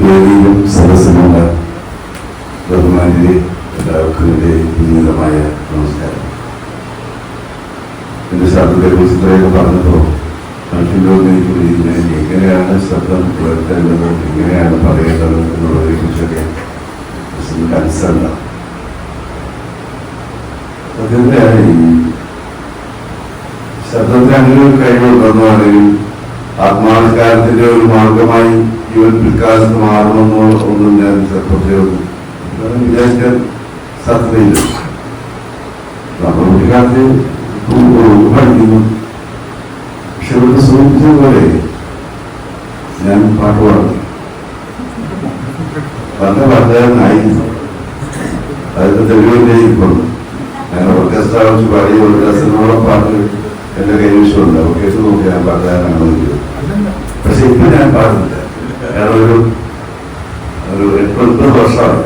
വേദിയിലും സദസ്സിലുള്ള ബഹുമാനിയെ എല്ലാവർക്കും എൻ്റെ വിനീതമായ നമസ്കാരം. എൻ്റെ ശബ്ദത്തെ കുറിച്ച് ഇത്രയൊക്കെ പറഞ്ഞപ്പോൾ മനുഷ്യൻ്റെ എങ്ങനെയാണ് ശബ്ദം പുലർത്തേണ്ടത്, എങ്ങനെയാണ് പറയേണ്ടത് എന്നുള്ളതിനെ കുറിച്ചൊക്കെ കൺസേൺ. സത്യത്തിലാണ് ഈ ശബ്ദത്തിന് അങ്ങനെ ഒരു കഴിവുണ്ടെന്നാണെങ്കിൽ ആത്മാവിഷ്കാരത്തിന്റെ ഒരു മാർഗമായി ഇവൻ പിൽക്കാലത്ത് മാറുമെന്നോ ഒന്നും ഞാൻ ചെറുപ്പത്തിൽ വിചാരിക്കാൻ സാധ്യതയില്ല. നമ്മൾ കുട്ടിക്കാലത്ത് പഠിക്കുന്നു. പക്ഷെ ഇവിടെ സൂചിപ്പിച്ചതുപോലെ ഞാൻ പാട്ട് പാടുന്നു. നല്ല പാട്ടുകാരനായിരുന്നു. അതിന് തെളിവിൻ്റെ ഇപ്പോൾ ഞാൻ ഓർക്കസ്ട്ര വെച്ച് പാടിയ ഒരു ഡസനോളം പാട്ട് എന്റെ കൈവശമുണ്ട്. ഓർക്കസ്ട്ര നോക്കി ഞാൻ പാട്ടുകാരനാണെന്ന്. പക്ഷെ ഇപ്പൊ ഞാൻ പാടുന്നില്ല. ഞാനൊരു 8-9 വർഷമാണ്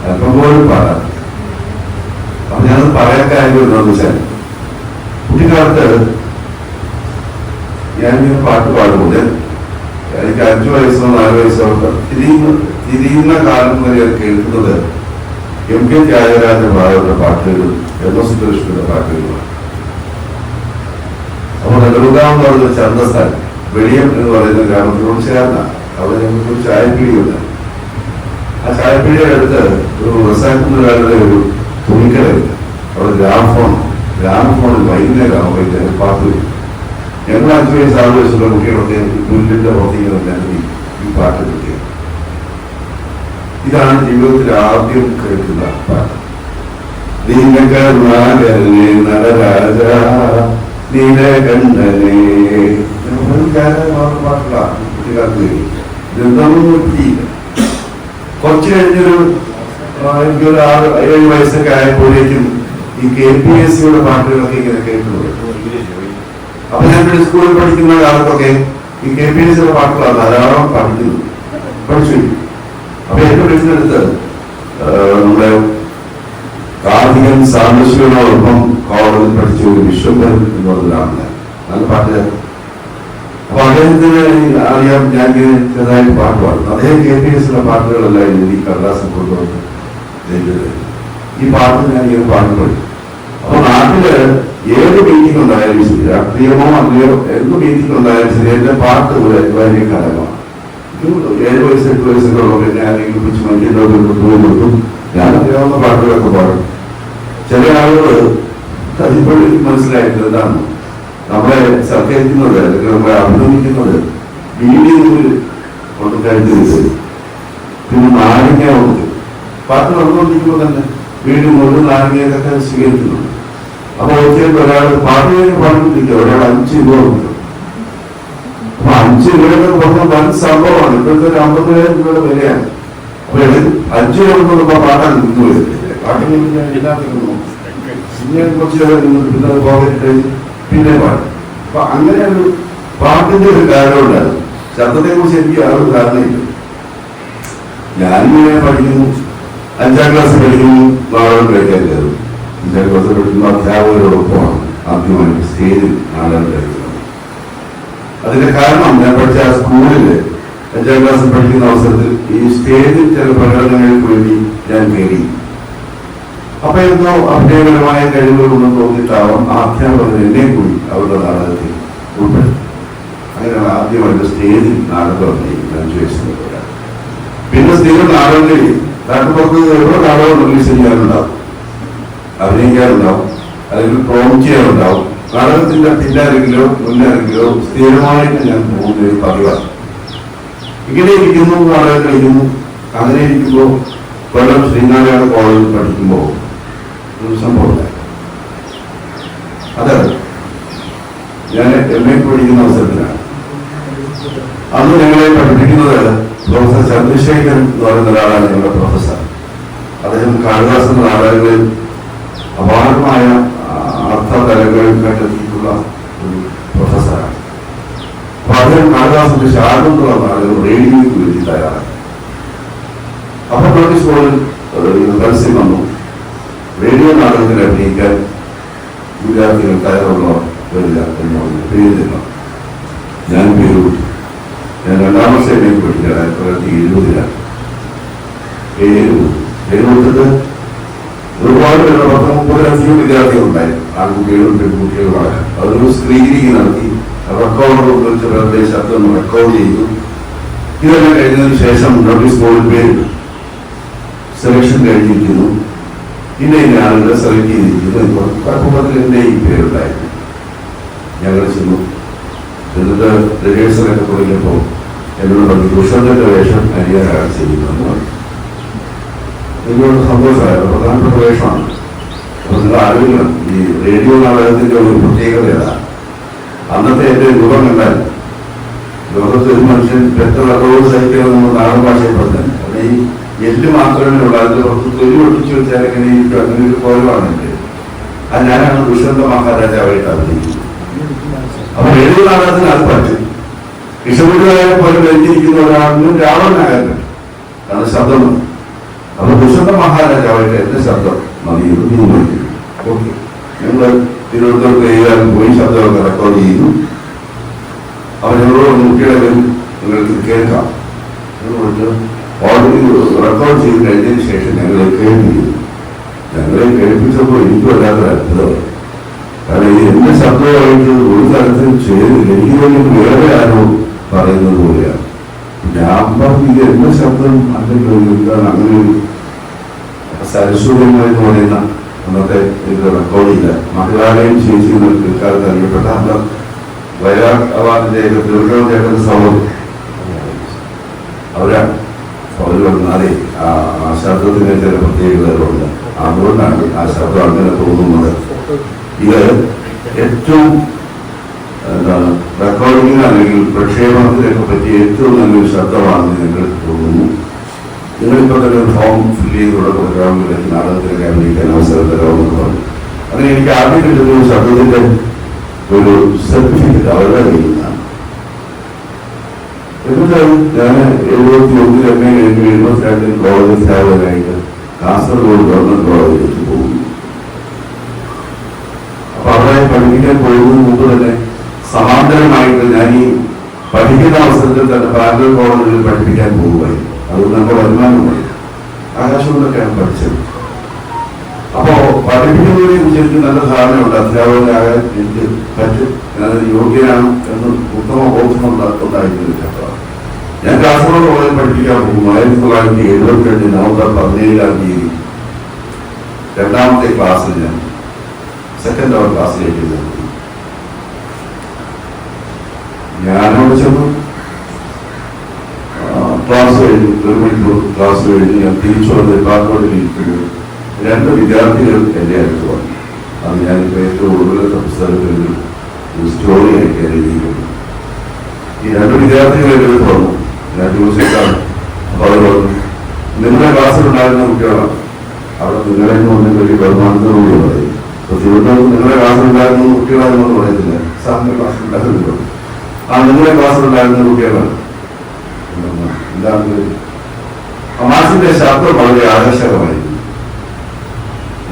അല്പം പോലും പാടാം. അപ്പൊ ഞാനത് പറയാൻ കാര്യം എന്താണെന്ന് വെച്ചാൽ, കുട്ടിക്കാലത്ത് ഞാനിങ്ങനെ പാട്ട് പാടുമ്പോൾ എനിക്ക് 5 വയസ്സോ 4 വയസ്സോ തിരിയുന്ന കാലം വരെ കേൾക്കുന്നത് എം കെ ത്യാഗരാജന്റെ ഭാഗത്തുള്ള പാട്ടുകളും എം.എസ്. സുബ്ബലക്ഷ്മിയുടെ പാട്ടുകളുമാണ്. അപ്പോൾ നെടുങ്കാവ് എന്ന് പറയുന്ന ചന്തസ്ഥലം വെളിയം എന്ന് പറയുന്ന ഗ്രാമത്തിനോട് ചേർന്നാണ്. അവിടെ ഞങ്ങൾക്ക് ഒരു ചായപ്പീടിയുണ്ട്. ആ ചായപ്പീടിയുടെ അടുത്ത് ഒരു റസാഖുകാരുടെ ഒരു തുണിക്കടയുണ്ട്. അവിടെ ഗ്രാമഫോണിൽ വൈകുന്നേരമാകുമ്പോഴത്തേക്ക് പാട്ട് വരും. ഞങ്ങൾ 5 വയസ്സ് 6 വയസ്സുള്ള കുട്ടികളൊക്കെ പുല്ലിന്റെ പുറത്തേക്ക് ഈ പാട്ട് കിട്ടിയത്. ഇതാണ് ജീവിതത്തിൽ ആദ്യം കേൾക്കുന്ന പാട്ട്. നടരാജ നീലകണ്ഠനേ പാട്ടുകളാണ് കുട്ടികാലത്ത്. ഇതൊന്നും പറ്റിയില്ല. കുറച്ച് കഴിഞ്ഞൊരു എനിക്കൊരു 6-7 വയസ്സൊക്കെ ആയപ്പോഴേക്കും ഈ KPSC പാട്ടുകളൊക്കെ ഇങ്ങനെ കേൾക്കുന്നത്. അപ്പൊ ഞാൻ സ്കൂളിൽ പഠിക്കുന്ന കാലത്തൊക്കെ ഈ KPSC പാട്ടുകളാണ് ധാരാളം പഠിച്ചു. അപ്പൊ എന്റെ വീട്ടിനടുത്ത് നമ്മുടെ കാർത്തികൻ സാംബശിവനോടൊപ്പം കോളേജിൽ പഠിച്ച ഒരു വിശ്വംഭരൻ എന്ന് പറഞ്ഞതാണ് നല്ല പാട്ടുകാരൻ. അപ്പൊ അദ്ദേഹത്തിന് അറിയാം ഞാൻ ചെറുതായിട്ട് പാട്ട് പാടുന്നു. അദ്ദേഹം KPSC പാട്ടുകളെല്ലാം എഴുതി കടലാസിൽ കൊണ്ടുവന്ന് ഈ പാട്ട് ഞാൻ ഇങ്ങനെ പാടുപോയി. അപ്പൊ നാട്ടില് ഏത് മീറ്റിംഗ് ഉണ്ടായാലും ശരി, രാഷ്ട്രീയമോ അല്ലയോ എന്ത് മീറ്റിംഗ് ഉണ്ടായാലും ശരി, എന്റെ പാട്ട് വലിയ കാലമാണ്. 7 വയസ്സ് 8 വയസ്സൊക്കെ ഉള്ളപ്പോൾ എന്നെ ആരെങ്കിലും പിടിച്ച് മനുഷ്യൻ്റെ കൊടുക്കും. ഞാൻ അറിയാവുന്ന പാട്ടുകളൊക്കെ പാടും. ചില ആളുകൾ അതിപ്പോഴും മനസ്സിലായിട്ട് എന്താണ് നമ്മളെ സൽക്കരിക്കുന്നത് അല്ലെങ്കിൽ നമ്മളെ അഭിനന്ദിക്കുന്നത് വീഡിയോ കൊണ്ട് കരുതരുത്, പിന്നെ നാരങ്ങ കൊടുക്കും. പാട്ട് നടന്നുകൊണ്ടിരിക്കുമ്പോൾ തന്നെ വീണ്ടും മുഴുവൻ നാരങ്ങയൊക്കെ സ്വീകരിക്കുന്നുണ്ട്. അപ്പൊ ഒരാൾ പാട്ട് കഴിഞ്ഞ് പാടിക്കൊണ്ടിരിക്കുക, ഒരാൾ 5 രൂപ കൊടുക്കും. അപ്പൊ 5 രൂപയൊക്കെ പറഞ്ഞാൽ വൻ സംഭവമാണ്. ഇപ്പോഴത്തെ ഒരു 50,000 രൂപയുടെ വിലയാണ്. അപ്പൊ 5 രൂപ കൊടുക്കുമ്പോൾ പാട്ടാണ് നിന്ന് വരുന്നത്. പാട്ടിന് പിന്നെ കുറച്ച് പോകട്ടെ പിന്നെ പാടും. അപ്പൊ അങ്ങനെ ഒരു പാട്ടിന്റെ ഒരു കാരണമുണ്ടായിരുന്നു. ശബ്ദത്തെ കുറിച്ച് എനിക്ക് യാതൊരു ധാരണയില്ല. ഞാനിങ്ങനെ പഠിക്കുന്നു, 5ാം ക്ലാസ് പഠിക്കുന്നു, നാടകം കഴിക്കാൻ കയറും. 5ാം ക്ലാസ് പഠിക്കുന്ന അധ്യാപകരോടൊപ്പമാണ് ആദ്യമായിട്ട് സ്റ്റേജിൽ നാടകം കഴിക്കുന്നത്. അതിന്റെ കാരണം ഞാൻ പഠിച്ച ആ സ്കൂളില് 5ാം ക്ലാസ്സിൽ പഠിക്കുന്ന അവസരത്തിൽ ഈ സ്റ്റേജിൽ ചില പ്രകടനങ്ങൾക്ക് വേണ്ടി ഞാൻ കയറി. അപ്പൊ എന്തോ അഭിനയപരമായ കഴിവുകളൊന്നും തോന്നിയിട്ടാവാം ആ അധ്യാപകർ എന്നെ കൂടി അവരുടെ നാടകത്തിൽ ഉൾപ്പെടുത്തി. അങ്ങനെയാണ് ആദ്യമായിട്ട് സ്റ്റേജിൽ നാടകം അഭിനയിക്കുന്നത് 5 വയസ്സിലൊക്കെ. പിന്നെ സ്ഥിരം നാടകങ്ങളിൽ നാട്ടുപുറത്ത് എവിടെ നാടകം റിലീസ് ചെയ്യാനുണ്ടാവും, അഭിനയിക്കാറുണ്ടാവും, അല്ലെങ്കിൽ പ്രോംപ്റ്റ് ചെയ്യാനുണ്ടാവും. നാടകത്തിന്റെ പിന്നാരെങ്കിലോ മുന്നാരെങ്കിലോ സ്ഥിരമായിട്ട് ഞാൻ പോകുന്നത് പതിവാണ്. ഇങ്ങനെ ഇരിക്കുന്നു, നാടകം കഴിക്കുന്നു. അങ്ങനെ ഇരിക്കുമ്പോൾ കൊല്ലം ശ്രീനാരായണ കോളേജിൽ പഠിക്കുമ്പോൾ ഒരു സംഭവം. അത് ഞാൻ MA പഠിക്കുന്ന അവസരത്തിലാണ്. അന്ന് ഞങ്ങളെ പഠിപ്പിക്കുന്നത് പ്രൊഫസർ ചന്ദ്രശേഖരൻ എന്ന് പറയുന്ന ഒരാളാണ് ഞങ്ങളുടെ പ്രൊഫസർ. അദ്ദേഹം കാളിദാസന്റെ നാടകങ്ങളിൽ അപാരമായ അർത്ഥതലങ്ങൾ കണ്ടെത്തിയിട്ടുള്ള ഒരു പ്രൊഫസറാണ്. അപ്പൊ അദ്ദേഹം കാളിദാസന്റെ ശാകുന്തള നാടകം റേഡിയോയ്ക്ക് വേണ്ടി തയ്യാറാണ്. അപ്പൊ ബ്രിട്ടീഷ് സ്കൂളിൽ പരസ്യം വന്നു, റേഡിയോ നാടകത്തിൽ അഭിനയിക്കാൻ വിദ്യാർത്ഥികൾ തയ്യാറുള്ളവർ വരില്ല എന്ന് പറഞ്ഞു. പേര് ഞാൻ പേര് ഞാൻ 2ാം വർഷം എന്നെ പഠിക്കുക 1970 പേര് കൊടുത്തിട്ട് ഒരുപാട് പേര് 10-30 വിദ്യാർത്ഥികളുണ്ടായിരുന്നു. ആൺകുട്ടികളും പെൺകുട്ടികളുമാണ്. അതൊരു സ്ക്രീനിങ് നടത്തി റെക്കോർഡർ ഉപയോഗിച്ച് ശബ്ദം റെക്കോർഡ് ചെയ്തു. ഇതെല്ലാം കഴിഞ്ഞതിന് ശേഷം നോട്ടീസ് ബോർഡിൽ പേര് സെലക്ഷൻ കഴിഞ്ഞിരിക്കുന്നു. പിന്നെ ആളുകളെ സെലക്ട് ചെയ്തിരിക്കുന്നു. കുടുംബത്തിൽ എൻ്റെ ഈ പേരുണ്ടായിരുന്നു. ഞങ്ങൾ ചെന്നു. എന്നിട്ട് റിഹേഴ്സലൊക്കെ തുടങ്ങിയപ്പോൾ എന്നോട് പറഞ്ഞു ദുഷന്റെ വേഷം അനിയനാണ് ചെയ്യുന്നതെന്ന് പറഞ്ഞു. എന്നോട് സന്തോഷമായിരുന്നു. പ്രധാനപ്പെട്ട വേഷമാണ്. അപ്പോൾ നിങ്ങൾ ആലോചിക്കണം, ഈ റേഡിയോ നാടകത്തിന്റെ ഒരു പ്രത്യേകത ഏതാണ്? അന്നത്തെ എൻ്റെ രൂപം കണ്ടാൽ ലോകത്ത് ഒരു മനുഷ്യൻ പെട്ടെന്ന് അറുപത് സഹിക്കാൻ നമ്മൾ നാടൻ ഭാഷയിൽ പറഞ്ഞത്. അവിടെ ഈ എല്ല് മാത്രമേ ഉള്ളൂ. അതിൽ പുറത്ത് തൊലി ഒട്ടിച്ചു വെച്ചാൽ എങ്ങനെ ഇരിക്കും? അങ്ങനെ ഒരു കോലമാണ് എൻ്റെ. അത് ഞാനാണ് ദുഷ്യന്ത മഹാരാജാവായിട്ട് അഭിനയിക്കുന്നത്. അപ്പൊ റേഡിയോ നാടകത്തിന് അത് പറ്റും. ഇഷ്ടപ്പെടുകയാലും പോലെ വെച്ചിരിക്കുന്ന ഒരാളിനും രാവണനാകാൻ പറ്റും. കാരണം ശബ്ദം. അപ്പൊ ദുഷ്യന്ത മഹാരാജാവായിട്ട് എന്റെ ശബ്ദം മതിയെന്ന് തീരുമാനിച്ചു. ഓക്കെ, ഞങ്ങൾ തിരുവനന്തപുരത്ത് എഴുതാൻ പോയി ശബ്ദമൊക്കെ റെക്കോർഡ് ചെയ്തു. അപ്പൊ ഞങ്ങളോട് കുട്ടികളെ നിങ്ങൾക്ക് കേൾക്കാം എന്ന് ഓൾറെഡി റെക്കോർഡ് ചെയ്ത് കഴിഞ്ഞതിന് ശേഷം ഞങ്ങളെ കേൾപ്പിക്കുന്നു. ഞങ്ങളെ കേൾപ്പിച്ചപ്പോൾ എനിക്ക് വല്ലാത്ത അത്ഭുതമായി. കാരണം ഇത് എന്റെ ശബ്ദമായിട്ട് ഒരു തരത്തിലും ചെയ്തില്ല. എനിക്ക് തോന്നുന്നു വേറെ ആരോ പറയുന്നത് പോലെയാണ്. ഞാൻ പറഞ്ഞു ഇത് എന്റെ ശബ്ദം അല്ലെങ്കിൽ എന്താണ് അങ്ങനെ ഒരു സരസ്വതമായി എന്ന് പറയുന്ന അന്നത്തെ ഇത് റെക്കോർഡ് ചെയ്ത മഹിളാലയം ചേച്ചി പിൽക്കാലത്ത് അറിയപ്പെട്ട അന്ന് വയലാർ അവാർഡിന്റെ ദീർഘ സൗഹൃദം അവരാണ്. അവർ പറഞ്ഞാലേ ആ ശബ്ദത്തിന് ചില പ്രത്യേകതകളുണ്ട്. അതുകൊണ്ടാണ് ആ ശബ്ദം അങ്ങനെ തോന്നുന്നത്. ഇത് ഏറ്റവും എന്താണ് റെക്കോർഡിംഗ് അല്ലെങ്കിൽ പ്രക്ഷേപണത്തിനൊക്കെ പറ്റിയ ഏറ്റവും നല്ലൊരു ശബ്ദമാണെന്ന് നിങ്ങൾക്ക് തോന്നുന്നു. നിങ്ങളിപ്പോൾ തന്നെ ഒരു ഫോം ഫില്ല് ചെയ്തുള്ള പ്രോഗ്രാമുകളിൽ നാടകത്തിലൊക്കെ അഭിനയിക്കാൻ അവസരം തരാമെന്ന് പറഞ്ഞു. അങ്ങനെ എനിക്ക് ആദ്യം കിട്ടുന്ന ഒരു ശബ്ദത്തിന്റെ ഒരു സർട്ടിഫിക്കറ്റ് അവരുടെ കയ്യിൽ നിന്നാണ്. എന്നിട്ടാണ് ഞാൻ 71 എം.എ. കഴിഞ്ഞ് 72 കോളേജിൽ സ്ഥാപകനായിട്ട് കാസർഗോഡ് ഗവൺമെന്റ് കോളേജിലേക്ക് പോകുന്നു. അപ്പൊ അവിടെ പഠിപ്പിക്കാൻ പോകുന്നതിന് മുമ്പ് തന്നെ സമാന്തരമായിട്ട് ഞാൻ ഈ പഠിക്കുന്ന അവസരത്തിൽ തന്നെ പാരലൽ കോളേജുകളിൽ പഠിപ്പിക്കാൻ പോകുമായിരുന്നു. അതുകൊണ്ട് നമ്മുടെ വരുമാനമായി ആകാശകൊണ്ടൊക്കെയാണ് പഠിച്ചത്. അപ്പോ പഠിപ്പിക്കുന്നതിനെ കുറിച്ച് എനിക്ക് നല്ല ധാരണയുണ്ട്. അധ്യാപകനാകാൻ എനിക്ക് പറ്റും, ഞാനത് യോഗ്യനാണ് എന്ന് ഉത്തമ ബോധം ഉണ്ടായിരുന്നില്ല. ഞാൻ കാസർഗോഡ് കോളേജിൽ പഠിപ്പിക്കാൻ പോകുന്നു. 1972 നവംബർ 17-ാം തീയതി 2ാമത്തെ ക്ലാസ്സിൽ ഞാൻ സെക്കൻഡ് അവർ ക്ലാസ്സിലേക്ക് നിർത്തി. ഞാനവിടെ ചെന്നു. ക്ലാസ് കഴിഞ്ഞു, 1 മണിക്കൂർ ക്ലാസ് കഴിഞ്ഞ് ഞാൻ തിരിച്ചു വന്ന് കാസർഗോഡിൽ ഇരിക്കുന്നു. 2 വിദ്യാർത്ഥികൾ എൻ്റെ അടുത്ത് വന്നു. അത് ഞാനിപ്പോൾ ഏറ്റവും ഒടുവിലത്തെ പുസ്തകത്തിൽ ഒരു സ്റ്റോറി എനിക്ക് എഴുതിയിട്ടുണ്ട്. ഈ 2 വിദ്യാർത്ഥികൾ എൻ്റെ അടുത്ത് വന്നു. ഞാൻ മ്യൂസിക്കാണ്. അപ്പോൾ അവർ പറഞ്ഞു നിങ്ങളുടെ ക്ലാസ്സിലുണ്ടായിരുന്ന കുട്ടികളാണ്. അവിടെ നിങ്ങളെ ഒന്നും വലിയ ബഹുമാനത്തോടുകൂടി പറയും. അപ്പോൾ തിരുവനന്തപുരത്ത് നിങ്ങളുടെ ക്ലാസ്സിലുണ്ടായിരുന്ന കുട്ടികളാണെന്നൊന്നും പറയത്തില്ല. സാറിൻ്റെ ക്ലാസ്സിലുണ്ടായിരുന്നല്ലോ. നിങ്ങളുടെ ക്ലാസ്സിലുണ്ടായിരുന്ന കുട്ടികളാണ്. എന്താണ് മാഷിന്റെ ശബ്ദം വളരെ ആകർഷകമായിരുന്നു.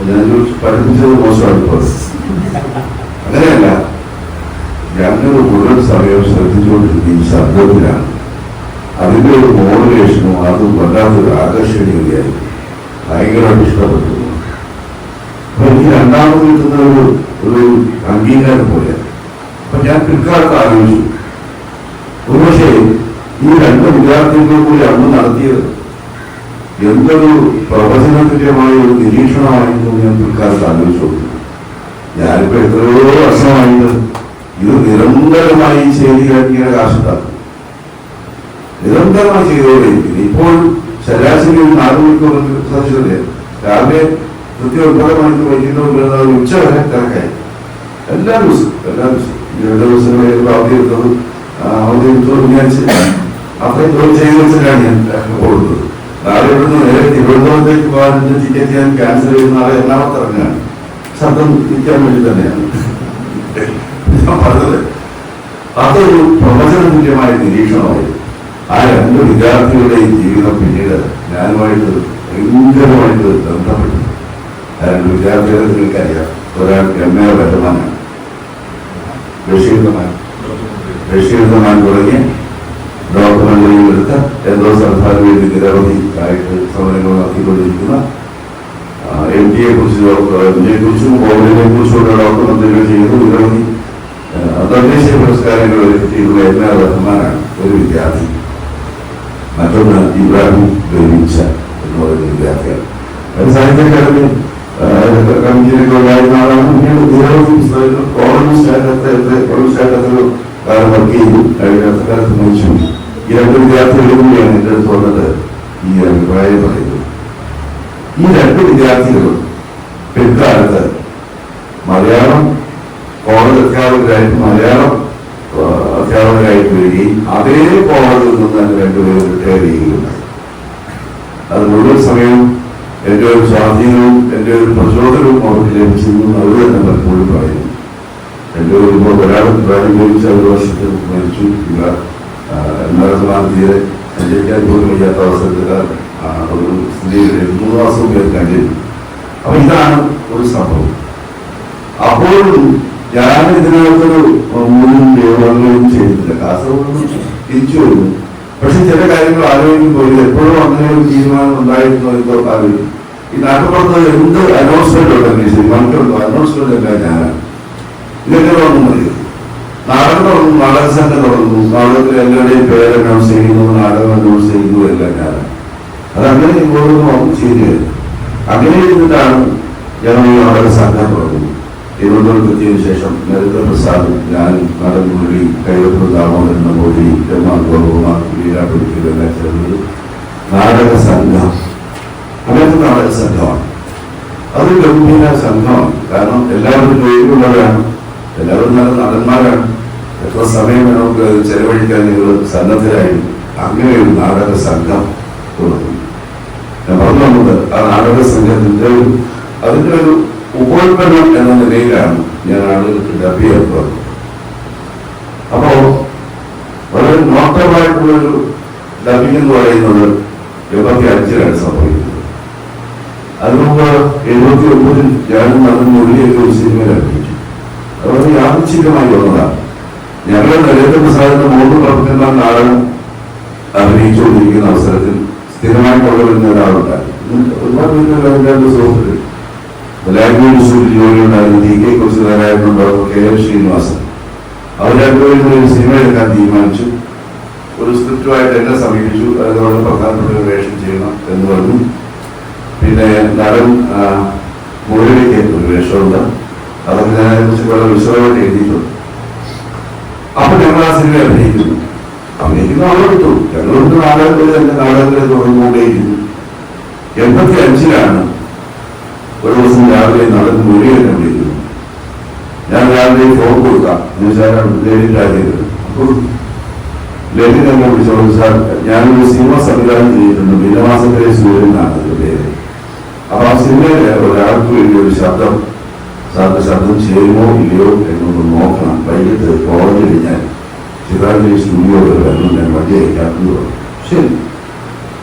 ഞാൻ പഠിപ്പിച്ചത് മോശമായിപ്പോൾ അങ്ങനെയല്ല. ഞങ്ങൾ മുഴുവൻ സമയം ശ്രദ്ധിച്ചുകൊണ്ടിരുന്ന ഈ ശബ്ദത്തിലാണ്. അതിന്റെ ഒരു മോഡുലേഷനും അതും വല്ലാത്തൊരു ആകർഷണീയതയായി ഭയങ്കരമായിട്ട് ഇഷ്ടപ്പെട്ടു. അപ്പൊ എനിക്ക് രണ്ടാമത് കിട്ടുന്ന ഒരു അംഗീകാരം പോലെയാണ്. അപ്പൊ ഞാൻ പിൽക്കാലത്ത് ആലോചിച്ചു, ഒരുപക്ഷെ ഈ 2 വിദ്യാർത്ഥികൾ കൂടി അന്ന് നടത്തിയത് എന്തൊരു പ്രവചനതുല്യമായ ഒരു നിരീക്ഷണമായിരുന്നു ഞാൻ പിൽക്കാലത്ത് ആലോചിച്ചു. ഞാനിപ്പോ എത്രയോ വർഷമായിട്ട് ഇത് നിരന്തരമായി ചെയ്തിങ്ങനെ കാശുണ്ടാക്കും. നിരന്തരമായി ചെയ്തുകൊണ്ടിരിക്കുന്നു. ഇപ്പോൾ ശരാശരി 4 മണിക്കൂർ സാധിച്ചില്ലേ? രാവിലെ കൃത്യം 9 മണിക്കൂർ വൈകിട്ട് ഉച്ച വരെ തിരക്കായി. എല്ലാ ദിവസവും ഈ 2 ദിവസങ്ങളിൽ അവധി എടുത്തത് വിചാരിച്ച് അത്രയും ജോലി ചെയ്ത് വെച്ചിട്ടാണ് ഞാൻ ഓടുന്നത്. നാളെ ഇവിടുന്ന് നേരെ തിരുവനന്തപുരത്തേക്ക് പോകാൻ ടിക്കറ്റ് ഞാൻ ക്യാൻസൽ ചെയ്ത് നാളെ എറണാകുളത്ത് ഇറങ്ങുകയാണ്. ശബ്ദം നിൽക്കാൻ വേണ്ടി തന്നെയാണ് ഞാൻ പറഞ്ഞത്. അതൊരു പ്രവചന തുല്യമായ നിരീക്ഷണമായി. ആ 2 വിദ്യാർത്ഥികളുടെയും ജീവിതം പിന്നീട് ഞാനുമായിട്ട് ഭയങ്കരമായിട്ട് ബന്ധപ്പെട്ടു. ആ 2 വിദ്യാർത്ഥികളെ നിങ്ങൾക്കറിയാം. ഒരാൾ എം.എ. വരുമാനാണ്, ബഷീർ സമാൻ തുടങ്ങിയ ഡോക്ടർ എടുത്ത എന്തോ സർക്കാരിന് വേണ്ടി നിരവധി ആയിട്ട് സമരങ്ങൾ നടത്തിക്കൊണ്ടിരിക്കുന്ന MD കുറിച്ചും കോവിഡിനെ കുറിച്ചുള്ള ഡോക്ടർ മന്ത്രികൾ ചെയ്യുന്ന നിരവധി അന്തർദേശീയ പുരസ്കാരങ്ങൾ കിട്ടിയിട്ടുള്ള എല്ലാ റഹ്മാനാണ് ഒരു വിദ്യാർത്ഥി. മറ്റൊന്ന് ഇബ്രാഹിം ഗവിച്ച എന്ന് പറയുന്ന വിദ്യാർത്ഥിയാണ്. അത് സാഹിത്യ അക്കാദമി കമ്മിറ്റിയിലൊക്കെ ഉണ്ടായിരുന്ന ആളാണ്. പിന്നീട് നിരവധി പുസ്തകങ്ങൾ കോളേജ് കാലം വർക്ക് ചെയ്തു. കഴിഞ്ഞ കാലത്ത് മരിച്ചു. ഈ രണ്ട് വിദ്യാർത്ഥികളും കൂടിയാണ് എൻ്റെ അടുത്ത് വന്നിട്ട് ഈ അഭിപ്രായം പറയുന്നത്. ഈ രണ്ട് വിദ്യാർത്ഥികളും പിൽക്കാലത്ത് മലയാളം കോളേജ് അധ്യാപകരായിട്ട് മലയാളം അധ്യാപകരായിട്ട് വരികയും അതേ കോളേജിൽ നിന്ന് തന്നെ രണ്ടുപേരും റിട്ടയർ ചെയ്യുകയുണ്ടായി. അത് മുഴുവൻ സമയം എൻ്റെ ഒരു സ്വാധീനവും എൻ്റെ ഒരു പ്രചോദനവും അവർക്ക് ലഭിച്ചിരുന്നു. അവർ തന്നെ പലപ്പോഴും പറയുന്നു. എൻ്റെ ഒരു ഒരാൾ പ്രായം ലഭിച്ച ഒരു വർഷത്തിൽ മരിച്ചു. എന്നാലും തീരെ സഞ്ചരിക്കാൻ പോലും വയ്യാത്ത അവസരത്തിൽ ഒരു സ്ഥിതിയിൽ 3 മാസം പേര് കണ്ടിരുന്നു. അപ്പൊ ഇതാണ് ഒരു സംഭവം. അപ്പോഴും ഞാൻ ഇതിനകത്തൊരു മൂന്നും ദേവാലയവും ചെയ്തിട്ടില്ല. കാസർഗോഡ് തിരിച്ചു വരുന്നു. പക്ഷെ ചില കാര്യങ്ങൾ ആലോചിക്കുമ്പോൾ ഇത് എപ്പോഴും അങ്ങനെ ഒരു തീരുമാനം ഉണ്ടായിരുന്നോ എന്തോ ആലോചിക്കും. ഈ നാട്ടുപുറത്ത് എന്ത് അനൗൺസ്മെന്റ് ഉണ്ടെങ്കിൽ ശരി നമുക്കുണ്ടോ അനൗൺസ്മെന്റ് എല്ലാം ഞാനാണ്. ഇതൊക്കെ തുടങ്ങും മതി. നാടകം തുടങ്ങും, നാടക സംഘം തുടങ്ങുന്നു, നാടകത്തിൽ എല്ലാവരുടെയും പേര് അനൗൺസ് ചെയ്യുന്നു, നാടകം അനൗൺസ് ചെയ്യുന്നു, എല്ലാം ഞാനാണ്. അതങ്ങനെ ഇങ്ങോട്ടൊന്നും ശരിയായിരുന്നു. അങ്ങനെ ഇരുന്നിട്ടാണ് ഞങ്ങൾ ഈ നാടക സംഘം തുടങ്ങുന്നത്. തിരുവനന്തപുരത്തെത്തിയതിനു ശേഷം നരേന്ദ്രപ്രസാദും ഞാൻ നടൻ മുരളി കൈവപ്പ് ദാമോദരൻ നമ്പൂതിരി ലീലാപുരിക്കെല്ലാം ചേർന്നത് നാടക സംഘം. അങ്ങനത്തെ നാടക സംഘമാണ്. അതൊരു ഗംഭീര സംഘമാണ്. കാരണം എല്ലാവരും ജോലിയുള്ളവരാണ്, എല്ലാവരും നല്ല നടന്മാരാണ്. എത്ര സമയം നമുക്ക് ചെലവഴിക്കാൻ നിങ്ങൾ സന്നദ്ധരായിരുന്നു. അങ്ങനെ ഒരു നാടക സംഘം തുടങ്ങി. ഞാൻ പറഞ്ഞു വന്നത് ആ നാടക സംഘത്തിന്റെ അതിന്റെ ഒരു ഉപോൽപ്പന്നം എന്ന നിലയിലാണ് ഞാൻ ആളുകൾക്ക് ഡബ് ചെയ്യപ്പെടുന്നത്. അപ്പോ വളരെ നോട്ടമായിട്ടുള്ളൊരു ഡബിങ് എന്ന് പറയുന്നത് 75-ലാണ് സംഭവിക്കുന്നത്. അതിനുമുമ്പ് 79-ൽ ഞാനും നടൻ മുരളിയൊക്കെ ഒരു സിനിമയിൽ അഭിനയിച്ചു. അത് വളരെ യാദൃച്ഛികമായി വന്നതാണ്. ഞങ്ങൾ നരേന്ദ്രപ്രസാദിന്റെ 3 പ്രവർത്തകന്മാർ നാടകം അഭിനയിച്ചുകൊണ്ടിരിക്കുന്ന അവസരത്തിൽ സ്ഥിരമായിട്ടുള്ള ഒരാളുണ്ടായിരുന്നു. ഒരുപാട് പേരുടെ സുഹൃത്തുക്കൾ ലാംഗ്വേജ് സ്കൂളിൽ ജോലിയുണ്ടായിരുന്നു. TK കുറിച്ചുണ്ടായിരുന്നു, KL Sreenivasan. അവർ രണ്ടുപേരും ഒരു സിനിമ എടുക്കാൻ തീരുമാനിച്ചു. ഒരു സ്ക്രിപ്റ്റുമായിട്ട് എന്നെ സമീപിച്ചു. അത് വളരെ പ്രധാനപ്പെട്ട ഒരു വേഷം ചെയ്യണം എന്ന് പറഞ്ഞു. പിന്നെ നടൻ മുരളിക്ക് ഒരു വേഷമുണ്ട്. അതൊക്കെ ഞാൻ അതിനെക്കുറിച്ച് വളരെ വിശദമായിട്ട് എഴുതിയിട്ടുണ്ട്. അപ്പൊ ഞങ്ങൾ ആ സിനിമ അഭിനയിക്കുന്നു ആളെ വിട്ടു. ഞങ്ങളോട് നാടകത്തിൽ എന്റെ നാടകത്തിൽ തുടർന്നുകൊണ്ടേയിരുന്നു. 85-ലാണ് ഒരു ദിവസം രാവിലെ നടൻ മുരളി എന്നെ വിളിക്കുന്നു. ഞാൻ രാവിലെ ഫോൺ കൊടുക്കാം ലേഖിട്ടാക്കിയത്. അപ്പോൾ ലേഖൻ എന്നെ വിളിച്ചോളൂ, സാർ ഞാനൊരു സിനിമ സംവിധാനം ചെയ്തിട്ടുണ്ട്, മീനമാസത്തിലെ സൂര്യൻ എന്നാണ് അതിന്റെ പേര്. അപ്പൊ ആ സിനിമയില് ഒരാൾക്ക് വേണ്ടി ഒരു ശബ്ദം, സാറിന്റെ ശബ്ദം ചേരുമോ ഇല്ലയോ എന്നൊന്ന് നോക്കണം. വൈകിട്ട് കോളേജ് കഴിഞ്ഞാൽ ചിത്രാഞ്ജലി സ്റ്റുഡിയോ വരണം, ഞാൻ വണ്ടി അയക്കാമെന്ന് പറഞ്ഞു. ശരി.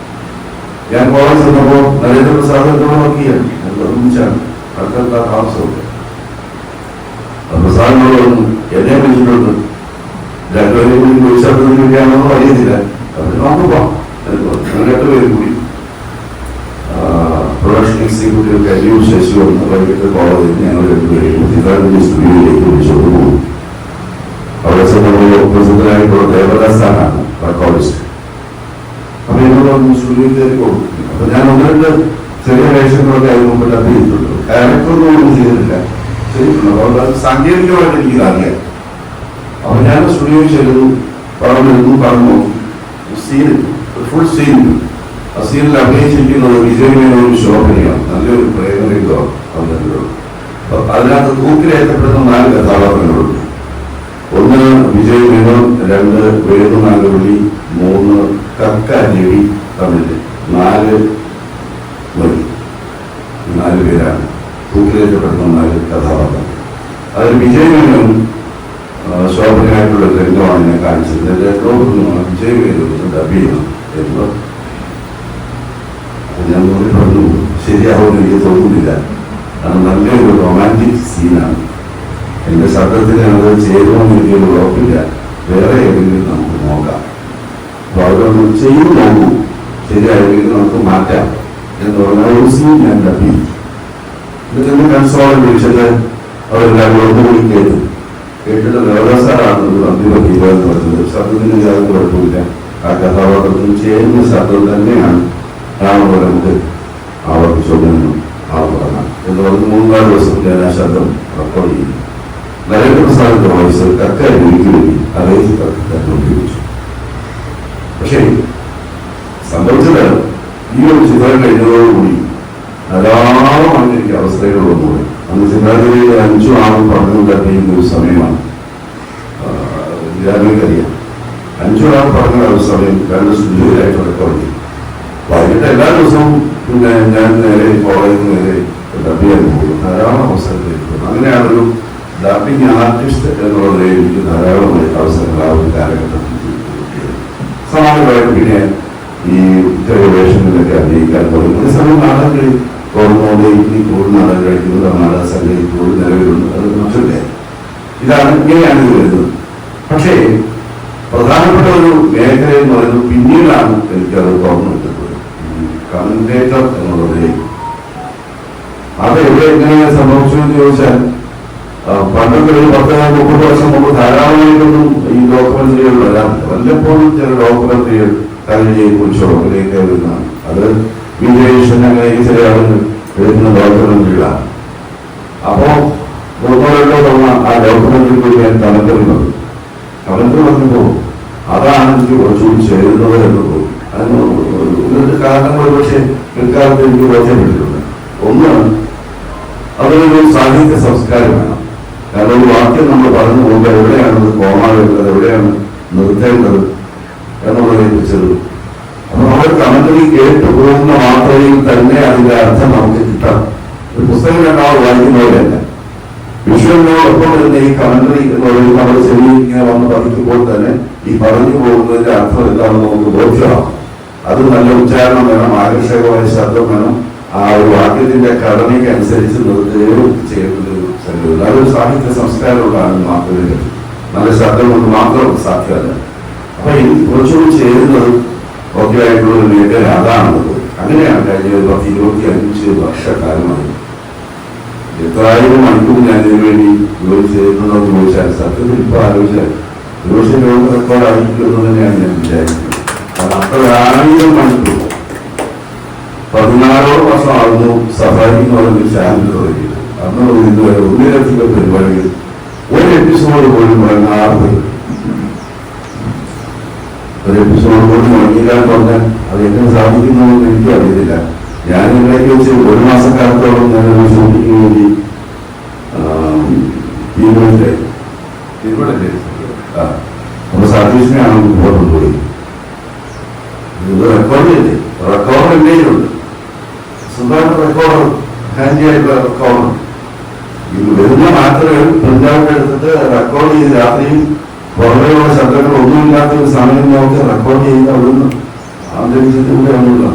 ഞാൻ കോളേജ് ചെന്നപ്പോ നരേന്ദ്രപ്രസാദ് നോക്കിയാണ് ഒരുമിച്ചാണ് അടുത്ത താമസമൊക്കെ. പ്രസാദിനോട് വന്നു എന്നെ വിളിച്ചിട്ടുണ്ട്. രണ്ടുപേരെയും കൂടി ഒരു ശബ്ദത്തിന് വേണ്ടിയാണെന്നോ അറിയത്തില്ല. അവർ നോക്കുമ്പോ ഞങ്ങൾ 2 പേരും കൂടി പ്രൊഡക്ഷൻ എക്സിക്യൂട്ടീവ് കരിയൂർ ശശി വന്ന് വൈകിട്ട് കോളേജിൽ ഞങ്ങൾ 2 പേരെയും ചിത്രാഞ്ജലി സ്റ്റുഡിയോയിലേക്ക് വിളിച്ചോണ്ട് പോകും. അവിടെ ചെന്നപ്പോൾ പ്രസിദ്ധനായിട്ടുള്ള ദേവദാസാണ് റെക്കോർഡിസ്റ്റ്. അപ്പൊ എന്നോട് സ്റ്റുഡിയോയിൽ കയറി കൊടുക്കും. അപ്പൊ ഞാൻ 1-2 ചെറിയ വേഷങ്ങളൊക്കെ അതിന് മുമ്പ് ഡബ് ചെയ്തിട്ടുണ്ട്. ക്യാരക്ടറൊന്നും ഒന്നും ചെയ്തിട്ടില്ല, ചെയ്തിട്ടുണ്ട്. അതുകൊണ്ട് സാങ്കേതികമായിട്ട് എനിക്ക് അറിയാം. അപ്പൊ ഞാൻ സ്റ്റുഡിയോയിൽ ചെല്ലുന്നു, പറഞ്ഞു സീൻ, ഫുൾ സീൻ. ആ സീനിൽ അഭിനയിച്ചിരിക്കുന്നത് വിജയമേനോട് ശോഭനയാണ്. നല്ലൊരു പ്രേമരംഗമാണ് അതിനകത്തുള്ളത്. അതിനകത്ത് തൂക്കിലേറ്റപ്പെടുന്ന 4 കഥാപാത്രങ്ങളുണ്ട്. 1 വിജയമേനോൻ, 2 വേണുനാഗവള്ളി, 3 കക്ക രവി, തമിഴ്, 4 വഴി. 4 പേരാണ് തൂക്കിലേറ്റപ്പെടുന്ന 4 കഥാപാത്രം. അതിൽ വിജയമേനോൻ ശോഭനയായിട്ടുള്ള രംഗമാണ് എന്നെ കാണിച്ചത്. വിജയമേനോൻ ഡബ് ചെയ്യണം എന്ന് ഞാൻ പറഞ്ഞു. ശരിയാവുമെന്ന് എനിക്ക് തോന്നുന്നില്ല. അത് നല്ലൊരു റൊമാൻറ്റിക് സീനാണ്. എന്റെ ശബ്ദത്തിന് അത് ചേരുമെന്ന് എനിക്കൊരു ഉറപ്പില്ല. വേറെ ഏതെങ്കിലും നമുക്ക് നോക്കാം പറഞ്ഞു ചെയ്തു നോക്കൂ, ശരിയായെങ്കിൽ നമുക്ക് മാറ്റാം എന്ന് പറഞ്ഞാൽ ഞാൻ തപ്പി. ഇതിന്റെ കൺസോളം വിളിച്ചിട്ട് അവരെല്ലാവരും ഒന്നുകൂടി കേട്ടിട്ട് ദേവദാസാറാണ് അന്തിമ തീരുമാനം പറഞ്ഞത്. ശബ്ദത്തിന് യാതൊരു കുഴപ്പമില്ല, ആ കഥാപാത്രത്തിന് ചേരുന്ന ശബ്ദം തന്നെയാണ് രാമപുരമുക്ക് ആവർത്തിച്ചോണ്ടെന്നും ആൾ പറഞ്ഞു എന്ന് പറഞ്ഞ് 3-4 ദിവസം ഞാൻ ആ ശബ്ദം റെക്കോർഡ് ചെയ്തു. നരേന്ദ്രപ്രസാദിന്റെ വോയിസ് കക്കായി വേണ്ടി അറിയിച്ച് ഉപയോഗിച്ചു. പക്ഷേ സംഭവിച്ചത് ഈ ഒരു ചിത്രം കഴിഞ്ഞതോടുകൂടി ധാരാളം എനിക്ക് അവസ്ഥകൾ വന്നുകൂടി. അന്ന് ചിന്താഗതിയിൽ 5-6 പഠനം കട്ടിയുന്ന ഒരു സമയമാണ്. അറിയാം 5-6 പഠന ഒരു സമയം 2 സ്റ്റുഡിയോയിലായിട്ട് റെക്കോർഡ് ചെയ്യും. വൈകിട്ട് എല്ലാ ദിവസവും പിന്നെ ഞാൻ നേരെ കോളേജിൽ നേരെ ഡബിയാൻ പോകും. ധാരാളം അവസരത്തിലേക്ക് അങ്ങനെയാണൊരു ഡബിങ് ആർട്ടിസ്റ്റ് എന്നുള്ളത് എനിക്ക് ധാരാളമായി അവസരങ്ങൾ ആ ഒരു കാലഘട്ടത്തിൽ സമാനമായിട്ട് പിന്നെ ഈ ടെലിവിഷനിലൊക്കെ അഭിനയിക്കാൻ തുടങ്ങി. ഒരു സമയം നാടകങ്ങളിൽ കോഴിക്കോട് കൂടുതൽ നാടകം കഴിക്കുന്നത് നാടക സംഘയിൽ കൂടുതൽ നിലവിലുണ്ട്. അത് മറ്റൊക്കെ ഇതാണ് ഇങ്ങനെയാണ് ഇത് വരുന്നത്. പക്ഷേ പ്രധാനപ്പെട്ട ഒരു മേഖല എന്ന് പറയുന്നത് പിന്നീടാണ് എനിക്കത് തുറന്നു കിട്ടുന്നത്. കമന്റേറ്റർ എന്നുള്ളത് അത് എവിടെ എങ്ങനെയാണ് സംഭവിച്ചു എന്ന് ചോദിച്ചാൽ പണ്ടൊക്കെ ഒരു 10-30 വർഷം മുമ്പ് ധാരാളമായിട്ടൊന്നും ഈ ഡോക്യുമെന്ററികൾ വരാം. വല്ലപ്പോഴും ചില ഡോക്യുമെന്ററികൾ കവിതയെ കുറിച്ചോ അങ്ങനെയൊക്കെ വരുന്നതാണ്. അത് വിജയേഷൻ അങ്ങനെയൊക്കെ ചില ആളുകൾ എടുക്കുന്ന ഡോക്യുമെന്ററികളാണ്. അപ്പോ 3-2 തവണ ആ ഡോക്യുമെന്ററി ഞാൻ കമന്ററി പറഞ്ഞപ്പോ അതാണ് എനിക്ക് കുറച്ചുകൂടി ചേരുന്നത് എന്ന് തോന്നി. അതിന് കാരണങ്ങൾ പക്ഷേ പിൽക്കാലത്ത് എനിക്ക് ബോധ്യപ്പെട്ടിട്ടുണ്ട്. ഒന്ന്, അതൊരു സാഹിത്യ സംസ്കാരം വേണം. കാരണം ഒരു വാക്യം നമ്മൾ പറഞ്ഞു പോകുമ്പോൾ എവിടെയാണത് കോമ വരുന്നത്, എവിടെയാണ് നിർത്തേണ്ടത് എന്നുള്ളതിനെ കുറിച്ചത്. അപ്പൊ നമ്മൾ കമന്ററി കേട്ടു പോകുന്ന മാത്രയിൽ തന്നെ അതിന്റെ അർത്ഥം നമുക്ക് കിട്ടണം. ഒരു പുസ്തകം രണ്ടാമത് വായിക്കുന്ന പോലെയല്ല. വിഷ്വലിനോടൊപ്പം വരുന്ന ഈ കമന്ററി എന്ന് പറയുന്നത് നമ്മുടെ ചെവി ഇങ്ങനെ വന്ന് പതിക്കുമ്പോൾ തന്നെ ഈ പറഞ്ഞു പോകുന്നതിന്റെ അർത്ഥം എന്താണെന്ന് നമുക്ക് ബോധ്യമാവും. അത് നല്ല ഉച്ചാരണം വേണം, ആകർഷകമായ ശബ്ദം വേണം, ആ ഒരു വാക്യത്തിന്റെ ഘടനയ്ക്ക് അനുസരിച്ച് നിർത്തുകയും ചെയ്യുന്ന ഒരു സംഗതി. അതൊരു സാഹിത്യ സംസ്കാരമുള്ളതാണ് മാത്രമേ നല്ല ശബ്ദം കൊണ്ട് മാത്രം സാധ്യമല്ല. അപ്പൊ ഈ കുറച്ചുകൂടി ചേരുന്നത് ഒക്കെ ആയിട്ടുള്ള ഒരു മേഖല അതാണത്. അങ്ങനെയാണ് കഴിഞ്ഞ 10-25 വർഷക്കാലമായി എത്രായിരം മണിക്കൂർ ഞാൻ ഇതിനു വേണ്ടി ജോലി ചെയ്യുന്നതെന്ന് ചോദിച്ചാൽ സത്യത്തിൽ ഇപ്പൊ ആലോചിച്ചാൽ ഒരുപക്ഷെ ലോക റെക്കോർഡ് ആയിരിക്കും എന്ന് തന്നെയാണ് ഞാൻ വിചാരിക്കുന്നത്. കാരണം അത്ര 1000 മണിക്കൂർ 16 വർഷമാകുന്നു സഫാരി എന്ന് പറയുന്ന ചാനൽ തുടങ്ങിയത്. അന്ന് ഇതുവരെ 1-ലധികം പരിപാടികൾ ഒരു എപ്പിസോഡ് പോലും മുടങ്ങാതെ ഒരു എപ്പിസോഡ് പോലും മുടങ്ങില്ല എന്ന് പറഞ്ഞാൽ അത് എങ്ങനെ സാധിക്കുന്നതെന്ന് എനിക്കും അറിയത്തില്ല. ഞാൻ ഇതിലേക്ക് വെച്ച് 1 മാസക്കാലത്തോളം ഞാനൊരു ഷൂട്ടിങ്ങിന് വേണ്ടി തിരുവനന്തപുരത്തെ അപ്പൊ സതീഷിനെയാണ് കൊണ്ടുപോയി. ഇത് റെക്കോർഡ് ചെയ്തേ, റെക്കോർഡ് എന്തെങ്കിലുണ്ട്, സ്വന്തമായിട്ട് റെക്കോർഡ് ഹാൻഡി ആയിട്ടുള്ള റെക്കോർഡ്. ഇത് വരുന്ന മാറ്റങ്ങൾ പ്രിന്റൗട്ട് എടുത്തിട്ട് റെക്കോർഡ് ചെയ്ത് രാത്രിയും പുറമേയുള്ള ശബ്ദങ്ങൾ ഒന്നുമില്ലാത്ത ഒരു സമയം നോക്കി റെക്കോർഡ് ചെയ്യുന്ന അവിടുന്ന് അന്തരീക്ഷത്തിലൂടെ ഒന്നുമില്ല.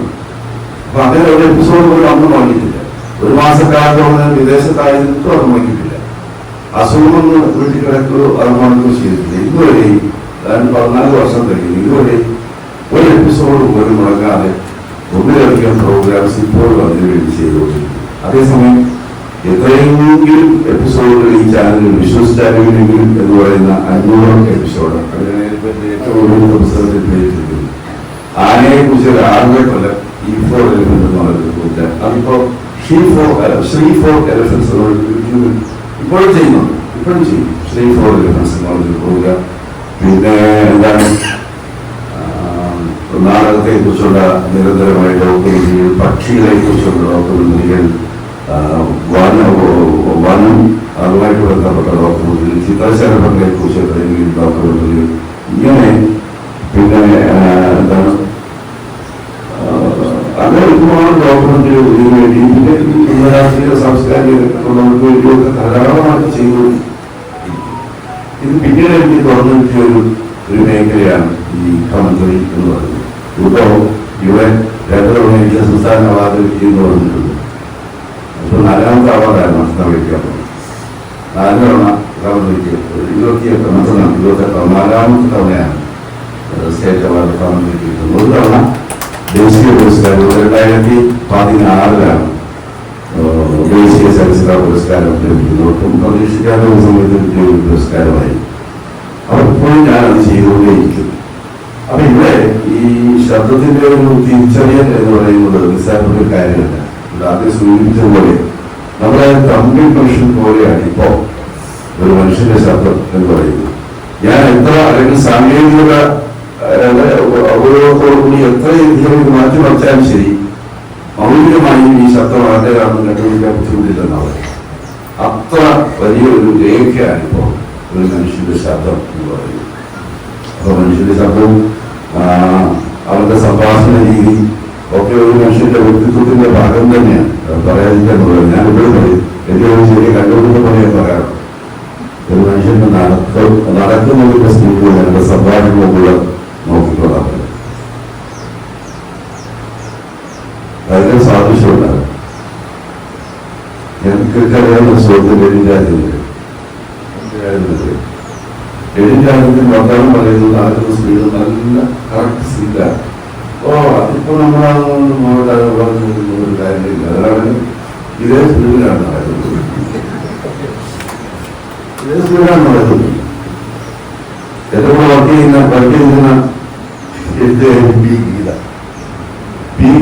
അപ്പൊ അങ്ങനെ ഒരു എപ്പിസോഡ് പോലും അന്ന് വാങ്ങിയിട്ടില്ല. 1 മാസക്കാലത്തോളം വിദേശത്തായിരുന്നിട്ടും അത് വാങ്ങിയിട്ടില്ല. അസുഖമൊന്ന് വീട്ടിൽ കിടക്കുകയോ അതുകൊണ്ടോ ചെയ്തിട്ടില്ല. ഇതുവരെയും 14 വർഷം കഴിയും, ഇതുവരെ ഒരു എപ്പിസോഡ് പോലും മുടങ്ങാതെ 1-ലധികം പ്രോഗ്രാംസ് ഇപ്പോഴും അതിനു വേണ്ടി ചെയ്തുകൊണ്ടിരിക്കും. അതേസമയം എത്രയെങ്കിലും എപ്പിസോഡുകൾ ഈ ചാനലിൽ വിശ്വസിച്ചാലെങ്കിലും എന്ന് പറയുന്ന 500 എപ്പിസോഡ് അങ്ങനെ ഏറ്റവും കൂടുതൽ പുസ്തകത്തിൽ പേരിട്ടിരിക്കുന്നു. ആനയെ കുറിച്ച് ഒരു 6 കൊല്ലം E4 എലിഫന്റ് എന്ന് പറയുന്നത് അതിപ്പോ ശ്രീ 4 എലിഫന്റ്സ് യൂട്യൂബിൽ ഇപ്പോഴും ചെയ്യുന്നുണ്ട്, ഇപ്പോഴും ചെയ്യും. ശ്രീ 4 എലിഫന്റ്സ് എന്ന് പറഞ്ഞൊരു പ്രോഗ്രാം. പിന്നെ എന്താണ് നാടകത്തെ കുറിച്ചുള്ള നിരന്തരമായ ഡോക്യുമെന്ററികൾ, പക്ഷികളെ കുറിച്ചുള്ള ഡോക്യുമെന്ററികൾ, വനം അതുമായിട്ട് ബന്ധപ്പെട്ട ഡോക്യുമെന്ററികൾ, ചിത്രശലഭങ്ങളെ കുറിച്ചുള്ള ഡോക്യുമെന്ററികൾ, ഇങ്ങനെ പിന്നെ എന്താണ് അങ്ങനെ ഒരുപാട് ഡോക്യുമെന്ററികൾ ഇതിനു വേണ്ടി പിന്നെ രാഷ്ട്രീയ സാംസ്കാരികൾക്ക് വേണ്ടിയൊക്കെ ധാരാളമായിട്ട് ചെയ്തു. ഇത് പിന്നീട് എനിക്ക് തുറന്നു കിട്ടിയ ഒരു മേഖലയാണ് ഈ കമന്ററി എന്ന് പറയുന്നത്. ഇപ്പോ ഇവിടെ 2 തവണ എനിക്ക് സംസ്ഥാന അവാർഡ് എന്ന് പറഞ്ഞിട്ടുണ്ട്. ഇപ്പൊ 4ാമത്തെ അവാർഡായിരുന്നു സംസ്ഥാന വിളിക്കാൻ 4 തവണ കമന്ററിക്ക് 28 4ാമത്തെ തവണയാണ് സ്റ്റേറ്റ് അവാർഡ് കിട്ടിയിട്ടുണ്ട്. ഒരു തവണ ദേശീയ പുരസ്കാരം 2016 ദേശീയ ചലച്ചിത്ര പുരസ്കാരം ലഭിക്കുന്നു. ഒട്ടും പ്രതീക്ഷിക്കാത്ത ഒരു സമയത്ത് കിട്ടിയ ഒരു പുരസ്കാരമായി. അപ്പോൾ ഇപ്പോഴും ഞാനത് ചെയ്തുകൊണ്ടേയിരിക്കും. അപ്പൊ ഇവിടെ ഈ ശബ്ദത്തിന്റെ ഒരു തിരിച്ചറിയൽ എന്ന് പറയുന്നത് നിസ്സാരപ്പെട്ട ഒരു കാര്യമല്ല. ആദ്യം സൂചിപ്പിച്ചതുപോലെ നമ്മുടെ കമ്പ്യൂട്ടർ മനുഷ്യൻ പോലെയാണ് ഇപ്പോ ഒരു മനുഷ്യന്റെ ശബ്ദം എന്ന് പറയുന്നത്. ഞാൻ എത്ര അല്ലെങ്കിൽ സാങ്കേതികത ഉപയോഗത്തോടുകൂടി എത്രയധികം മാറ്റി വച്ചാലും ശരി, മൗലികമായും ഈ ശബ്ദം വളരെയാണെന്ന് കണ്ടുപിടിക്കാൻ ബുദ്ധിമുട്ടില്ലെന്നാണ്. അത്ര വലിയൊരു രേഖയാണ് ഇപ്പോൾ ഒരു മനുഷ്യന്റെ ശബ്ദം എന്ന് പറയുന്നത്. അപ്പൊ മനുഷ്യന്റെ ശബ്ദവും അവരുടെ സംഭാഷണ രീതി ഒക്കെ ഒരു മനുഷ്യന്റെ വ്യക്തിത്വത്തിന്റെ ഭാഗം തന്നെയാണ്. പറയാതിരിക്കാന്നുള്ളത് ഞാൻ ഇവിടെ പറയും. എന്റെ ഒരു ചെറിയ കണ്ടുപിടുത്ത പോലെ പറയാം. ഒരു മനുഷ്യന്റെ നടക്കുന്നതിന്റെ സ്പീഡ് ഞങ്ങളുടെ സംഭാഷണമുള്ള നോക്കിക്കൊള്ളാം. അതിന് സാദൃശ്യമുണ്ടാകും. ഞങ്ങൾക്കൊക്കെ അറിയാവുന്ന സുഹൃത്ത് എഴുതിരാജ്യത്തിൽ വർത്തമാനം പറയുന്നത് നടക്കുന്ന സ്പീഡ് നല്ല കറക്റ്റ് സ്പീഡാണ്. അതിപ്പോ നമ്മളൊരു കാര്യമില്ല. അതാണ് ഇതേ സ്പീഡിലാണ് നടക്കുന്നത്. ഇതേ സ്പീഡാണ് നടക്കുന്നത്. ഏറ്റവും വർക്ക് ചെയ്യുന്ന എഴുത്തുകാരി പി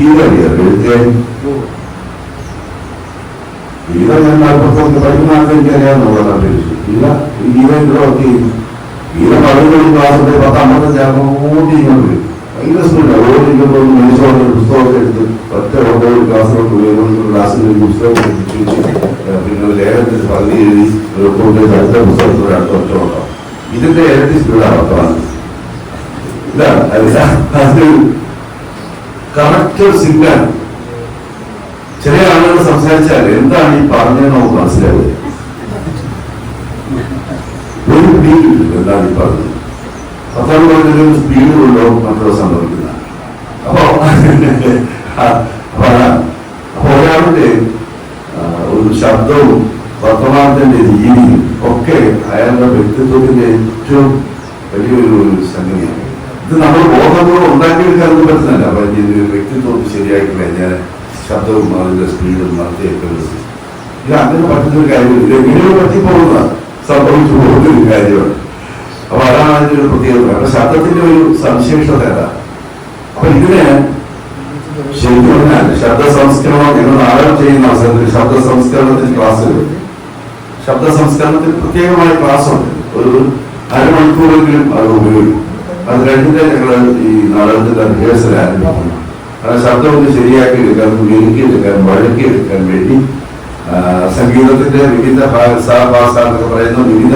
ഗീത അറിയാം. എഴുത്തുകാരി ഗീത ഞാൻ 40 പഠിക്കുന്ന ആൾക്ക് എനിക്കറിയാമെന്നുള്ള അപേക്ഷിച്ചു. ഗീത ഇവിടെ വർക്ക് ചെയ്യുന്നു. ഗീത 11 ക്ലാസ്സിന്റെ 10-55 ഓടി ഇങ്ങോട്ട് വരും. ഭയങ്കര സ്പീഡാണ്. ഓടിക്കുമ്പോൾ മനുഷ്യരുടെ പുസ്തകമൊക്കെ എടുത്ത് ഒറ്റ ക്ലാസ്സിലോട്ട് ക്ലാസ്സിൽ ഒരു പുസ്തകം എടുത്തിട്ട് പിന്നെ ഒരു ലേഖനത്തിൽ പകുതി എഴുതി അടുത്ത പുസ്തകത്തിലൂടെ അടുത്ത ഒറ്റ ഉണ്ടാവും. ഇതിന്റെ ഇരട്ടി സ്പീഡാണ് വർത്തമാനം. ഇതാണ് അത് കറക്റ്റ് സിഗ്നലാണ്. ചില ആളുകൾ സംസാരിച്ചാൽ എന്താണ് ഈ പറഞ്ഞതെന്ന് നമുക്ക് മനസ്സിലാവുക. ഒരു പിടി കിട്ടില്ല എന്താണ് ഈ പറഞ്ഞത്. പത്താം പറഞ്ഞൊരു സ്പീഡിലുണ്ടോ മറ്റുള്ള സംഭവിക്കുന്ന. അപ്പോ ഒരാളുടെ ഒരു ശബ്ദവും വർത്തമാനത്തിന്റെ രീതിയും ഒക്കെ അയാളുടെ വ്യക്തിത്വത്തിന്റെ ഏറ്റവും വലിയൊരു സംഗതിയാണ്. ഇത് നമ്മൾ ബോധപൂർവ്വം ഉണ്ടാക്കിയെടുക്കാനൊന്നും പറ്റുന്നില്ല. അപ്പൊ ഇതിന്റെ വ്യക്തിത്വം ശരിയാക്കി കഴിഞ്ഞാൽ ശബ്ദവും അതിന്റെ സ്പീഡും നടത്തിയൊക്കെ ഇത് അങ്ങനെ പറ്റുന്നൊരു കാര്യമില്ല. ഇത് എങ്ങനെയോ പറ്റിപ്പോകുന്ന സംഭവിച്ചു പോകുന്നൊരു കാര്യമാണ്. അപ്പൊ അതാണ് അതിന്റെ ഒരു പ്രത്യേകത. അപ്പൊ ശബ്ദത്തിന്റെ ഒരു സവിശേഷത അതാണ്. അപ്പൊ ഇതിന് ശരിക്കും പറഞ്ഞാൽ ശബ്ദ സംസ്കരണം ഞങ്ങൾ നാടകം ചെയ്യുന്ന അവസരത്തിൽ ശബ്ദ സംസ്കരണത്തിന് ക്ലാസ്സുകൾ, ശബ്ദ സംസ്കരണത്തിന് പ്രത്യേകമായ ക്ലാസ്സുണ്ട്. ഒരു അരമണിക്കൂറെങ്കിലും അത് ഉപയോഗിക്കും. അത് കഴിഞ്ഞിട്ട് ഞങ്ങൾ ഈ നാടകത്തിന്റെ റിഹേഴ്സൽ ആരംഭിക്കുന്നു. കാരണം ശബ്ദം ഒന്ന് ശരിയാക്കി എടുക്കാൻ, മെരുക്കിയെടുക്കാൻ, വഴക്കിയെടുക്കാൻ വേണ്ടി സംഗീതത്തിന്റെ വിവിധ എന്നൊക്കെ പറയുന്ന വിവിധ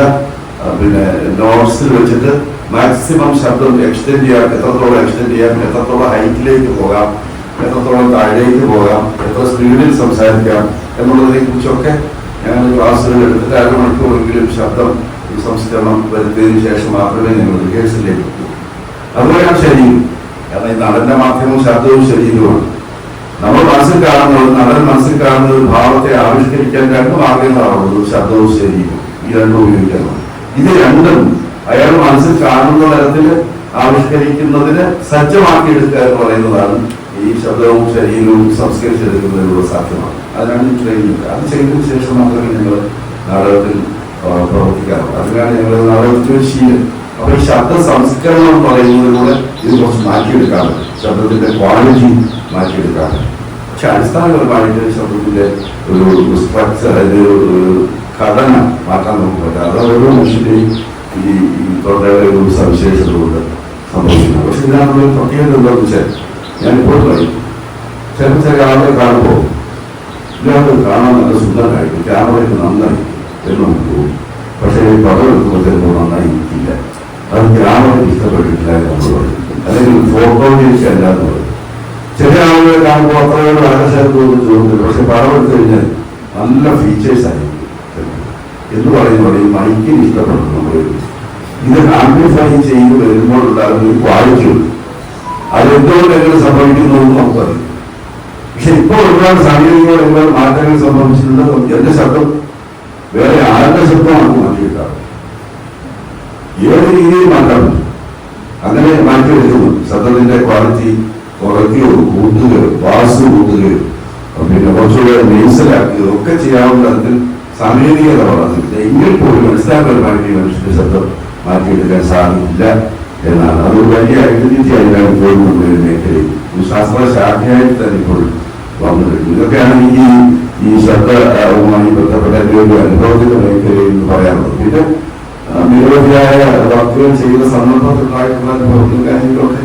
പിന്നെ നോട്ട്സിൽ വെച്ചിട്ട് മാക്സിമം ശബ്ദം എക്സ്റ്റെൻഡ് ചെയ്യാം. എത്രത്തോളം എക്സ്റ്റെൻഡ് ചെയ്യാം, എത്രത്തോളം ഹൈറ്റിലേക്ക് പോകാം, എത്രത്തോളം താഴേക്ക് പോകാം, എത്ര സ്പീഡിൽ സംസാരിക്കാം എന്നുള്ളതിനെ കുറിച്ചൊക്കെ ഞങ്ങൾ ക്ലാസ്സുകൾ എടുത്തിട്ട് അരമണിക്കൂറെങ്കിലും ശബ്ദം സംസ്കരണം വരുത്തിയതിനു ശേഷം മാത്രമേ ഞങ്ങൾ റിഹേഴ്സലിലേക്ക് പോകൂ. അതുപോലെയാണ് ശരീരം. കാരണം ഈ നടന്റെ മാധ്യമവും ശബ്ദവും ശരീരവുമാണ്. നമ്മൾ മനസ്സിൽ കാണുന്നത്, നടൻ മനസ്സിൽ കാണുന്ന ഒരു ഭാവത്തെ ആവിഷ്കരിക്കാൻ 2 മാർഗങ്ങളാണുള്ളത്: ശബ്ദവും ശരീരവും. ഈ രണ്ടും ഉപയോഗിക്കണം. ഇത് രണ്ടും അയാൾ മനസ്സിൽ കാണുന്ന തരത്തിൽ ആവിഷ്കരിക്കുന്നതിന് സജ്ജമാക്കിയെടുക്കുക എന്ന് പറയുന്നതാണ് ഈ ശബ്ദവും ശരീരവും സംസ്കരിച്ചെടുക്കുന്നതിലൂടെ സാധ്യമാണ്. അതിനാണ് ഈ ട്രെയിനിങ്. അത് ചെയ്തതിനു ശേഷം മാത്രമേ ഞങ്ങൾ നാടകത്തിൽ പ്രവർത്തിക്കാറുള്ളൂ. അതിനാണ് ഞങ്ങൾ നാടകത്തിൽ ശീലം. അപ്പൊ ഈ ശബ്ദ സംസ്കരണം എന്ന് പറയുന്നതിലൂടെ ഇത് കുറച്ച് മാറ്റിയെടുക്കാറ്, ശബ്ദത്തിന്റെ ക്വാളിറ്റി മാറ്റിയെടുക്കാറ്. പക്ഷെ അടിസ്ഥാനപരമായിട്ട് ശബ്ദത്തിന്റെ ഒരു സ്ട്രക്ചർ, അതിന്റെ ഒരു ഘടന മാറ്റാൻ നമുക്ക് പറ്റാം. അത് ഓരോ മനുഷ്യന്റെയും ഈ തൊണ്ടയുടെ ഒരു സവിശേഷത കൊണ്ട് സംഭവിക്കുന്നത്. പക്ഷെ ഇതിനകത്തൊരു പ്രത്യേകത എന്താണെന്ന് വെച്ചാൽ, ഞാനിപ്പോൾ പറയും, ചില ആളെ കാണുമ്പോൾ ഇയാൾ കാണാൻ നല്ല സുന്ദരമായിട്ട് ക്യാമറയ്ക്ക് നന്നായി എന്ന് നമുക്ക് തോന്നും. പക്ഷേ ഈ പടം എടുക്കുമ്പോൾ ചിലപ്പോൾ നന്നായി ഇരിക്കില്ല. അത് ക്യാമറയ്ക്ക് ഇഷ്ടപ്പെട്ടിട്ടില്ല എന്ന് നമ്മൾ പറയും, അല്ലെങ്കിൽ ഫോട്ടോയിലേക്ക് അല്ല എന്ന് പറയും. ചില ആളുകളെ കാണുമ്പോൾ അത്രയോട് ആകർഷകത്തോട് തോന്നുന്നില്ല. പക്ഷെ പടം എടുത്തു കഴിഞ്ഞാൽ നല്ല ഫീച്ചേഴ്സ് ആയിരിക്കും എന്ന് പറയുന്നത് ഈ മൈക്കിന് ഇഷ്ടപ്പെടുന്നു. നമ്മൾ ഇത് ആംപ്ലിഫൈ ചെയ്ത് വരുമ്പോൾ ഉണ്ടാകുന്ന ഒരു ക്വാളിറ്റി ഉണ്ട്. അതെന്തുകൊണ്ട് എങ്ങനെ സംഭവിക്കുന്നു എന്ന് നമുക്കറിയാം. പക്ഷെ ഇപ്പോൾ ഒരുപാട് സാങ്കേതിക ഒരുപാട് മാറ്റങ്ങൾ സംഭവിച്ചിട്ടുണ്ട്. എന്റെ ശബ്ദം വേറെ ആരുടെ ശബ്ദമാണ് മാറ്റിയിട്ടാണ്. ഏത് രീതിയിൽ മാറ്റാൻ പറ്റും. അങ്ങനെ മാറ്റി ശബ്ദത്തിന്റെ ക്വാളിറ്റി കുറയ്ക്കുകയോ കൂട്ടുകയോ ബാസ് കൂട്ടുകയോ പിന്നെ കുറച്ചുകൂടെ മനസ്സിലാക്കുകയോ ഒക്കെ ചെയ്യാവുന്ന തരത്തിൽ സാങ്കേതികത വളർന്നില്ല. എങ്കിൽ പോലും മനസ്സിലാക്കാൻ മനുഷ്യന്റെ ശബ്ദം മാറ്റിയെടുക്കാൻ സാധിക്കില്ല എന്നാണ്. അത് വലിയ ഐഡന്റിറ്റി ആയിട്ടാണ് ഇപ്പോൾ നമ്മുടെ മേഖലയിൽ ശാസ്ത്ര ശാഖയായിട്ട് തന്നെ ഇപ്പോൾ വന്നു കഴിഞ്ഞു. ഇതൊക്കെയാണ് ഈ ശബ്ദവുമായി ബന്ധപ്പെട്ട ഒരു അനുഭവത്തിന്റെ മേഖലയിൽ എന്ന് പറയാനുള്ളത്. പിന്നെ നിരവധിയായ വർക്കുകൾ ചെയ്യുന്ന സന്ദർഭത്തിലുണ്ടായിട്ടുള്ള അനുഭവങ്ങളും കാര്യങ്ങളൊക്കെ.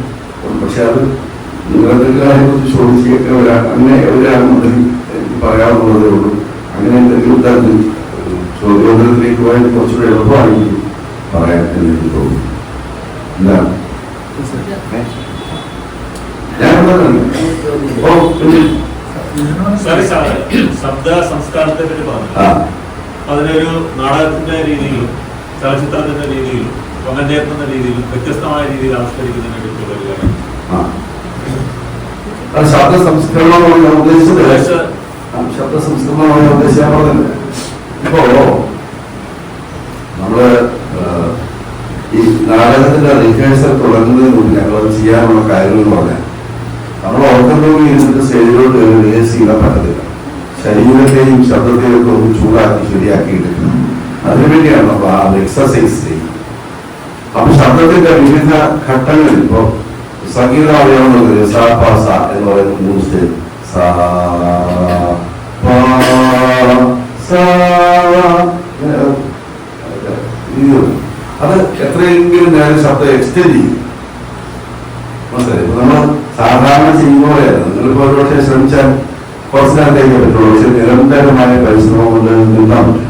പക്ഷെ അത് നിങ്ങളെ കുറിച്ച് ചോദിച്ചൊക്കെ അങ്ങനെ ഒരാണെന്നുണ്ടെങ്കിൽ എനിക്ക് പറയാവുന്നതേ ഉള്ളൂ. അങ്ങനെ എന്തെങ്കിലും തരത്തിൽ ചോദ്യോത്തരത്തിലേക്ക് പോയാൽ കുറച്ചുകൂടെ എളുപ്പമായിരിക്കും പറയാൻ എന്ന് എനിക്ക് തോന്നുന്നു. എന്താണ് ശബ്ദ സംസ്കാരത്തെ പറ്റി പറഞ്ഞു. അതിനൊരു നാടകത്തിന്റെ രീതിയിലും ചലച്ചിത്രത്തിന്റെ രീതിയിലും പ്രപഞ്ചത്തിന്റെ രീതിയിലും വ്യത്യസ്തമായ രീതിയിൽ ആവിഷ്കരിക്കുന്നതിനെ പറ്റിയുള്ള ഒരു കാര്യം. ശബ്ദ സംസ്കരണമാണ് ഉദ്ദേശിച്ചത്. ശബ്ദ സംസ്കരണമാണ് ഉദ്ദേശിച്ചത്. ഇപ്പോ നമ്മള് ഈ നാടകത്തിന്റെ റിഹേഴ്സൽ തുടങ്ങുന്നതിന് മുമ്പ് ഞങ്ങൾ ചെയ്യാനുള്ള കാര്യങ്ങൾ പറഞ്ഞാൽ നമ്മൾ ഓർക്കുന്നവർക്ക് ഇരുന്നിട്ട് സ്റ്റേജിലോട്ട് റിഹേഴ്സ് ചെയ്യാൻ പറ്റത്തില്ല. ശരീരത്തെയും ശബ്ദത്തെയും ഒക്കെ ഒന്ന് ചൂടാക്കി ശരിയാക്കിയിട്ടില്ല. അതിനുവേണ്ടിയാണ് നമ്മൾ ആ എക്സസൈസ് ചെയ്യുന്നത്. അപ്പൊ ശബ്ദത്തിന്റെ വിവിധ ഘട്ടങ്ങളിൽ ഇപ്പോ സംഗീതം അറിയാവുന്നത് സാ പ സ എന്ന് പറയുന്ന 3 സ്റ്റേജ്. സാ പ സ അത് എത്രയെങ്കിലും നേരം ശബ്ദം എക്സ്റ്റെൻഡ് ചെയ്യും. മനസ്സിലായി? ഇപ്പൊ നമ്മൾ സാധാരണ ചെയ്യുന്ന പോലെയാണ്. നിങ്ങളിപ്പോ ഒരു പക്ഷേ ശ്രമിച്ചാൽ കുറച്ച് നേരത്തേക്ക് പറ്റുള്ളൂ. പക്ഷെ നിരന്തരമായ പരിശ്രമം കൊണ്ട് നിന്നാൻ പറ്റും.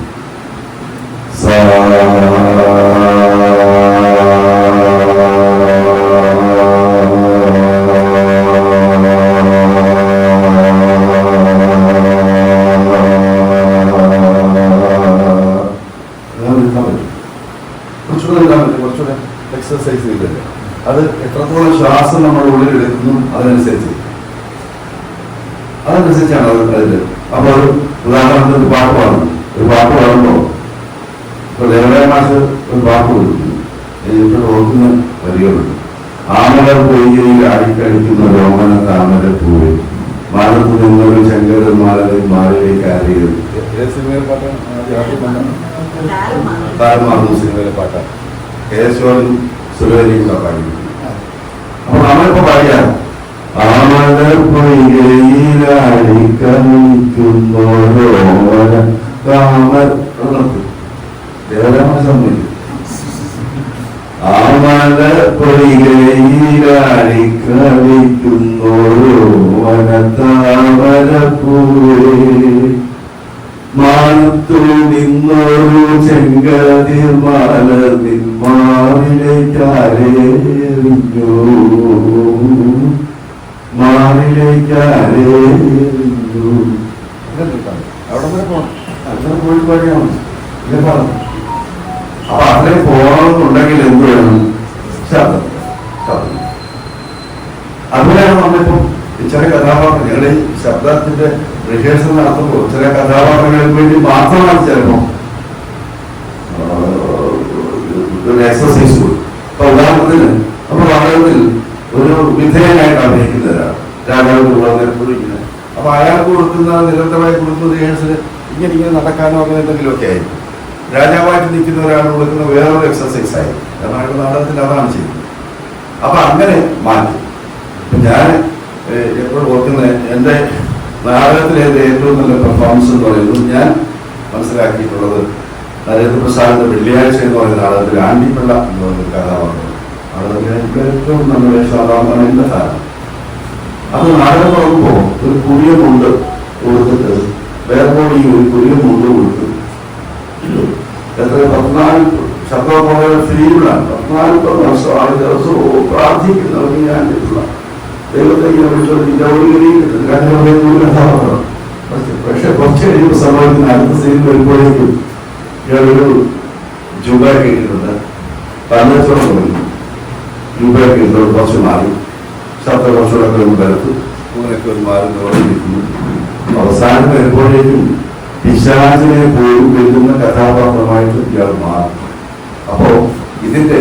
കുറച്ചുകൂടെ എക്സസൈസ് ചെയ്തല്ലേ. അത് എത്രത്തോളം ശ്വാസം നമ്മുടെ ഉള്ളിൽ എടുക്കുന്നു അതനുസരിച്ചാണ് അതിൽ. അപ്പൊ ഒരു ഉദാഹരണത്തിന് ഒരു പാട്ട് പാടുമ്പോ ഇപ്പൊ ദേവരായ മാഷ് ഒരു പാട്ട് കൊടുക്കുന്നു. ഇപ്പോൾ ഓർക്കുന്ന വരികളുണ്ട്. ആമല പൊയ്കയിൽ ആടിക്കടിക്കുന്ന രോമന താമര പൂവ് മാനത്തു നിന്നൊരു ശങ്കരൻ മാലയിൽ മാലയിലേക്ക് ആരെയും സിനിമയിലെ പാട്ടാണ്. താരമാർന്നു സിനിമയിലെ പാട്ടാണ്. കേശവൻ സുരേരിയും പാടിയിരിക്കുന്നു. അപ്പൊ നമ്മളിപ്പോ പറയാം ആമല പൊയ്കയിലാടിക്കടിക്കുന്നോരോമന താമര ദേവരാമ സമ്മതിക്കും. ആമല പൊയ്കയിലാടിക്കടിക്കുന്നോരോമന താമര പൂവേ മാനത്തു നിന്നൊരു ചെങ്കതിർമാല മാറിലേക്കാരേറിഞ്ഞു അവിടെ വരെ പോകണം. അങ്ങനെ പോയി പാടിയാണ്. അപ്പൊ അങ്ങനെ പോകണമെന്നുണ്ടെങ്കിൽ എന്ത് വേണം? ശബ്ദം. അതുപോലെയാണ് നമ്മളിപ്പോ ചില കഥാപാത്രം ഞങ്ങളുടെ ഈ ശബ്ദത്തിന്റെ റിഹേഴ്സൽ നടത്തുമ്പോൾ ചില കഥാപാത്രങ്ങൾക്ക് വേണ്ടി മാത്രമാണ് ചിലപ്പോ ഒരു എക്സസൈസ് കൊടുക്കും. ഇപ്പൊ ഉദാഹരണത്തിന് നമ്മൾ നാടകത്തിൽ ഒരു വിധേയനായിട്ട് അഭിനയിക്കുന്നവരാണ്. രാജാവിനുള്ളത്. അപ്പൊ അയാൾക്ക് കൊടുക്കുന്ന നിരന്തരമായി കൊടുക്കുന്ന റിഹേഴ്സൽ ഇങ്ങനെ നടക്കാനോ അങ്ങനെ എന്തെങ്കിലുമൊക്കെ ആയിരിക്കും. രാജാവായിട്ട് നിൽക്കുന്ന ഒരാൾ കൊടുക്കുന്ന വേറൊരു എക്സസൈസ് ആയിരിക്കും. കാരണം അയാളുടെ നാടകത്തിൽ അതാണ് ചെയ്യുന്നത്. അപ്പൊ അങ്ങനെ മാറ്റി. ഞാൻ എപ്പോഴും ഓർക്കുന്ന എൻ്റെ നാടകത്തിലെ എൻ്റെ ഏറ്റവും നല്ല പെർഫോമൻസ് എന്ന് പറയുന്നത് ഞാൻ മനസ്സിലാക്കിയിട്ടുള്ളത് നരേന്ദ്രപ്രസാദിന്റെ വെള്ളിയാഴ്ച എന്ന് പറയുന്ന നാടകത്തിൽ ആണ്ടിപ്പിള്ള എന്ന് പറയുന്ന കഥാപാത്രം. നാടകത്തിലെ ഏറ്റവും നല്ല വേഷാധാരണമാണ് എൻ്റെ ധാരണ. അത് നാടകം തുടങ്ങുമ്പോൾ ഒരു കുറിയ മുണ്ട് കൊടുത്തിട്ട് വേറെ ഈ ഒരു കുറിയ മുണ്ട് കൊടുത്തു എത്ര 14 ശബ്ദമായ ഫീൽഡാണ്. 14 വർഷം ആ ദിവസവും പ്രാർത്ഥിക്കുന്നവർക്ക് ഞാൻ ദൈവത്തെ കഥാപാത്രം. പക്ഷെ കുറച്ച് കഴിയുമ്പോൾ സംഭവിക്കുന്ന അടുത്ത സീൻ വരുമ്പോഴേക്കും ഇയാളൊരു ജുബാക്ക് ഇട്ടിട്ടുണ്ട്. തലച്ചോളം തുടങ്ങി ജുബാക്ക് ഇട്ടത് കുറച്ച് മാറി. ശബ്ദ കുറച്ചുകൂടെ ഒന്ന് കരുത്തു. പൂനൊക്കെ ഒരു മാറി തുടങ്ങിയിരിക്കുന്നു. അവസാനം വരുമ്പോഴേക്കും പിശാചിനെ പോലും വെല്ലുന്ന കഥാപാത്രമായിട്ട് ഇയാൾ മാറും. അപ്പോ ഇതിന്റെ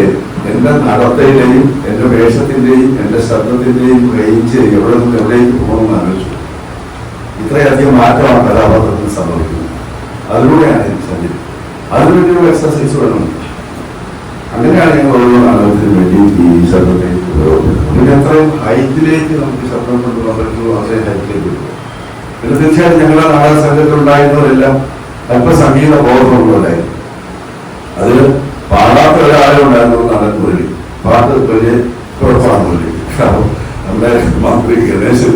എന്റെ നടത്തയിലെയും എന്റെ വേഷത്തിന്റെയും എന്റെ ശബ്ദത്തിന്റെയും റേഞ്ച് എവിടെ നിന്ന് എവിടേക്ക് പോകണമെന്ന് ആലോചിച്ചു. ഇത്രയധികം മാറ്റമാണ് കഥാപാത്രത്തിന് സംഭവിക്കുന്നത്. അതിലൂടെയാണ് എനിക്ക് സഞ്ചരിക്കുന്നത്. അതിനുവേണ്ടിയുള്ള എക്സസൈസ് വേണം. അങ്ങനെയാണ് ഞങ്ങൾ ഓരോ നാടകത്തിന് വേണ്ടി ഈ ശബ്ദത്തെ ഉപയോഗപ്പെടുത്തുന്നത്. പിന്നെ എത്രയും ഹൈറ്റിലേക്ക് നമുക്ക് ശബ്ദം കൊണ്ടുപോകാൻ പറ്റുമോ അത്രയും ഹൈറ്റിലേക്ക് കിട്ടും. പിന്നെ തീർച്ചയായിട്ടും ഞങ്ങളുടെ നാടക സംഘത്തിൽ ഉണ്ടായിരുന്നവരെല്ലാം അല്പ സംഗീത ബോധമുള്ളവരായിരുന്നു. അതിൽ പാടാത്ത ഒരാളെ ഉണ്ടായിരുന്നു നടൻ മുരളി. പാട്ട് വലിയ കുഴപ്പമാണ് മുരളി. നമ്മുടെ മന്ത്രി ഗണേശൻ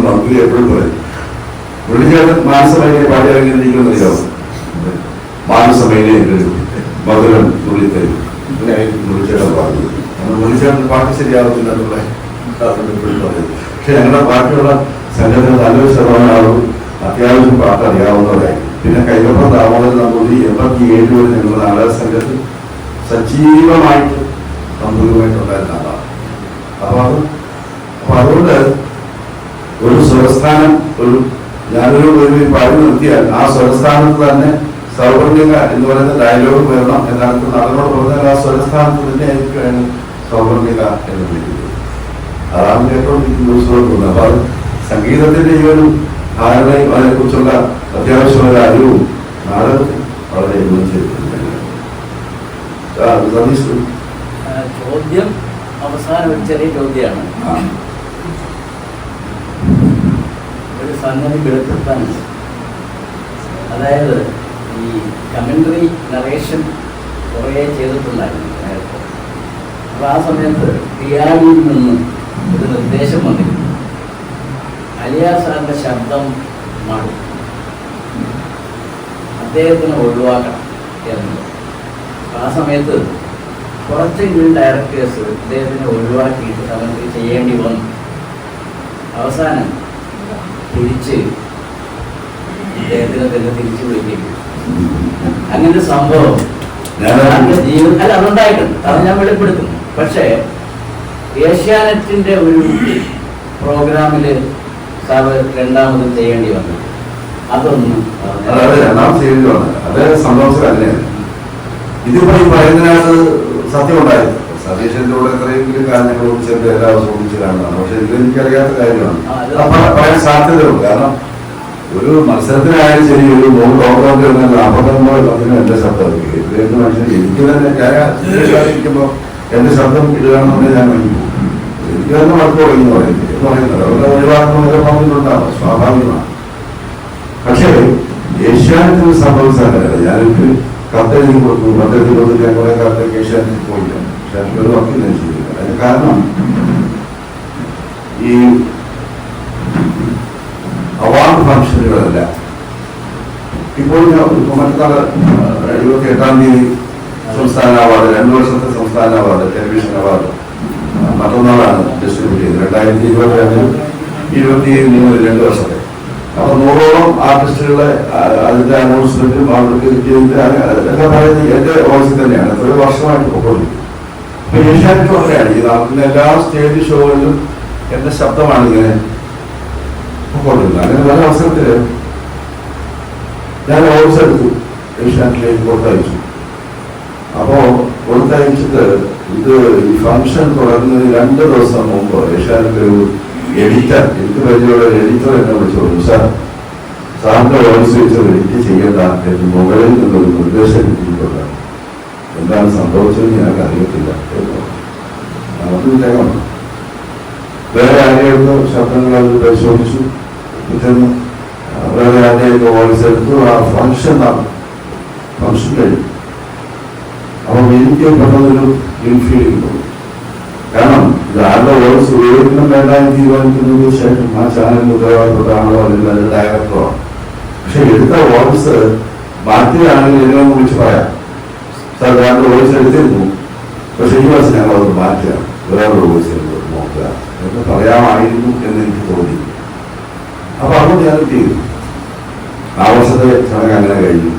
മന്ത്രി എപ്പോഴും പറയും മുരളിച്ചേട്ടൻ മാനസമൈനെ പാടി ഇറങ്ങിയിരിക്കുന്ന അറിയാവും. മാനസമൈനെ മധുരം തുള്ളിത്തരും ഇങ്ങനെയായിരിക്കും മുരളിച്ചേട്ടൻ പാടുന്നത്. മുരളിച്ചേട്ടൻ പാട്ട് ശരിയാവത്തില്ല എന്നുള്ള എപ്പോഴും പറയും. പക്ഷെ ഞങ്ങളുടെ പാട്ടുള്ള സംഘത്തിന് നല്ലൊരു ശതമാനം ആളും അത്യാവശ്യം പാട്ട് അറിയാവുന്നവരായി. പിന്നെ കൈകപ്പുറം ദാമോദരൻ നമ്പൂതിരി 87 വരെ ഞങ്ങളുടെ നാടക സംഘത്തിൽ സജീവമായിട്ട് നമ്പൂതിരുമായിട്ടുണ്ടായിരുന്ന ആളാണ്. അപ്പൊ അതുകൊണ്ട് ഒരു സ്വരസ്ഥാനം ഞാനൊരു പാടി നിർത്തിയാൽ ആ സ്വരസ്ഥാനത്ത് തന്നെ സൗവർണിക എന്ന് പറയുന്ന ഡയലോഗ് വരണം എന്നാണ് നടനോട് പറഞ്ഞാൽ ആ സ്വരസ്ഥാനത്ത് തന്നെ എനിക്ക് വേണം സൗവർണിക എന്ന് വിളിക്കുന്നത്. അതാണ് കേട്ടോണ്ടിരിക്കുന്ന ദിവസത്തോട് തോന്നുന്നത്. അപ്പൊ അത് സംഗീതത്തിന്റെ ഈ ഒരു ധാരണയും അതിനെക്കുറിച്ചുള്ള അത്യാവശ്യമായ അറിവും നാടകത്തിൽ വളരെ ചോദ്യം അവസാനം ഒരു ചെറിയ ചോദ്യമാണ്. ഒരു സംഗതി വെളിപ്പെടുത്താൻ, അതായത് ഈ കമന്ററി നറേഷൻ കുറേ ചെയ്തിട്ടുണ്ടായിരുന്നു നേരത്തെ. അപ്പോൾ ആ സമയത്ത് റിയാലിയിൽ നിന്ന് ഒരു നിർദ്ദേശം വന്നിരുന്നു, അലിയാ സാറിന്റെ ശബ്ദം മാറി അദ്ദേഹത്തിന് ഒഴിവാക്കണം എന്നത്. ആ സമയത്ത് കുറച്ചെങ്കിലും ഡയറക്ടേഴ്സ് അദ്ദേഹത്തിനെ ഒഴിവാക്കിയിട്ട് കമന്ററി ചെയ്യേണ്ടി വന്നു. അവസാനം തിരിച്ച് ഇദ്ദേഹത്തിനെ തന്നെ തിരിച്ചു വിളിക്കേണ്ടി. അങ്ങനെ സംഭവം ജീവിതം അല്ല അതുണ്ടായിട്ടുണ്ട്. അത് ഞാൻ വെളിപ്പെടുത്തുന്നു. പക്ഷേ ഏഷ്യാനെറ്റിന്റെ ഒരു പ്രോഗ്രാമില് സാറ് രണ്ടാമതും ചെയ്യേണ്ടി വന്നു. അതൊന്നും അത് സംഭവിച്ചത് അങ്ങനെയാണ്. ഇതിപ്പോ ഈ പറയുന്നതിനകത്ത് സത്യം ഉണ്ടായിരുന്നു. സതീശന്റെ കൂടെ എത്രയെങ്കിലും കാര്യങ്ങൾ ചേർത്ത് എല്ലാ ദിവസവും ഒന്നിച്ച് കാണുന്നതാണ്. പക്ഷെ ഇത് എനിക്കറിയാത്ത കാര്യമാണ്. പറയാൻ സാധ്യതയുള്ളൂ. കാരണം ഒരു മത്സരത്തിനായാലും ശരി, ഒരു 100 പ്രോഗ്രാമിൽ 49 എന്റെ ശബ്ദം എന്ത് മനുഷ്യൻ എനിക്ക് തന്നെ ഞാനിരിക്കുമ്പോ എന്റെ ശബ്ദം ഇടുകയാണെന്നുണ്ടെങ്കിൽ ഞാൻ വഹിക്കും. എനിക്ക് തന്നെ വർക്ക് തുടങ്ങി പറയുന്നത് അവരുടെ ഒഴിവാക്കുന്ന പറഞ്ഞിട്ടുണ്ടാവും, സ്വാഭാവികമാണ്. പക്ഷേ ഏഷ്യാനെറ്റിന് സംഭവിച്ചാലല്ല. ഞാനെനിക്ക് കത്തെഴുതി കൊടുത്തു. കത്തെഴുതി കൊടുത്ത് ഞാൻ കുറെ കാലത്തേക്ക് ഏഷ്യാനെറ്റിൽ പോയില്ല. പക്ഷെ എനിക്കൊരു വർക്ക് ഞാൻ ചെയ്തില്ല. അതിന് കാരണം ഈ അവാർഡ് ഫംഗ്ഷനുകളല്ല. ഇപ്പോൾ മറ്റന്നാള് 28-ാം തീയതി സംസ്ഥാന അവാർഡ്, 2 വർഷത്തെ സംസ്ഥാന അവാർഡ്, ടെലിവിഷൻ അവാർഡ് മറ്റന്നാളാണ് ഡിസ്ട്രിബ്യൂട്ട് ചെയ്തത്. 2022 2 വർഷത്തെ. അപ്പൊ 100ഓളം ആർട്ടിസ്റ്റുകളെ അതിന്റെ അനൗൺസ്മെന്റും അവർക്ക് എല്ലാം പറയുന്നത് എന്റെ വോയിസിൽ തന്നെയാണ്. എത്രയോ വർഷമായിട്ട് പൊക്കോണ്ടിരിക്കും. അപ്പൊ ഏഷ്യാനെറ്റ് അങ്ങനെയാണ്. ഈ നാട്ടിലെ എല്ലാ സ്റ്റേജ് ഷോകളിലും എന്റെ ശബ്ദമാണ് ഇങ്ങനെ പൊക്കോണ്ടിരുന്നത്. അങ്ങനെ പല അവസരത്തില് ഞാൻ വോയിസ് എടുത്തു, ഏഷ്യാനെറ്റിലേക്ക് കൊടുത്തയച്ചു. അപ്പോ കൊടുത്തയച്ചിട്ട് ഇത് ഈ ഫംഗ്ഷൻ തുടങ്ങുന്നതിന് 2 ദിവസം മുമ്പ് ഏഷ്യാനെറ്റ് ഒരു എഡിറ്റർ, എനിക്ക് പരിചയമുള്ള എഡിറ്റർ എന്നെ വിളിച്ചു, സാറിന്റെ വോയിസ് വെച്ചത് എഡിറ്റ് ചെയ്യേണ്ട എന്ന് മുകളിൽ നിന്നൊരു നിർദ്ദേശം കിട്ടിയിട്ടുണ്ട്. എന്താണ് സംഭവിച്ചതെന്ന് ഞങ്ങൾക്ക് അറിയത്തില്ല. നമുക്ക് വിചാരം വേറെ ആരെയൊക്കെ ശബ്ദങ്ങൾ അത് പരിശോധിച്ചു. പിറ്റേന്ന് വേറെ ആരെയൊക്കെ വോയിസ് എടുത്തു. ആ ഫംഗ്ഷൻ കഴിഞ്ഞു. അപ്പൊ എനിക്ക് പെട്ടെന്നൊരു ഇൻഫീലിംഗ് തോന്നി. കാരണം ആരുടെ വോയിസ് ഉപയോഗിക്കണം വേണ്ട എന്ന് തീരുമാനിക്കുന്നതിന് ശേഷം ആ ചാനലിന് ഉത്തരവാദപ്പെട്ട ആളോ അല്ലെങ്കിൽ അതിന്റെ ഡയറക്ടറോ. പക്ഷെ എടുത്ത വോയിസ് മാറ്റുകയാണെങ്കിൽ എന്നെ വിളിച്ച് പറയാം, സാർ ഞാനൊരു വോയിസ് എടുത്തിരുന്നു, പക്ഷെ ഈ വർഷം ഞങ്ങളത് മാറ്റുക, വേറൊരു വോയിസ് നോക്കുക എന്ന് പറയാമായിരുന്നു എന്ന് എനിക്ക് തോന്നി. അപ്പൊ അതുകൊണ്ട് ഞാൻ ചെയ്തു. ആ വർഷത്തെ ചടങ്ങ് അങ്ങനെ കഴിഞ്ഞു.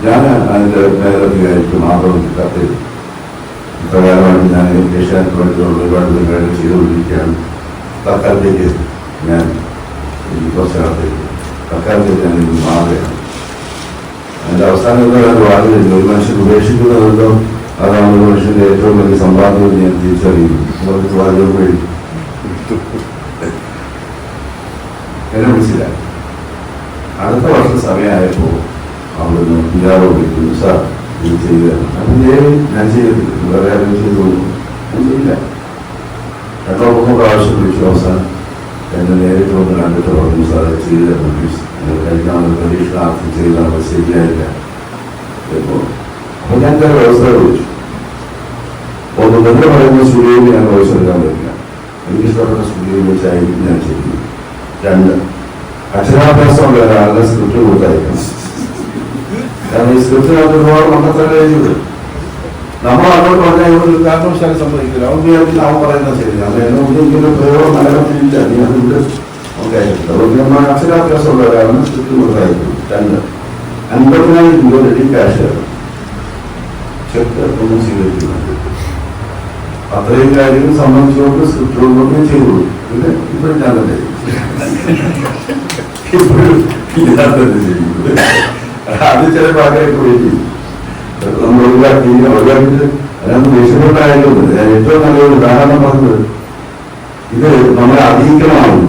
ഞാൻ അതിന്റെ മേലധികാരിക്ക് മാത്രം കത്തെഴുതി, ഇപ്രകാരമായിട്ട് ഞാൻ ഏഷ്യാനെറ്റുമായിട്ടുള്ള ഒരുപാട് കാര്യങ്ങൾ ചെയ്തുകൊണ്ടിരിക്കുകയാണ്. തൽക്കാലത്തേക്ക് ഞാൻ കുറച്ച് കാലത്തേക്ക് തൽക്കാലത്തേക്ക് ഞാൻ ഇത് മാറുകയാണ്. അതിന്റെ അവസാനം വാതിലില്ല. ഒരു മനുഷ്യൻ ഉപേക്ഷിക്കുന്നതെന്തോ അതാണ് ഒരു മനുഷ്യന്റെ ഏറ്റവും വലിയ സമ്പാദ്യം ഞാൻ തിരിച്ചറിയുന്നു. അവർക്ക് വാചകം വഴി എന്നെ വിളിച്ചില്ല. അടുത്ത വർഷം സമയമായപ്പോൾ അവിടുന്ന് പിതാവ് വിളിക്കുന്നു, സാർ ഇത് ചെയ്തു തരണം. അപ്പം ഞാൻ ചെയ്തിട്ടില്ല, വേറെ ആരും ചെയ്തു തോന്നുന്നു, ഞാൻ ചെയ്യില്ല. 2-3 പ്രാവശ്യം വിളിച്ചു. അവസാനം എന്നെ നേരിട്ട് വന്ന് കണ്ടിട്ട് പറഞ്ഞു, സാറെ ചെയ്തു തരണം പ്ലീസ്, കഴിക്കാനുള്ള പരീക്ഷണാർത്ഥം ചെയ്താണ്, ശരിയായില്ല. അപ്പോൾ ഞാൻ ചില വ്യവസ്ഥകൾ വിളിച്ചു. ഒന്ന്, നിങ്ങൾ പറയുന്ന സ്റ്റുഡിയോയിൽ ഞാൻ വോയിസ് എടുക്കാൻ പറ്റില്ല, എനിക്കിഷ്ടപ്പെട്ട സ്റ്റുഡിയോയിൽ വെച്ചായിരിക്കും ഞാൻ ചെയ്യുന്നത്. 2, അക്ഷരാഭ്യാസമുള്ള ഒരാളുടെ സ്ക്രിപ്റ്റ് കൊടുത്തായിരിക്കണം. കാരണം ഈ സ്ക്രിപ്റ്റിനകത്ത് ഒരുപാട് മണ്ടത്തരം എഴുതിയത് നമ്മൾ അങ്ങോട്ട് പറഞ്ഞാൽ ഒരു കാരണവശാലും സംഭവിക്കില്ല. അവൻ വിചാരിക്കുന്ന അവൻ പറയുന്നത് ശരിയാണ്. അത് എന്നോട് പ്രയോഗം മലയാളത്തിലില്ല, നീ അതുകൊണ്ട് ഉണ്ടായിട്ടുണ്ട്. അതുകൊണ്ട് നമ്മൾ അക്ഷരാഭ്യാസമുള്ള ഒരാളാണ് സ്ക്രിപ്റ്റ് കൊടുത്തായിരിക്കും. 2, 50,000 രൂപ റെഡി ക്യാഷ് ചെക്ക് ഒന്നും സ്വീകരിക്കുന്നുണ്ട്. അത്രയും കാര്യങ്ങൾ സംബന്ധിച്ചുകൊണ്ട് സ്ക്രിപ്റ്റുകളൊക്കെ ചെയ്തു. പിന്നെ ഇപ്പോഴും ഞാൻ തന്നെ ഇപ്പോഴും ഞാൻ തന്നെ ചെയ്യുന്നത്. അത് ചില ഭാഗമായിട്ട് വേണ്ടി നമ്മൾ ഒഴിവാക്കിയിട്ട് അതിനകത്ത് ദേഷ്യപ്പെട്ടായാലും ഞാൻ ഏറ്റവും നല്ലൊരു ഉദാഹരണം പറഞ്ഞത്, ഇത് നമ്മളെ അറിയിക്കണമാണ്.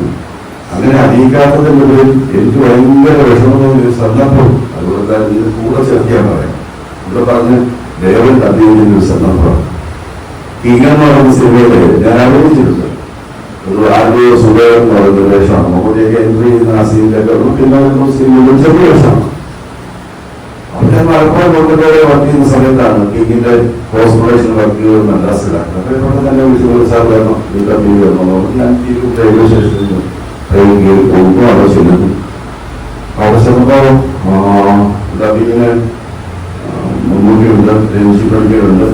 അങ്ങനെ അറിയിക്കാത്തതിൻ്റെ പേരിൽ എനിക്ക് ഭയങ്കര വിഷമം തോന്നിയ ഒരു സന്ദർഭം, അതുകൊണ്ട് ഇത് കൂടെ ചേർത്തിയാൽ പറയാം. ഇവിടെ പറഞ്ഞ് ദേവൻ തദ്ദേശിക്കുന്ന ഒരു സന്ദർഭമാണ്. കിങ്ങെന്ന് പറയുന്ന സിനിമയില് ഞാൻ അഭിനയിച്ചിട്ടുണ്ട്. ഒരു ആദ്യ സുഖം എന്ന് പറയുന്ന വേഷമാണ്. മമ്മൂട്ടിയൊക്കെ എൻട്രി ചെയ്യുന്ന ആ സീനിലൊക്കെ പിന്നെ സിനിമയിൽ ചെറിയ വേഷമാണ്. അപ്പൊ ഞാൻ മലപ്പുറം കൊണ്ടുപോയി വർക്ക് ചെയ്യുന്ന സമയത്താണ് കിങ്ങിന്റെ കോസ്മോളേഷൻ വർക്ക് ചെയ്യുന്നത് മദ്രാസിലാണ്. അപ്പൊ ഇവിടെ തന്നെ വിളിച്ചു, സാർ വരണം, ഇന്റർവ്യൂ വരണം. ഞാൻ റെയിൽവേ സ്റ്റേഷനിൽ ട്രെയിൻ കയറി പോകുന്നു, അവിടെ ചെല്ലുന്നു. അവിടെ ചെന്നപ്പോൾ ഡബിങ്ങിന് മമ്മൂട്ടിയുണ്ട്, രഞ്ജി പണിക്കരുണ്ട്,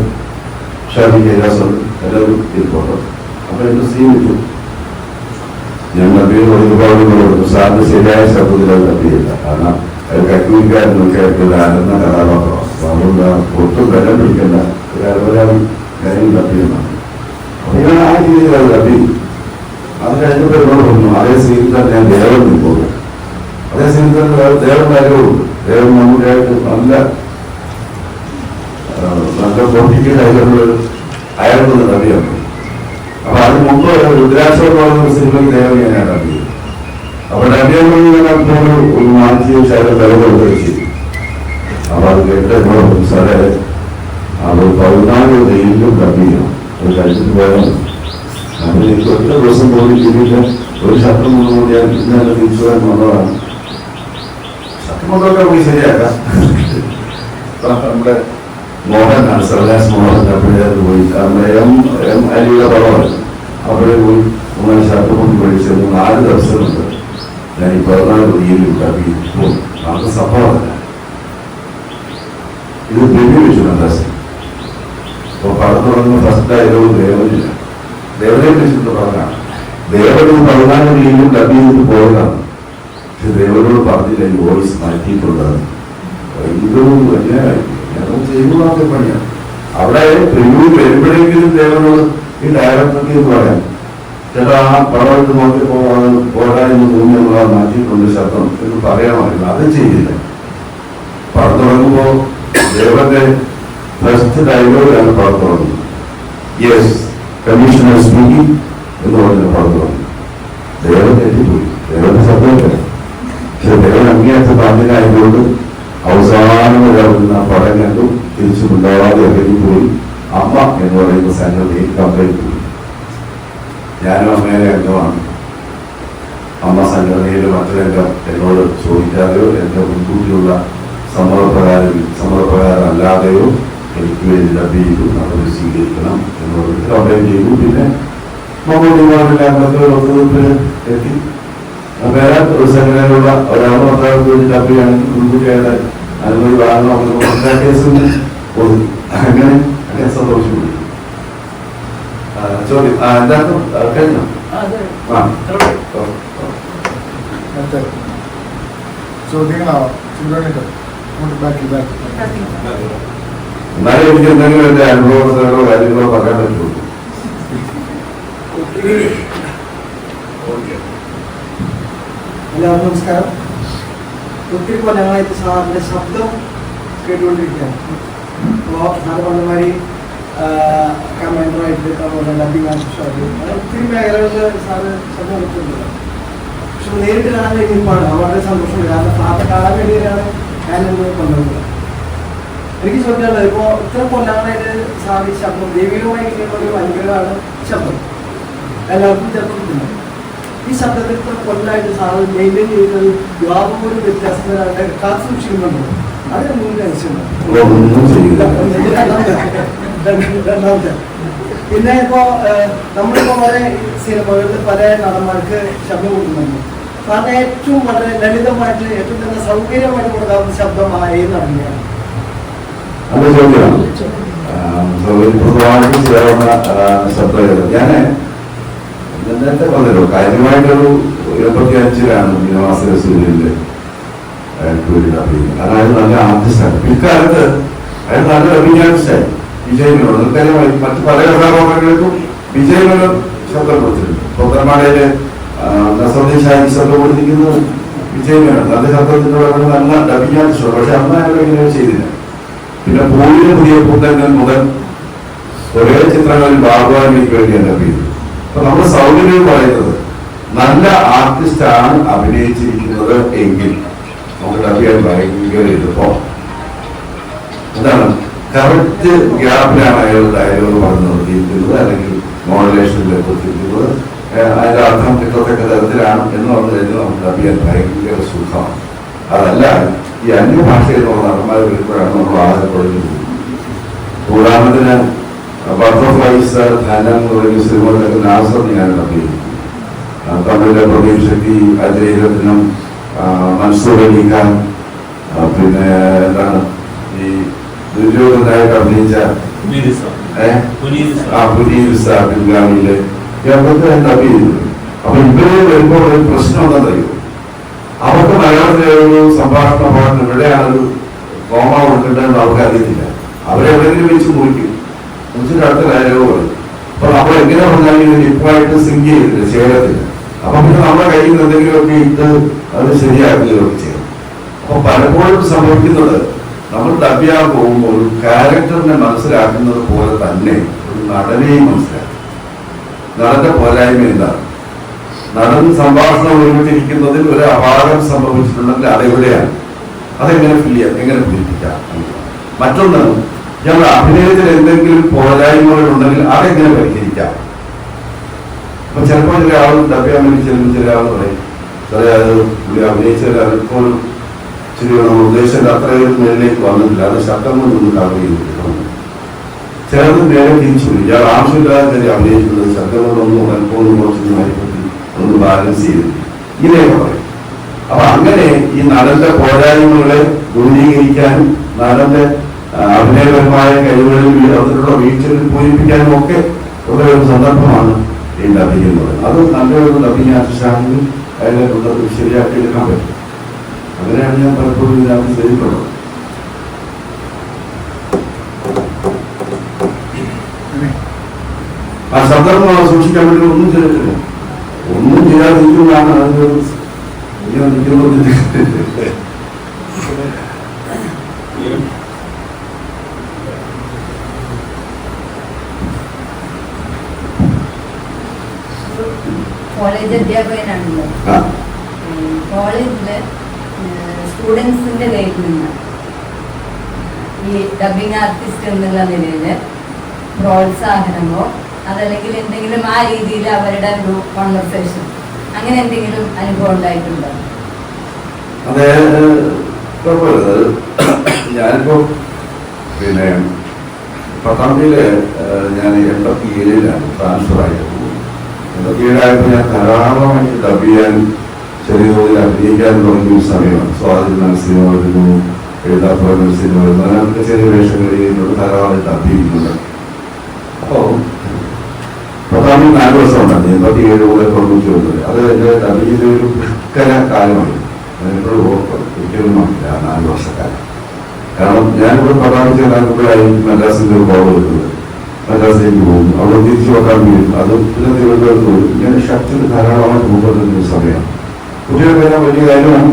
ഷാജി കൈലാസുണ്ട്, എല്ലാവരും ഇരിപ്പുണ്ട്. അപ്പൊ എന്റെ സീൻ കിട്ടും. ഞാൻ ഡബിയിൽ ഒരുപാട് പറഞ്ഞു, സാറിന് ശരിയായ ശബ്ദത്തിൽ അത് ഡബിയില്ല. കാരണം അത് കക്കൂരിക്കാരനൊക്കെ ആയിട്ടുള്ള ആരെന്ന കഥാപാത്രമാണ്. അപ്പൊ അതുകൊണ്ട് ഒട്ടും ബലം പിടിക്കേണ്ട ഒരു അരപരാതി കാര്യം ഡബിയെന്നാണ്. അപ്പൊ ഞാൻ ആ രീതിയിൽ അത് ഡബി. അത് കഴിഞ്ഞപ്പോൾ എന്നോട് പറഞ്ഞു, അതേ സീനിൽ തന്നെ ഞാൻ ദേവൻ നിൽക്കുന്നു. അതേ സീനിൽ തന്നെ ദേവൻ കാര്യമുണ്ട്. ദേവൻ മമ്മൂട്ടിയായിട്ട് നല്ല പൊട്ടിക്ക് ഡയലോഗുകൾ അയാൾക്കൊന്ന് ഡബിയാണ്. അപ്പൊ അതിന് മുമ്പ് രുദ്രാക്ഷം എന്ന് പറയുന്ന സിനിമയിൽ ദേവൻ ഞാൻ ഡബിയത്. അപ്പൊ ഡബിയെന്ന് ഒരു മാനസിക ശൈലം ഡയലോഗ് വെച്ചു. അപ്പൊ അത് കേട്ട് എന്നോട് സാറേ അത് 14 ഡെയിലും ഡബിയാണ്, അത് കഴിച്ചിട്ട് പോയാൽ നമ്മൾ എനിക്ക് ഒറ്റ ദിവസം പോലും ചെയ്തിട്ട് ഒരു ശബ്ദം കൊണ്ടുകൊണ്ട് ഞാൻ ഇന്നലെ തിരിച്ചു വരാൻ വന്നതാണ്. ശബ്ദം കൊണ്ടൊക്കെ പോയി ശരിയാക്കാം. നമ്മുടെ മോഹനാണ്, സർദാസ് മോഹൻ അപ്പോഴേക്ക് പോയി. കാരണം എം അലിയുടെ പടമാണ്. അപ്പോഴേ പോയി ഒന്നാം ശബ്ദം കൊണ്ട് പഠിച്ചത് 4 ദിവസമുണ്ട്. ഞാൻ ഈ 14 ഡെയിലും ഡബി പോകും. നമുക്ക് സംഭവമല്ല, ഇത് പ്രിവ്യൂ വെച്ചു മദ്രാസ്. അപ്പോൾ പടം തുടങ്ങുന്ന ഫസ്റ്റ് ഡയലോഗ് ദേവനില്ല. ദേവനെ വിളിച്ചിട്ട് പറഞ്ഞാണ്, ദേവന് 14 ഡെയിലും ഡബി ചെയ്തിട്ട് പോയതാണ്. പക്ഷെ ദേവനോട് പറഞ്ഞില്ല ഈ വോയിസ് മാറ്റിയിട്ടുള്ളത്. ഇതൊരു വലിയ ചെയ്യുന്നതൊക്കെ പണിയാണ്. അവിടെ പ്രിവ്യൂ വരുമ്പോഴെങ്കിലും ദേവനോട് ഈ ഡയറക്ടർക്ക് എന്ന് പറയാം, ചേട്ടാ ആ പടമായിട്ട് നോക്കിയപ്പോൾ അത് പോരാ എന്ന് തോന്നി നമ്മൾ മാറ്റിയിട്ടുണ്ട് ശബ്ദം എന്ന് പറയാമായിരുന്നു. അത് ചെയ്തില്ല. പടം തുടങ്ങുമ്പോൾ ദേവന്റെ ഫസ്റ്റ് ഡയലോഗാണ് പടം തുടങ്ങുന്നത്. യെസ് കമ്മീഷണർ സ്പീക്കിംഗ് എന്ന് പറഞ്ഞ പടം തുടങ്ങി. ദേവൻ തെറ്റിപ്പോയി, ദേവന്റെ ശബ്ദമില്ല. പക്ഷെ ദേവൻ അങ്ങേയറ്റ താല്പര്യമായതുകൊണ്ട് അവസാനം വരുന്ന പടം കണ്ടു തിരിച്ചുണ്ടാവാതെ ഇറങ്ങിപ്പോയി. അമ്മ എന്ന് പറയുന്ന സംഗതി കമ്പനിയിൽ പോയി. ഞാനും അമ്മയുടെ അംഗമാണ്. അമ്മ സംഘടനയിൽ മറ്റൊരംഗം എന്നോട് ചോദിക്കാതെയോ എന്റെ മുൻകൂട്ടിയുള്ള സമ്മതപ്രകാരം അല്ലാതെയോ എനിക്ക് വേണ്ടി ഡബ് ചെയ്തു, നടപടി സ്വീകരിക്കണം എന്ന് പറഞ്ഞിട്ട് കംപ്ലൈൻറ്റ് ചെയ്തു. പിന്നെ മമ്മൂട്ടിമാരെല്ലാം ഒത്തുതീർപ്പിന് എത്തി. വേറെ ഒരു സംഘടനയിലുള്ള ഒരാൾ മറ്റാൾക്ക് വേണ്ടി ഡബ് ചെയ്യുകയാണെങ്കിൽ മുൻകൂട്ടിയായിട്ട് അനുമതി വാങ്ങണം കേസിന് ഒതുക്കി. അങ്ങനെ സന്തോഷിച്ചു. ചോദ്യം എന്താക്കും കഴിഞ്ഞോ? ചോദ്യങ്ങളാവാം. എന്നാലും എനിക്ക് എന്തെങ്കിലും എന്റെ അനുഭവങ്ങളോ കാര്യങ്ങളോ പറയാൻ പറ്റുള്ളൂ. എല്ലാവർക്കും നമസ്കാരം. ഒത്തിരി കൊല്ലങ്ങളായിട്ട് സാറിന്റെ ശബ്ദം കേട്ടുകൊണ്ടിരിക്കുകയാണ്. അപ്പോൾ സാറ് പറഞ്ഞമാതിരി കമാൻഡറായിട്ട് അതുപോലെ ഡബിങ് ആർട്ടിസ്റ്റായിട്ട് അങ്ങനെ ഒത്തിരി മേഖലകളിൽ സാറ് ശ്രദ്ധ കൊടുത്തിട്ടുണ്ട്. പക്ഷെ നേരിട്ട് കാണാൻ കഴിഞ്ഞിപ്പാണ് വളരെ സന്തോഷമുണ്ട്. കാരണം സാറിനെ കാണാൻ വേണ്ടിയിട്ടാണ് ഞാൻ ഇന്ന് കൊണ്ടുവന്നത്. എനിക്ക് ചോദിക്കാനുള്ളത് ഇപ്പോൾ ഇത്ര കൊല്ലാനായിട്ട് സാർ ഈ ശബ്ദം ദൈവികമായി കിട്ടിയുള്ള ഒരു അനുഗ്രഹമാണ് ശബ്ദം. എല്ലാവർക്കും ചിലപ്പോൾ കിട്ടുന്നത്. ഈ ശബ്ദത്തിൽ ഇത്ര കൊല്ലമായിട്ട് സാറ് മെയിൻറ്റെയിൻ ചെയ്യുന്നത് യാതൊരു വ്യത്യാസത്തിനായിട്ട് കാത്തു സൂക്ഷിക്കുന്നുണ്ടോ? അത് മൂന്ന് രണ്ടാമത്തെ. പിന്നെ ഇപ്പോൾ നമ്മളിപ്പോൾ പല സിനിമകളിൽ പല നടന്മാർക്ക് ശബ്ദം കൊടുക്കുന്നുണ്ട്. സാറിന് ഏറ്റവും വളരെ ലളിതമായിട്ട് ഏറ്റവും തന്നെ സൗകര്യമായിട്ട് കൊടുക്കാവുന്ന ശബ്ദമായ ഏത് നടന്നെയാണ്? നല്ല ചോദ്യമാണ്. സൗകര്യപ്രദമായിട്ട് ചെയ്യാവുന്ന ശബ്ദം ഞാൻ നേരത്തെ പറഞ്ഞല്ലോ, കാര്യമായിട്ടൊരു 75-ലാണ് ശ്രീനിവാസ സൂര്യന്റെ അതായത് നല്ല ആർട്ടിസ്റ്റാണ്. പിൽക്കാലത്ത് അയാൾ നല്ല അഭിനയാർട്ടിസ്റ്റായി. വിജയനോട് നിങ്ങൾക്കറിയാം, മറ്റു പല കഥാപാത്രങ്ങൾക്കും വിജയനോട് ശബ്ദം കൊടുത്തിട്ടുണ്ട്. പത്രമാടയിലെ നസറുദ്ദീൻ ശബ്ദം കൊടുത്തിരിക്കുന്നത് വിജയനാണ്. നല്ല ശബ്ദത്തിനോട് നല്ല അഭിനയാർട്ടിസ്റ്റാണ്. പക്ഷെ അന്ന് അയാൾ ഇങ്ങനെ ചെയ്തില്ല. പിന്നെ പൂവിന് പുതിയ പൂന്തങ്ങൾ മുതൽ ഒരേ ചിത്രങ്ങളിൽ ബാബുവാനിക്ക് വേണ്ടിയാണ് ഡബ് ചെയ്തത്. അപ്പൊ നമ്മുടെ സൗകര്യം പറയുന്നത് നല്ല ആർട്ടിസ്റ്റാണ് അഭിനയിച്ചിരിക്കുന്നത് എങ്കിൽ നമുക്ക് ഡബ് ചെയ്യാൻ ഭയങ്കര എളുപ്പം. എന്താണ്, കറക്റ്റ് ഗ്യാപ്പിലാണ് അയാൾ ഡയലോഗ് പറഞ്ഞു നിർത്തിയിരിക്കുന്നത്, അല്ലെങ്കിൽ മോഡുലേഷനിൽ കൊടുത്തിരിക്കുന്നത്, അതിന്റെ അർത്ഥം കിട്ടത്തക്ക തരത്തിലാണ് എന്ന് പറഞ്ഞു കഴിഞ്ഞാൽ നമുക്ക് ഡബ് ചെയ്യാൻ ഭയങ്കര സുഖമാണ്. അതല്ല ഈ അന്യഭാഷയിലുള്ള നടന്മാർ വരുമ്പോഴാണ് നമ്മൾ ആദരപ്പെടുന്നത്. ഉദാഹരണത്തിന് ബട്ടർഫ്ലൈസ്, ധനം തുടങ്ങിയ സിനിമകളിലൊക്കെ നാസറിന് ഞാൻ ഡബ് ചെയ്തു. തമിഴിലെ പ്രദീപ് ശക്തി, അജയരത്നം, മൻസൂർ അലി ഖാൻ, പിന്നെ എന്താണ് ഈ ദുര്യോധനായിട്ട് അഭിനയിച്ച പിൻഗാമിയിലെ ഇവർക്ക് ഡബ് ചെയ്തു. അപ്പൊ ഇവര് വരുമ്പോൾ ഒരു പ്രശ്നം എന്താണെന്നറിയോ, അവർക്ക് മലയാളത്തിലെ ഒരു സംഭാഷണ പാഠം എവിടെയാണൊരു കോമ കൊടുക്കേണ്ടതെന്ന് അവർക്ക് അറിയത്തില്ല. അവരെവിടെയെങ്കിലും വെച്ച് മുറിക്കും, മുറിച്ചിട്ട് അടുത്ത ഡയലോഗ് പറയും. അപ്പൊ നമ്മൾ എങ്ങനെ പറഞ്ഞാലും ലിപ്പായിട്ട് സിങ്ക് ചെയ്തില്ല, ചേരത്തില്ല. അപ്പൊ പിന്നെ നമ്മുടെ കയ്യിൽ നിന്ന് എന്തെങ്കിലുമൊക്കെ ഇട്ട് അത് ശരിയാക്കുകയൊക്കെ ചെയ്യും. അപ്പൊ പലപ്പോഴും സംഭവിക്കുന്നത്, നമ്മൾ ഡബ് ചെയ്യാൻ പോകുമ്പോൾ ഒരു ക്യാരക്ടറിനെ മനസ്സിലാക്കുന്നത് പോലെ തന്നെ ഒരു നടനെയും മനസ്സിലാക്കും. നടന്റെ പോരായ്മ എന്താണ്? നടൻ സംഭാഷണം ഒരുമിച്ചിരിക്കുന്നതിൽ ഒരു അപാകം സംഭവിച്ചിട്ടുണ്ടെങ്കിൽ അതെവിടെയാണ്? അതെങ്ങനെ ഫില്ല് ചെയ്യാം, എങ്ങനെ പൂരിപ്പിക്കാം? മറ്റൊന്ന്, ഞങ്ങൾ അഭിനയത്തിൽ എന്തെങ്കിലും പോരായ്മകൾ ഉണ്ടെങ്കിൽ അതെങ്ങനെ പരിഹരിക്കാം? അപ്പൊ ചിലപ്പോൾ ചില ആൾ ഡബ് ചെയ്യാൻ വേണ്ടി ചെല്ലുമ്പോൾ ചില ആൾ പറയും, സാറേ അത് പുള്ളി അഭിനയിച്ചാൽ അതിപ്പോൾ ശരി നമ്മൾ ഉദ്ദേശിച്ച അത്രയും മേളിലേക്ക് വന്നിട്ടില്ല, അത് ശബ്ദം കൊണ്ടൊന്നും കവർ ചെയ്തിട്ടുണ്ട്. ചിലത് നേരെ തിരിച്ചു പോയി, ഇയാൾ ആവശ്യമില്ലാതെ ചില അഭിനയിക്കുന്നത് ശബ്ദം കൊണ്ടൊന്നും അല്പമൊന്നും കുറച്ചൊന്നും ആയിപ്പോയി ഒന്ന് ബാലൻസ് ചെയ്ത് ഇങ്ങനെയൊക്കെ പറയും. അപ്പൊ അങ്ങനെ ഈ നടന്റെ പോരായ്മകളെ ദൂരീകരിക്കാനും നടന്റെ അഭിനയപരമായ കഴിവുകളിൽ അതിലുള്ള വീഴ്ചകളിൽ പൂരിപ്പിക്കാനും ഒക്കെ ഉള്ള ഒരു സന്ദർഭമാണ് ഈ ഡബിങ് എന്ന് പറയുന്നത്. അത് നല്ലൊരു ഡബിങ് ആർട്ടിസ്റ്റാണെങ്കിൽ അതിനെ ശരിയാക്കി എടുക്കാൻ പറ്റും. അങ്ങനെയാണ് ഞാൻ പലപ്പോഴും ഇതിനകത്ത് ചെയ്തിട്ടുള്ളത്. ആ സന്ദർഭം സൂക്ഷിക്കാൻ വേണ്ടി ഒന്നും ചെയ്തിട്ടില്ല. ഒന്നും ചെയ്യാതിരിക്കുമ്പോഴാണ് അത് കോളേജ് അധ്യാപകനാണല്ലോ. കോളേജില് സ്റ്റുഡൻസിന്റെ കയ്യിൽ നിന്ന് ഈ ഡബിങ് ആർട്ടിസ്റ്റ് എന്നുള്ള നിലയില് പ്രോത്സാഹനമോ അതല്ലെങ്കിൽ എന്തെങ്കിലും ആ രീതിയിൽ അവരുടെ ഒരു കോൺവെർസേഷൻ അങ്ങനെ എന്തെങ്കിലും അനുഭവം ഉണ്ടായിട്ടുണ്ടോ? അതെ, കുഴപ്പമില്ല. ഞാനിപ്പോ പിന്നെ പട്ടാമ്പിയില് ഞാൻ 87-ലാണ് ട്രാൻസ്ഫർ ആയത്. 87-ആയപ്പോൾ ഞാൻ ധാരാളമായിട്ട് ഡബ് ചെയ്യാൻ ചെറിയ തോതിൽ അഭിനയിക്കാൻ തുടങ്ങിയ സമയമാണ്. സ്വാതന്ത്ര്യ സിനിമ വരുന്നു, എഴുതാപ്പുറ സിനിമ വരുന്നു, അങ്ങനത്തെ ചെറിയ വേഷങ്ങൾ ചെയ്യുന്നുണ്ട്, ധാരാളമായിട്ട് ഡബ് ചെയ്യുന്നുണ്ട്. അപ്പോൾ പത്താമിൽ 4 വർഷം ഉണ്ടായിരുന്നു. 87 മുതൽ 91 വരെ. അത് എൻ്റെ ഡബിങ്ങിൻ്റെ ഒരു പുഷ്കര കാലമാണ്. അതിനോട് ഓർക്കും ഒരിക്കലും മാറ്റില്ല ആ 4 വർഷക്കാലം. കാരണം ഞാനിവിടെ പത്താമി ചെല്ലാക്കുമ്പോഴായി മദ്രാസിൻ്റെ ഒരു കോൾ വരുന്നത്. മദ്രാസിലേക്ക് പോകുന്നു, അവിടെ തിരിച്ചു വെക്കാൻ വീഴും, അത് പിന്നെ തിരുവനന്തപുരത്ത് പോകും. ഇങ്ങനെ ഷട്ടിൽ ധാരാളമായിട്ട് മുമ്പോട്ടുന്ന സമയമാണ്. കുട്ടികൾക്ക് എല്ലാം വലിയ കാര്യമാണ്.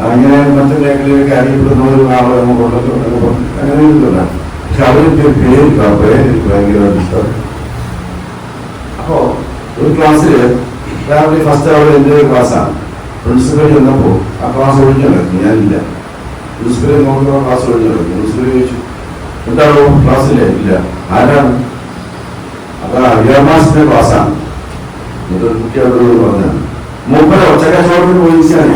അങ്ങനെ മറ്റു മേഖലയിലേക്ക് അറിയപ്പെടുന്ന ഒരു ആളെ നമുക്ക് ഉണ്ടല്ലോ അങ്ങനെ ഇല്ല. പക്ഷെ അവരുടെ പേര് ഭയങ്കര ഇഷ്ടം. അപ്പോ ഒരു ക്ലാസ്സില് രാവിലെ ഫസ്റ്റ് അവർ എൻ്റെ ക്ലാസ്സാണ്. പ്രിൻസിപ്പൽ ചെന്നപ്പോ ആ ക്ലാസ് ഒഴിഞ്ഞു കിടക്കും, ഞാനില്ല. പ്രിൻസിപ്പൽ നോക്കുമ്പോൾ ക്ലാസ് ഒഴിഞ്ഞു കിടക്കും. പ്രിൻസിപ്പൽ ചോദിച്ചു, എന്താണോ ക്ലാസ്സില്ല? ഇല്ല. ആരാണ്? അപ്പൊ അയ്യാമാസത്തെ ക്ലാസ്സാണ്. എന്നിട്ട് കുട്ടി അവരോട് പറഞ്ഞാണ്, മൂപ്പര ഒച്ചക്കച്ചവടത്തിന് പോയിച്ചാണ്.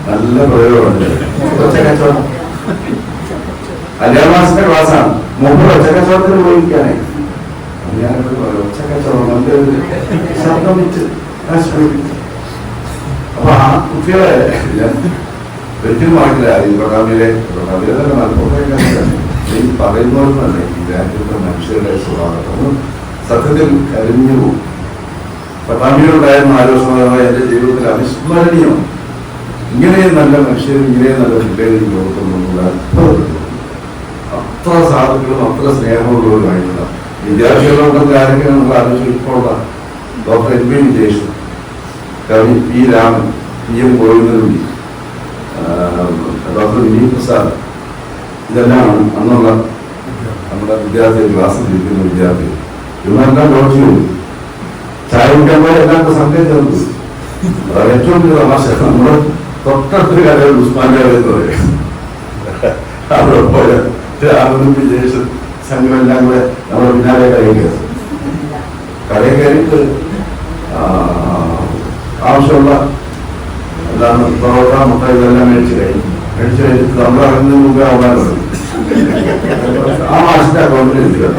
നല്ല പ്രയോഗമുണ്ട്. ഒച്ചക്കച്ചവടം അയ്യാമാസത്തെ ക്ലാസ്സാണ്. മൂപ്പര ഒച്ചക്കച്ചവടത്തിന് പോയിരിക്കാനേ. ഒച്ചക്കച്ചവടം നല്ലൊരു ശബ്ദം വെച്ച് അപ്പൊ ആ കുട്ടികളെ ഒരിക്കലും മറക്കില്ല. ഈ പ്രൊട്ടാമിയിലെ തന്നെ മലപ്പുറം പറയുന്നവർക്കല്ലേ ഈ രാജ്യത്തെ മനുഷ്യരുടെ സ്വഭാവം സത്യത്തിൽ കരിഞ്ഞു പോകും. പട്ടാമ്പിയിലുണ്ടായിരുന്ന ആലോചനകളായ എൻ്റെ ജീവിതത്തിൽ അവിസ്മരണീയമാണ്. ഇങ്ങനെയും നല്ല മനുഷ്യരും ഇങ്ങനെയും നല്ല പിള്ളേരും ലോകത്തുള്ള അത്ര സാധുക്കളും അത്ര സ്നേഹമുള്ളവരുമായിട്ടുള്ള വിദ്യാർത്ഥികളുടെ ആരൊക്കെയാണ് നമ്മൾ ആലോചിച്ച് ഇപ്പോൾ ഡോക്ടർ എൻ വി വിജേഷ്, കവി പി രാമൻ, പി എം ഗോവിന്ദനുണ്ടി, ഡോക്ടർ വി പ്രസാദ്, ഇതെല്ലാം അന്നുള്ള നമ്മുടെ വിദ്യാർത്ഥികൾ, ക്ലാസ്സിൽ ഇരിക്കുന്ന വിദ്യാർത്ഥികൾ. ഇവരെല്ലാം ലോഡ്ജിൽ വരും. ചായ കുടിക്കാൻ പോലെ എല്ലാവർക്കും സംഘം ചേർന്നു. അതാണ് ഏറ്റവും വലിയ തമാശ. നമ്മുടെ തൊട്ടടുത്തൊരു കടയിൽ ഉസ്മാൻ കട എന്ന് പറയും. അവിടെ പോയ രാമനും വിജേഷ് സംഘം എല്ലാം കൂടെ നമ്മുടെ പിന്നാലെ കടയിൽ കയറിയിട്ട് ആവശ്യമുള്ള എന്താണ് പൊറോട്ട, മുട്ട ഇതെല്ലാം മേടിച്ചു കഴിഞ്ഞിട്ട് നമ്മൾ ഇറങ്ങുന്നതിന് മുമ്പേ ആവാൻ തുടങ്ങി. ആ മാസത്തെ അക്കൗണ്ടിൽ എത്തിക്കണം.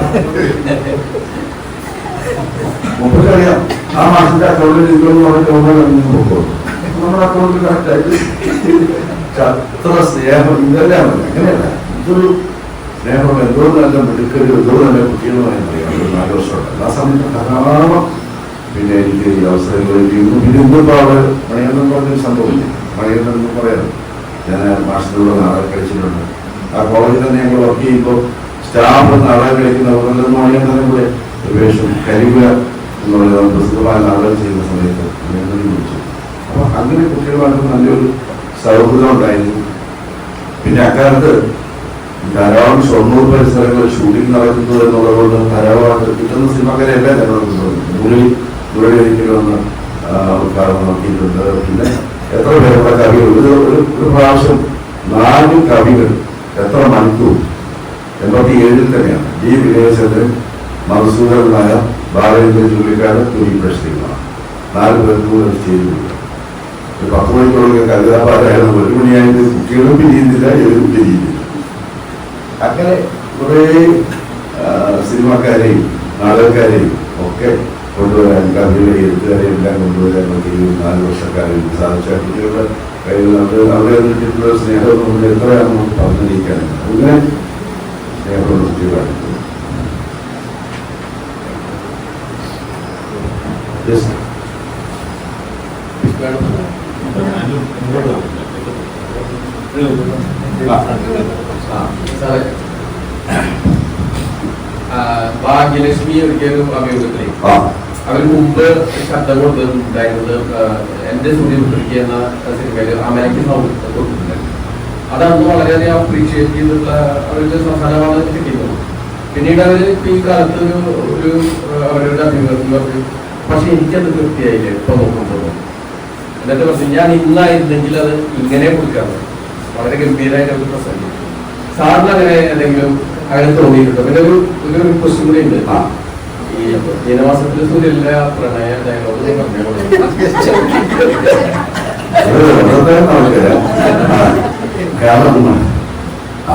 മുമ്പക്കറിയാം ആ മാസത്തെ അക്കൗണ്ടിൽ ഇരിക്കുമെന്ന് പറഞ്ഞിട്ട് പോകും. നമ്മുടെ അക്കൗണ്ടിൽ കറക്റ്റായിട്ട് അത്ര സ്നേഹം ഇതെല്ലാം മതി. അങ്ങനെയല്ല, ഇതൊരു സ്നേഹം എന്തോ നല്ല മിടുക്കരും എന്തോ നല്ല കുട്ടികളുമായി അറിയാം. ഒരു 4 വർഷമുണ്ട്. ആ സമയത്ത് ധാരാളം പിന്നെ എനിക്ക് ഈ അവസരങ്ങൾ പിന്നെ ഇന്നിപ്പോൾ അവിടെ മണിയെന്നും പറഞ്ഞൊരു സംഭവമില്ല. മണിയെന്നും പറയാം, ഞാൻ മാഷത്തിലൂടെ നാടകം കളിച്ചിട്ടുണ്ട്. ആ കോളേജിൽ തന്നെ ഞങ്ങൾ വർക്ക് ചെയ്യുമ്പോൾ സ്റ്റാഫ് നാടകം കളിക്കുന്നവരെല്ലാം മണിയെന്നും കൂടെ വേഷം കരിക എന്ന് പറയുന്നത് പ്രസിദ്ധമായ നാടകം ചെയ്യുന്ന സമയത്ത് മണിയെന്നും വിളിച്ചു. അപ്പൊ അങ്ങനെ കുട്ടികളുമായിട്ട് നല്ലൊരു സൗഹൃദം ഉണ്ടായിരുന്നു. പിന്നെ അക്കാലത്ത് ധാരാളം ഷൊർണൂർ പരിസരങ്ങളിൽ ഷൂട്ടിംഗ് നടക്കുന്നത് എന്നുള്ളതുകൊണ്ട് ധാരാളമായിട്ട് കിട്ടുന്ന സിനിമക്കാരെല്ലാം ഞങ്ങൾ മുരളി ഒരിക്കലൊന്ന് ഉദ്ഘാടനം നടത്തിയിട്ടുണ്ട്. പിന്നെ എത്ര പേരുടെ കവികൾ ഒരു പ്രാവശ്യം 4 കവികൾ എത്ര മണിക്കൂർ 87 തന്നെയാണ്. ജി വിനയചന്ദ്രൻ, മധുസൂദൻ നായർ, ബാലചന്ദ്രൻ ചുള്ളിക്കാട്, കുരി പ്രശ്നങ്ങളാണ് 4 പേർക്ക് ചെയ്തു. 10 മണിക്കൂറൊക്കെ കവിതാപാരായണം 1 മണിയായിട്ട് കുട്ടികളും പിരിയുന്നില്ല, എവരും പിരിയുന്നില്ല. അങ്ങനെ കുറേ സിനിമക്കാരെയും നാടകക്കാരെയും ഒക്കെ കൊണ്ടുവരാൻ, കവികളെ എഴുത്തുകാരെയും എല്ലാം കൊണ്ടുവരാൻ നമുക്ക് ഈ 4 വർഷക്കാരിൽ സാധിച്ച കുട്ടികളുടെ കയ്യിൽ അവിടെ കിട്ടിയിട്ടുള്ള സ്നേഹം കൊണ്ട് എത്രയാണ് നമുക്ക് പറഞ്ഞിരിക്കാൻ. അങ്ങനെ സ്നേഹമുള്ള കുട്ടികളാണ്. ഭാഗ്യലക്ഷ്മി ഒരിക്കലും അഭിമുഖത്തിലേ അവർ മുമ്പ് ശബ്ദം കൊടുത്തിട്ടുണ്ടായിരുന്നത് എന്റെ സൂര്യപുത്രിക്ക് എന്ന സിനിമയിൽ അമേരിക്കൻ സൗണ്ട് കൊടുത്തിട്ടുണ്ടായിരുന്നു. അതന്ന് വളരെയധികം അപ്രീഷിയേറ്റ് ചെയ്തിട്ടുള്ള അവരുടെ സംസാരമാണ് കിട്ടിയിരുന്നത്. പിന്നീട് അവർ ഈ കാലത്ത് ഒരു അവരുടെ അഭിമുഖത്തിൽ പറഞ്ഞു, പക്ഷെ എനിക്കത് തൃപ്തിയായില്ല ഇപ്പൊ നോക്കുമ്പോൾ. എന്നിട്ട് പറഞ്ഞു, ഞാൻ ഇന്നായിരുന്നെങ്കിൽ അത് ഇങ്ങനെ കൊടുക്കാറ്. വളരെ ഗംഭീരമായിട്ട് അവർ പ്രസംഗിച്ചു. സാറിന് അങ്ങനെ എന്തെങ്കിലും അങ്ങനെ തോന്നിയിട്ടുണ്ട്? പിന്നെ ഒരു ക്വസ്റ്റ്യൻ കൂടി ഉണ്ട്. ഈ ജനവാസത്തിലെ സൂര്യല്ല പ്രണയ ഡയലോഗ്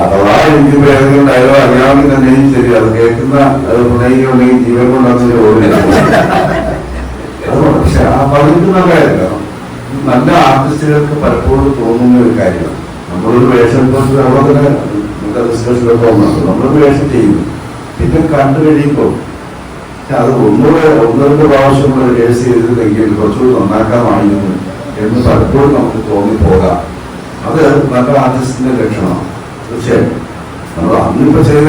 അഥവാ എനിക്ക് ഡയലോഗ് അറിയാമെങ്കിൽ തന്നെയും ശരി, അത് കേൾക്കുന്ന അത് പ്രണയിക്കുണ്ടെങ്കിൽ ജീവൻ കൊണ്ടാകുന്ന ഓർമ്മ. അതുകൊണ്ട് പക്ഷെ ആ പറഞ്ഞിട്ടുള്ള കാര്യമല്ല, നല്ല ആർട്ടിസ്റ്റുകൾക്ക് പലപ്പോഴും തോന്നുന്ന ഒരു കാര്യമാണ്. നമ്മളൊരു വേഷം അവിടെ തന്നെ ഡിസ്കഷനൊക്കെ ഒന്നുണ്ട്. നമ്മളൊരു വേഷം ചെയ്യുന്നു, പിന്നെ കണ്ടു കഴിയുമ്പോൾ അത് ഒന്ന് 2 പ്രാവശ്യം നമ്മൾ കേസ് ചെയ്തിട്ടുണ്ടെങ്കിൽ കുറച്ചുകൂടി നന്നാക്കാമായിരുന്നു എന്ന് പലപ്പോഴും നമുക്ക് തോന്നിപ്പോകാം. അത് നല്ല ആർട്ടിസ്റ്റിന്റെ ലക്ഷണമാണ്. തീർച്ചയായും നമ്മൾ അന്നിപ്പോ ചെയ്ത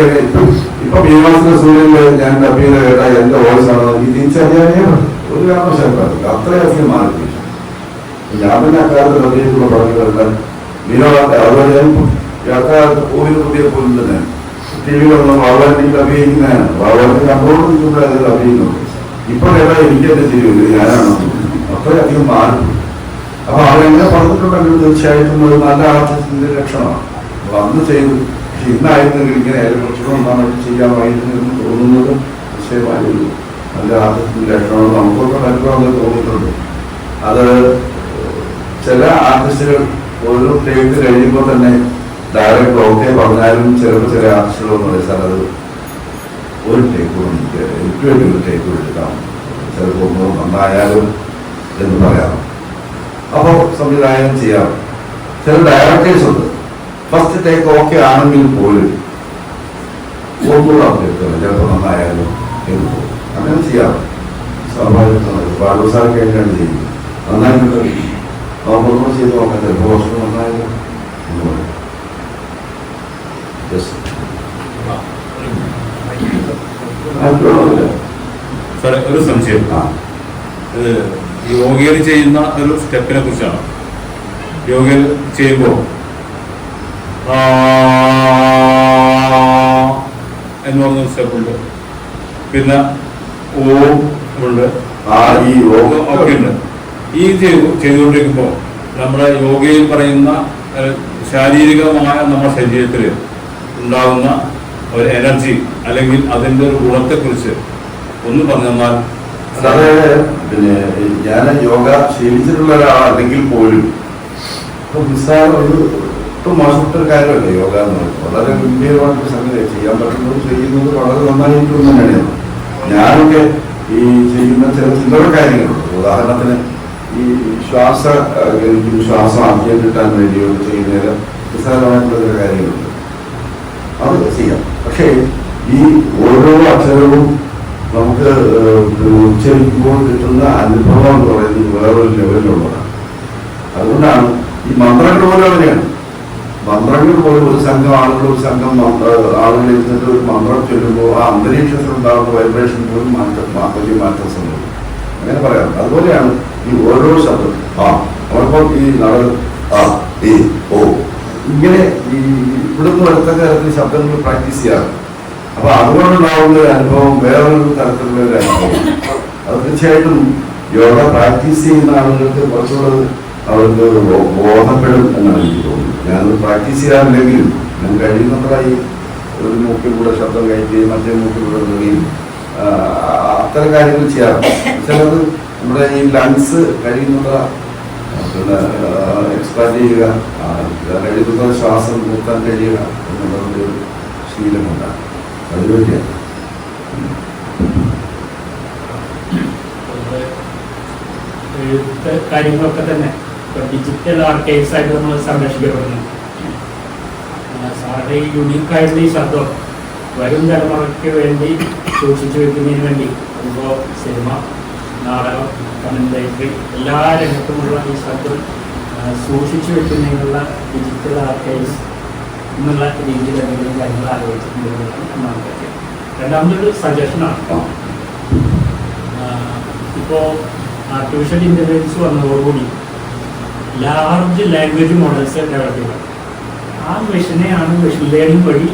ഇപ്പൊ മീമാസിന്റെ സൂര്യനിൽ ഞാൻ ഡബിയിൽ കേട്ട എന്റെ വോയിസ് ആണോ എനിക്ക് തിരിച്ചറിയാനേ ഒരു കാരണവശാലും അത്രയധികം മാറി. ഞാൻ പിന്നെ അക്കാലത്ത് ഡബിയിലുള്ള പറഞ്ഞവരെല്ലാം വിനോദത്തെ അതുപോലെ ഞാൻ യാത്രകാലത്ത് കോവിൽ പുതിയ പോലും തന്നെ ടിവിയിലൊന്നും വാവാനിക്ക് അഭിനയിക്കുന്നതാണ്. വാവാനിക്ക് നമ്മളോട് നിൽക്കുമ്പോൾ അതിൽ അഭിനയിക്കുന്നുണ്ട്. ഇപ്പോഴേതാ എനിക്ക് എന്നെ ചെയ്യുള്ളൂ, ഞാനാണ് അത്രയധികം മാറും. അപ്പൊ അവരെങ്ങനെ പറഞ്ഞിട്ടുണ്ടെങ്കിൽ തീർച്ചയായിട്ടും ഒരു നല്ല ആർട്ടിസ്റ്റിന്റെ ലക്ഷണമാണ്. അപ്പൊ അന്ന് ചെയ്തു. പക്ഷെ ഇന്നായിരുന്നെങ്കിൽ ഇങ്ങനെ കുറച്ചുകൂടെ നന്നായിട്ട് ചെയ്യാമായിരുന്നു എന്ന് തോന്നുന്നത് നിശ്ചയമായിരുന്നു നല്ല ആർട്ടിസ്റ്റിന്റെ ലക്ഷണമാണ്. നമുക്കൊക്കെ അനുഭവം തോന്നിയിട്ടുണ്ട്. അത് ചില ആർട്ടിസ്റ്റുകൾ ഓരോ ടേക്ക് കഴിയുമ്പോൾ തന്നെ ഡയറക്റ്റ് ഓക്കെ പറഞ്ഞാലും ചിലപ്പോൾ ചില ആർട്ടിസ്റ്റുകളെന്ന് വെച്ചാൽ അത് ഒരു ടേക്ക് എനിക്ക് വേണ്ടി ഒരു ടേക്ക് എടുക്കാം, ചിലപ്പോൾ നന്നായാലും എന്ന് പറയാം. അപ്പോൾ സംവിധാനം ചെയ്യാം. ചില ഡയറക്ടേഴ്സ് ഉണ്ട് ഫസ്റ്റ് ടേക്ക് ഓക്കെ ആണെങ്കിൽ പോലും ഒന്നുകൂടെ അവർക്ക് ചിലപ്പോൾ നന്നായാലും എന്ന് പോകും. അങ്ങനെ ചെയ്യാം. സ്വാഭാവികമാണ്. ബാലുസാർക്ക് വേണ്ടിയാണ് ചെയ്യുന്നത്. നന്നായിട്ടുണ്ട് നോക്കുമ്പോൾ ചെയ്ത് നോക്കാം. ചിലപ്പോൾ കുറച്ച് നന്നായാലും എന്ന് പറയും. സാറേ ഒരു സംശയം, ഇത് യോഗയിൽ ചെയ്യുന്ന ഒരു സ്റ്റെപ്പിനെ കുറിച്ചാണ്. യോഗയിൽ ചെയ്യുമ്പോൾ എന്ന് പറഞ്ഞൊരു സ്റ്റെപ്പുണ്ട്, പിന്നെ ഓം ഉണ്ട്, ഒക്കെ ഉണ്ട്. ഈ ചെയ്തുകൊണ്ടിരിക്കുമ്പോൾ നമ്മുടെ യോഗയിൽ പറയുന്ന ശാരീരികമായ നമ്മുടെ ശരീരത്തിൽ ഉണ്ടാകുന്ന ഒരു എനർജി അല്ലെങ്കിൽ അതിൻ്റെ ഒരു ഗുണത്തെക്കുറിച്ച് ഒന്ന് പറഞ്ഞു തന്നാൽ. സാറേ, പിന്നെ ഞാൻ യോഗ ശീലിച്ചിട്ടുള്ള ഒരാളല്ലെങ്കിൽ പോലും ഇപ്പൊ നിസ്സാര ഒരു ഒട്ടും മോശപ്പെട്ടൊരു കാര്യമല്ല യോഗ എന്ന് പറയുന്നത്. വളരെ ഗംഭീരമായിട്ട് സംഗതി ചെയ്യാൻ പറ്റുന്നത് ചെയ്യുന്നത് വളരെ നന്നായിട്ടും തന്നെയാണ്. ഞാനൊക്കെ ഈ ചെയ്യുന്ന ചില കാര്യങ്ങളുണ്ട്. ഉദാഹരണത്തിന് ഈ ശ്വാസം ആദ്യം കിട്ടാൻ വേണ്ടിയൊക്കെ ചെയ്യുന്നതിൽ നിസ്സാരമായിട്ടുള്ള ചില കാര്യങ്ങളുണ്ട്. അത് ചെയ്യാം. പക്ഷേ ഈ ഓരോ അക്ഷരവും നമുക്ക് ഉച്ചരിക്കുമ്പോൾ കിട്ടുന്ന അനുഭവം എന്ന് പറയുന്നത് വേറൊരു ലെവലിലുള്ളതാണ്. അതുകൊണ്ടാണ് ഈ മന്ത്രങ്ങൾ പോലും അങ്ങനെയാണ്. മന്ത്രങ്ങൾ പോലും ഒരു സംഘം ആളുകൾ ഇരുന്നിട്ട് ഒരു മന്ത്രം ചൊല്ലുമ്പോൾ ആ അന്തരീക്ഷത്തിൽ ഉണ്ടാകുന്ന വൈബ്രേഷൻ പോലും വലിയ മാറ്റം സംഭവിക്കും. അങ്ങനെ പറയാം. അതുപോലെയാണ് ഈ ഓരോ ശബ്ദം. നമ്മളിപ്പോൾ ഈ ഇങ്ങനെ ഈ ഇവിടുന്ന് അടുത്ത തരത്തിൽ ശബ്ദങ്ങൾ പ്രാക്ടീസ് ചെയ്യാറ്. അപ്പൊ അതുകൊണ്ടുണ്ടാവുന്ന ഒരു അനുഭവം വേറൊരു തരത്തിലുള്ള ഒരു അനുഭവം. അത് തീർച്ചയായിട്ടും യോഗ പ്രാക്ടീസ് ചെയ്യുന്ന ആളുകൾക്ക് കുറച്ചുകൂടെ അവർക്ക് ബോധപ്പെടും എന്നാണ് എനിക്ക് തോന്നുന്നത്. ഞാനത് പ്രാക്ടീസ് ചെയ്യാറില്ലെങ്കിലും ഞാൻ കഴിയുന്നതായി ഒരു മൂക്കിലൂടെ ശബ്ദം കയറ്റുകയും മറ്റേ മൂക്കിലൂടെ വിടുകയും അത്തരം കാര്യങ്ങൾ ചെയ്യാറുണ്ട്. ചിലത് നമ്മുടെ ഈ ലങ്സ് കഴിയുന്നത്ര പിന്നെ എക്സ്പാൻഡ് ചെയ്യുക, കഴിയുന്ന ശ്വാസം നിർത്താൻ കഴിയുക എന്നുള്ളതിൻ്റെ ഒരു ശീലമുണ്ടാകും. അതുവേണ്ടിയാണ് കാര്യങ്ങളൊക്കെ തന്നെ ഡിജിറ്റൽ ആർക്കൈവ്സ് ആയിട്ട് നമ്മൾ സംരക്ഷിക്കപ്പെടുന്നു. സാറുടെ ഈ യുണീക്കായിട്ടുള്ള ഈ ശബ്ദം വരും തലമുറയ്ക്ക് വേണ്ടി സൂക്ഷിച്ചു വെക്കുന്നതിന് വേണ്ടി ഇപ്പോൾ സിനിമ, നാടകം, കമന്ററി എല്ലാ രംഗത്തുമുള്ള ഈ ശബ്ദം സൂക്ഷിച്ചു വെക്കുന്നതിനുള്ള ഡിജിറ്റൽ ആർക്കൈവ്സ് എന്നുള്ള രീതിയിൽ എന്തെങ്കിലും കാര്യങ്ങൾ ആലോചിച്ചിട്ടുണ്ടെന്നാണ്. രണ്ടാമതൊരു സജഷനാണ്. ഇപ്പോൾ ആർട്ടിഫിഷ്യൽ ഇൻ്റലിജൻസ് വന്നതോടുകൂടി ലാർജ് ലാംഗ്വേജ് മോഡൽസ് ഡെവലപ്പ് ചെയ്യുന്നത്. ആ മെഷീനെയാണ് മെഷീൻ ലേണിംഗ് വഴി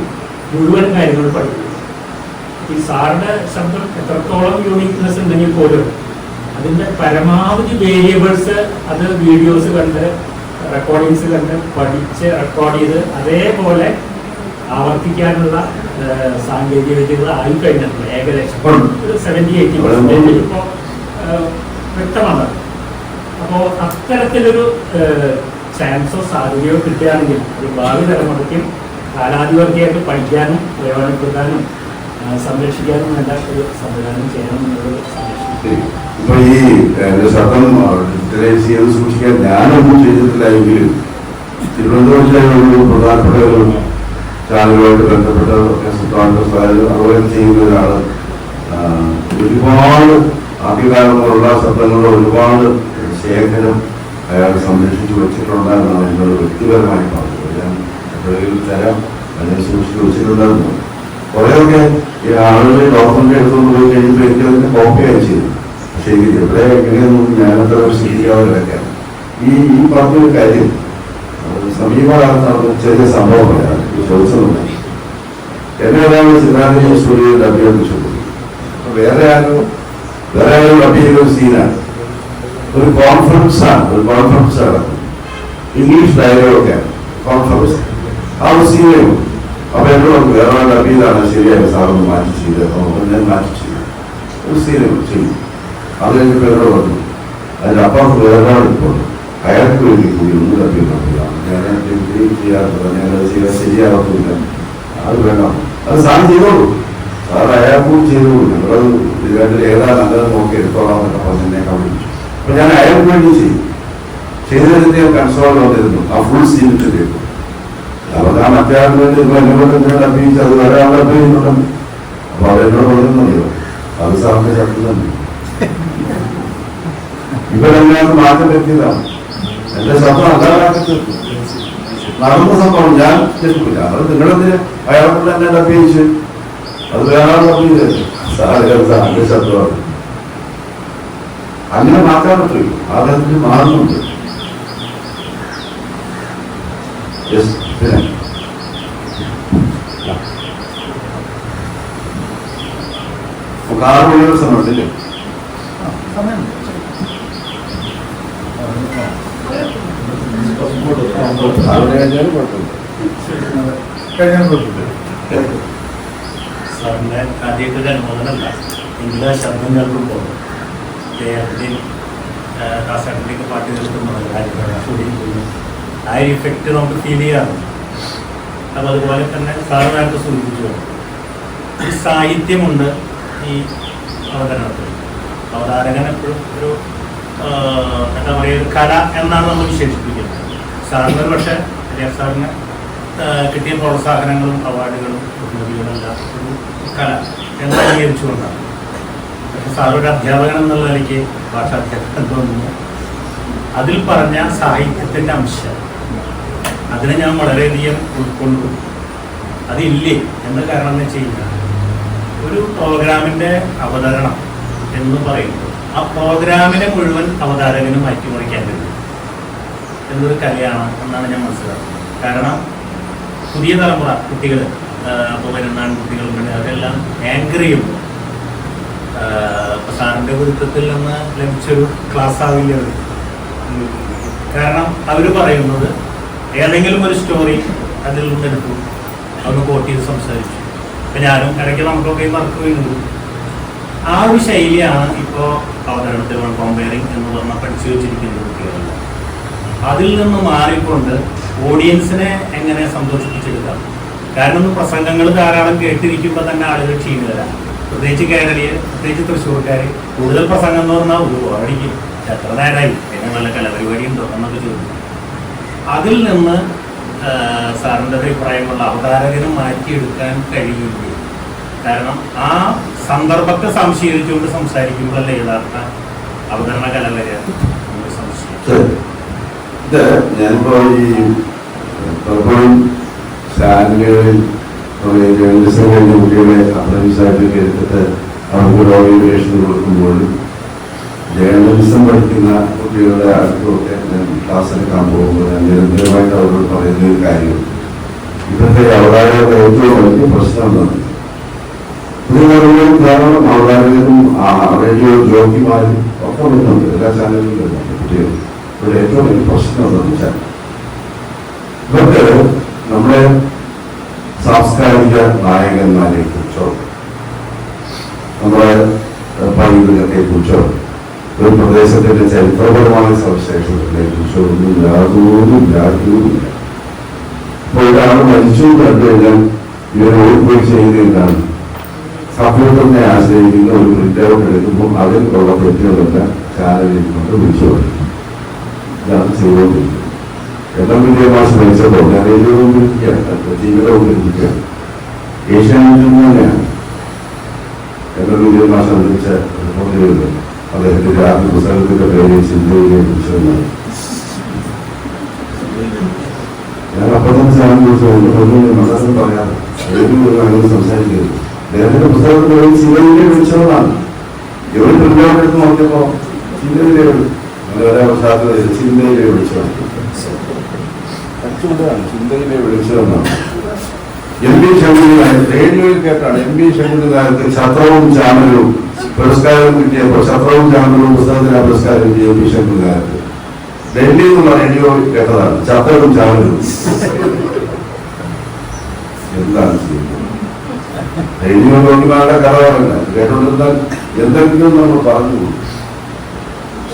മുഴുവൻ കാര്യങ്ങൾ പഠിക്കുന്നത്. ഈ സാറിൻ്റെ ശബ്ദം എത്രത്തോളം യൂണിക്നെസ് ഉണ്ടെങ്കിൽ പോലും അതിൻ്റെ പരമാവധി വേരിയബിൾസ് അത് വീഡിയോസ് കണ്ട് റെക്കോർഡിങ്സ് കണ്ട് പഠിച്ച് റെക്കോർഡ് ചെയ്ത് അതേപോലെ ആവർത്തിക്കാനുള്ള സാങ്കേതിക വിദ്യകൾ ആയി കഴിഞ്ഞിട്ടുണ്ട്. ഏകദേശം ഒരു 70-80% ഇപ്പോൾ വ്യക്തമാണ്. അപ്പോൾ അത്തരത്തിലൊരു ചാൻസോ സാധ്യതയോ കിട്ടുകയാണെങ്കിൽ ഒരു ഭാവി തലമുറയ്ക്കും കാലാധിപത്യമായിട്ട് പഠിക്കാനും പ്രയോജനപ്പെടുത്താനും സംരക്ഷിക്കാനും വേണ്ട ഒരു സംവിധാനം ചെയ്യണം എന്നുള്ളത് സംരക്ഷിക്കും. ഇപ്പൊ ഈ ശബ്ദം ഡിജിറ്റലൈസ് ചെയ്ത് സൂക്ഷിക്കാൻ ഞാനൊന്നും ചെയ്തിട്ടില്ലെങ്കിലും തിരുവനന്തപുരത്തിലെ ഒരു പ്രധാനപ്പെട്ട ഒരു ചാനലുമായിട്ട് ബന്ധപ്പെട്ട അതുപോലെ ചെയ്യുന്ന ഒരാള് ഒരുപാട് ആദ്യകാലങ്ങളുള്ള ശബ്ദങ്ങളുടെ ഒരുപാട് ശേഖരം അയാൾ സംരക്ഷിച്ചു വെച്ചിട്ടുണ്ടെന്നാണ് എന്നോട് വ്യക്തിപരമായി പറഞ്ഞത്. ഞാൻ എപ്പോഴെങ്കിലും തരാം, അതിനെ സൂക്ഷിച്ചു വെച്ചിട്ടുണ്ടായിരുന്നു. കുറേയൊക്കെ ഈ ആളുകളെ ഡോക്ടറിന്റെ എടുത്തുകൊണ്ട് പോയി കഴിയുമ്പോൾ എനിക്ക് അതിന്റെ കോപ്പി അയച്ചു. പക്ഷേ ഇവിടെ എങ്ങനെയൊന്നും ഞാനത്ര ശരിയാവാൻ ഈ പറഞ്ഞൊരു കാര്യം സമീപകാലത്ത് നടന്ന ചെറിയ സംഭവങ്ങളാണ് ചോദിച്ചതുണ്ട്. എന്നെ ഒരാൾ സിദ്ധാന്തം സ്റ്റുഡിയോയിൽ അഭ്യർത്ഥിച്ചു. വേറെ ആരും ഡബ് ചെയ്ത സീനാണ്. ഒരു കോൺഫറൻസാണ് ഇംഗ്ലീഷ് ഡയലോഗൊക്കെയാണ് കോൺഫറൻസ്. ആ ഒരു സീനും അപ്പൊ എന്നോട് വേറെ ഡബ് ചെയ്താണ് ശരിയായി സാറൊന്ന് മാറ്റി ചെയ്തോ, ഞാൻ മാറ്റി ചെയ്തു. ഒരു സീനും ചെയ്യും. അത് കഴിഞ്ഞിട്ട് എന്നോട് പറഞ്ഞു അതിൻ്റെ അപ്പുറത്ത് വേറെ ഇപ്പോൾ അയാൾക്ക് വേണ്ടി കൂടി ഒന്ന് ഡബ് ചെയ്തിട്ടുള്ളതാണ്. ഞാൻ ചെയ്യാറില്ല, ഞാനത് ചെയ്യാൻ ശരിയാകത്തില്ല, അത് വേണം, അത് സാധനം ചെയ്തോളൂ, സാർ അയാൾക്കും ചെയ്തോളൂ, ഞങ്ങളത് ഇതിൽ ഏതാ നല്ലത് നോക്കി എടുത്തോളാം എന്നൊക്കെ പറഞ്ഞ് എന്നെ കവിളിച്ചു. അപ്പൊ ഞാൻ അയാൾക്ക് വേണ്ടി ചെയ്തതിന്റെ കൺസോൾ വന്നിരുന്നു. ആ ഫുൾ സീനിട്ട് കേട്ടു. അപ്പൊ ആ മറ്റേ ആളിന് വേണ്ടി എന്നെ കൊണ്ട് ഞാൻ അഭിനയിച്ചു, അത് വേറെ ആളെ അഭിനയിക്കുന്നുണ്ട്. അപ്പൊ അവരെന്നോട് പറയുന്നറിയോ, അത് സാറിന്റെ ശബ്ദം തന്നെ. ഇവരെല്ലാം മാറ്റം പറ്റിയതാണ്. എന്റെ ശബ്ദം അല്ലാതെ നടന്ന സംഭവം ഞാൻ കേൾക്കില്ല. അത് നിങ്ങളെന്തിന് അയാളോട് എന്നെ അഭിനയിച്ചു, അത് വേറെ അഭിനയിച്ചു. സാറിന്റെ ശബ്ദമാണ്. അങ്ങനെ മാറ്റാൻ പറ്റില്ല, ആദരത്തിൽ മാറുന്നുണ്ട്. പിന്നെ കാറുകൾ സമയത്തില്ലേ സാറിൻ്റെ ആദ്യമായിട്ട് ഒരു അനുമോദനമല്ല, എങ്കിലും ആ ശബ്ദം കേൾക്കുമ്പോൾ അദ്ദേഹത്തിൻ്റെയും കാസർഗോഡിലേക്ക് പാട്ട് കേൾക്കുമ്പോൾ ആ ഒരു ഇഫക്റ്റ് നമുക്ക് ഫീൽ ചെയ്യാറുണ്ട്. അപ്പം അതുപോലെ തന്നെ സാറ് നേരത്തെ സൂചിപ്പിച്ചു, ഈ സാഹിത്യമുണ്ട് ഈ അവതരണത്തിൽ. അവതാരകൻ എപ്പോഴും ഒരു എന്താ പറയുക, ഒരു കല എന്നാണ് നമ്മൾ വിശേഷിപ്പിക്കുന്നത്. സാറിന് പക്ഷേ സാറിന് കിട്ടിയ പ്രോത്സാഹനങ്ങളും അവാർഡുകളും ബഹുമതികളെല്ലാം ഒരു കല എന്ന് അംഗീകരിച്ചുകൊണ്ടാണ്. പക്ഷെ സാറൊരു അധ്യാപകൻ എന്നുള്ള നിലയ്ക്ക് ഭാഷാധ്യാപകൻ തോന്നുന്നു, അതിൽ പറഞ്ഞ സാഹിത്യത്തിൻ്റെ അംശം അതിനെ ഞാൻ വളരെയധികം ഉൾക്കൊണ്ടു. അതില്ലേ എന്ന കാരണം എന്ന് വെച്ച് കഴിഞ്ഞാൽ, ഒരു പ്രോഗ്രാമിൻ്റെ അവതരണം എന്ന് പറയുമ്പോൾ ആ പ്രോഗ്രാമിനെ മുഴുവൻ അവതാരകന് മാറ്റിമറിക്കാൻ കഴിയും എന്നൊരു കലയാണ് എന്നാണ് ഞാൻ മനസ്സിലാക്കുന്നത്. കാരണം പുതിയ തലമുറ കുട്ടികൾ, അപ്പോൾ വരുന്ന കുട്ടികളുണ്ട്, അതെല്ലാം ആങ്കർ ചെയ്യുമ്പോൾ സാറിൻ്റെ ഗുരുത്വത്തിൽ നിന്ന് ലഭിച്ചൊരു ക്ലാസ് ആവില്ല അവർ. കാരണം അവർ പറയുന്നത് ഏതെങ്കിലും ഒരു സ്റ്റോറി അതിൽ നിന്നെടുത്തു അതൊന്ന് കോട്ട് ചെയ്ത് സംസാരിച്ചു. അപ്പം ഞാനും ഇടയ്ക്ക് നമുക്കൊക്കെ മറക്കുകയുണ്ട്. ആ ഒരു ശൈലിയാണ് ഇപ്പോൾ അവതരണത്തിൽ കോമ്പയറിംഗ് എന്ന് പറഞ്ഞാൽ പഠിച്ചു വെച്ചിരിക്കുന്ന കുട്ടികളല്ല. അതിൽ നിന്ന് മാറിക്കൊണ്ട് ഓഡിയൻസിനെ എങ്ങനെ സന്തോഷിപ്പിച്ചെടുക്കാം. കാരണം പ്രസംഗങ്ങൾ ധാരാളം കേട്ടിരിക്കുമ്പോൾ തന്നെ ആളുകൾ ക്ഷീണിതരാണ്. പ്രത്യേകിച്ച് കേരളീയർ, പ്രത്യേകിച്ച് തൃശ്ശൂർക്കാർ കൂടുതൽ പ്രസംഗം എന്ന് പറഞ്ഞാൽ ഒരുപാടിക്കും എത്ര നേരമായി, പിന്നെ നല്ല കലാപരിപാടി ഉണ്ടോ എന്നൊക്കെ ചോദിക്കും. അതിൽ നിന്ന് സാറിൻ്റെ അഭിപ്രായമുള്ള അവതാരകനും മാറ്റിയെടുക്കാൻ കഴിയില്ല. കാരണം ആ സന്ദർഭത്തെ സംശീകരിച്ചുകൊണ്ട് സംസാരിക്കുമ്പോഴല്ലേ യഥാർത്ഥ അവതരണ കല വരെ സംശയം. ഞാനിപ്പോ ഈ പലപ്പോഴും ചാനലുകളിൽ ജേർണലിസം കഴിഞ്ഞ കുട്ടികളെ അപ്രന്റീസായിട്ടൊക്കെ എടുത്തിട്ട് അവർക്ക് ഓറിയന്റേഷൻ കൊടുക്കുമ്പോൾ ജേർണലിസം പഠിക്കുന്ന കുട്ടികളുടെ അടുത്തൊക്കെ ക്ലാസ് എടുക്കാൻ പോകുമ്പോൾ നിരന്തരമായിട്ട് അവരോട് പറയുന്ന ഒരു കാര്യം, ഇപ്പോഴത്തെ അവതാരകരുടെ ഏറ്റവും വലിയ പ്രശ്നം എന്താണ്, പുതിയ ധാരാളം അവതാരകരും റേഡിയോ ജോക്കിമാരും ഒക്കെ വരുന്നുണ്ട്, എല്ലാ ചാനലുകളിലും കുട്ടികൾ. ഇവിടെ ഏറ്റവും വലിയ പ്രശ്നം എന്താണെന്ന് വെച്ചാൽ ഇവർക്ക് നമ്മുടെ സാംസ്കാരിക നായകന്മാരെ കുറിച്ചോ നമ്മുടെ പൈതൃകത്തെ കുറിച്ചോ ഒരു പ്രദേശത്തിന്റെ ചരിത്രപരമായ സവിശേഷതകളെ കുറിച്ചോ ഒന്നും യാതൊന്നുമില്ല. ഇപ്പോൾ ഒരാൾ മരിച്ചു കണ്ടു കഴിഞ്ഞാൽ ഇവരെ ഓടിപ്പോയി ചെയ്യുന്നതാണ് സഭ്യത്തിനെ ആശ്രയിക്കുന്ന ഒരു പ്രിന്റ് ഔട്ട് എടുക്കുമ്പോൾ അതിൽ ഉള്ള തെറ്റുകളെല്ലാം ചാനലിൽ കൊണ്ട് വിളിച്ചു പറയും. ഇതാണ് ചെയ്തുകൊണ്ടിരിക്കുന്നത്. എല്ലാം വലിയ മാസം മരിച്ചപ്പോൾ ഞാൻ ജീവിതം ഏഷ്യാനെറ്റിൽ തന്നെയാണ് എല്ലാം വലിയ മാസം വിളിച്ച റിപ്പോർട്ട് ചെയ്തത്. അദ്ദേഹത്തിന്റെ ആദ്യ പുസ്തകത്തിന്റെ പേര് ചിന്തയിലെ കുറിച്ചെന്നാണ്. ഞാൻ അപ്പം തന്നെ ചാനൽ കുറിച്ച് പറയാറ് അങ്ങനെ സംസാരിക്കരുത്. അദ്ദേഹത്തിന്റെ പുസ്തകത്തിന്റെ പേര് ചിന്തയിലെ വിളിച്ചതാണ്. ഇവർ പ്രിന്റൗട്ട് എടുത്ത് നോക്കിയപ്പോ ചിന്തയിലെ വളരെ പശ്ചാത്തലത്തിൽ ചിന്തയിലെ വിളിച്ചതാണ്. കുറച്ചുകൂടെയാണ് ചിന്തയിലെ വിളിച്ചതെന്നാണ്. എം പി ശങ്കുലിനായ റേഡിയോയിൽ കേട്ടാണ് എം പി ശങ്കുലിനായർക്ക് ഛത്രവും ചാനലും പുരസ്കാരം കിട്ടിയപ്പോൾ ഛത്രവും ചാനലും പുസ്തകത്തിന് പുരസ്കാരം കിട്ടിയ എം പി ശങ്കുലിനായർക്ക് ഡൽഹി എന്നുള്ള റേഡിയോ കേട്ടതാണ് ഛത്രവും ചാനലും. എന്താണ് ചെയ്യുന്നത്? റേഡിയോ നോക്കിമാരുടെ കഥ പറയില്ല, കേട്ടോണ്ടിരുന്നാൽ എന്തെങ്കിലും നമ്മൾ പറഞ്ഞു പോകും.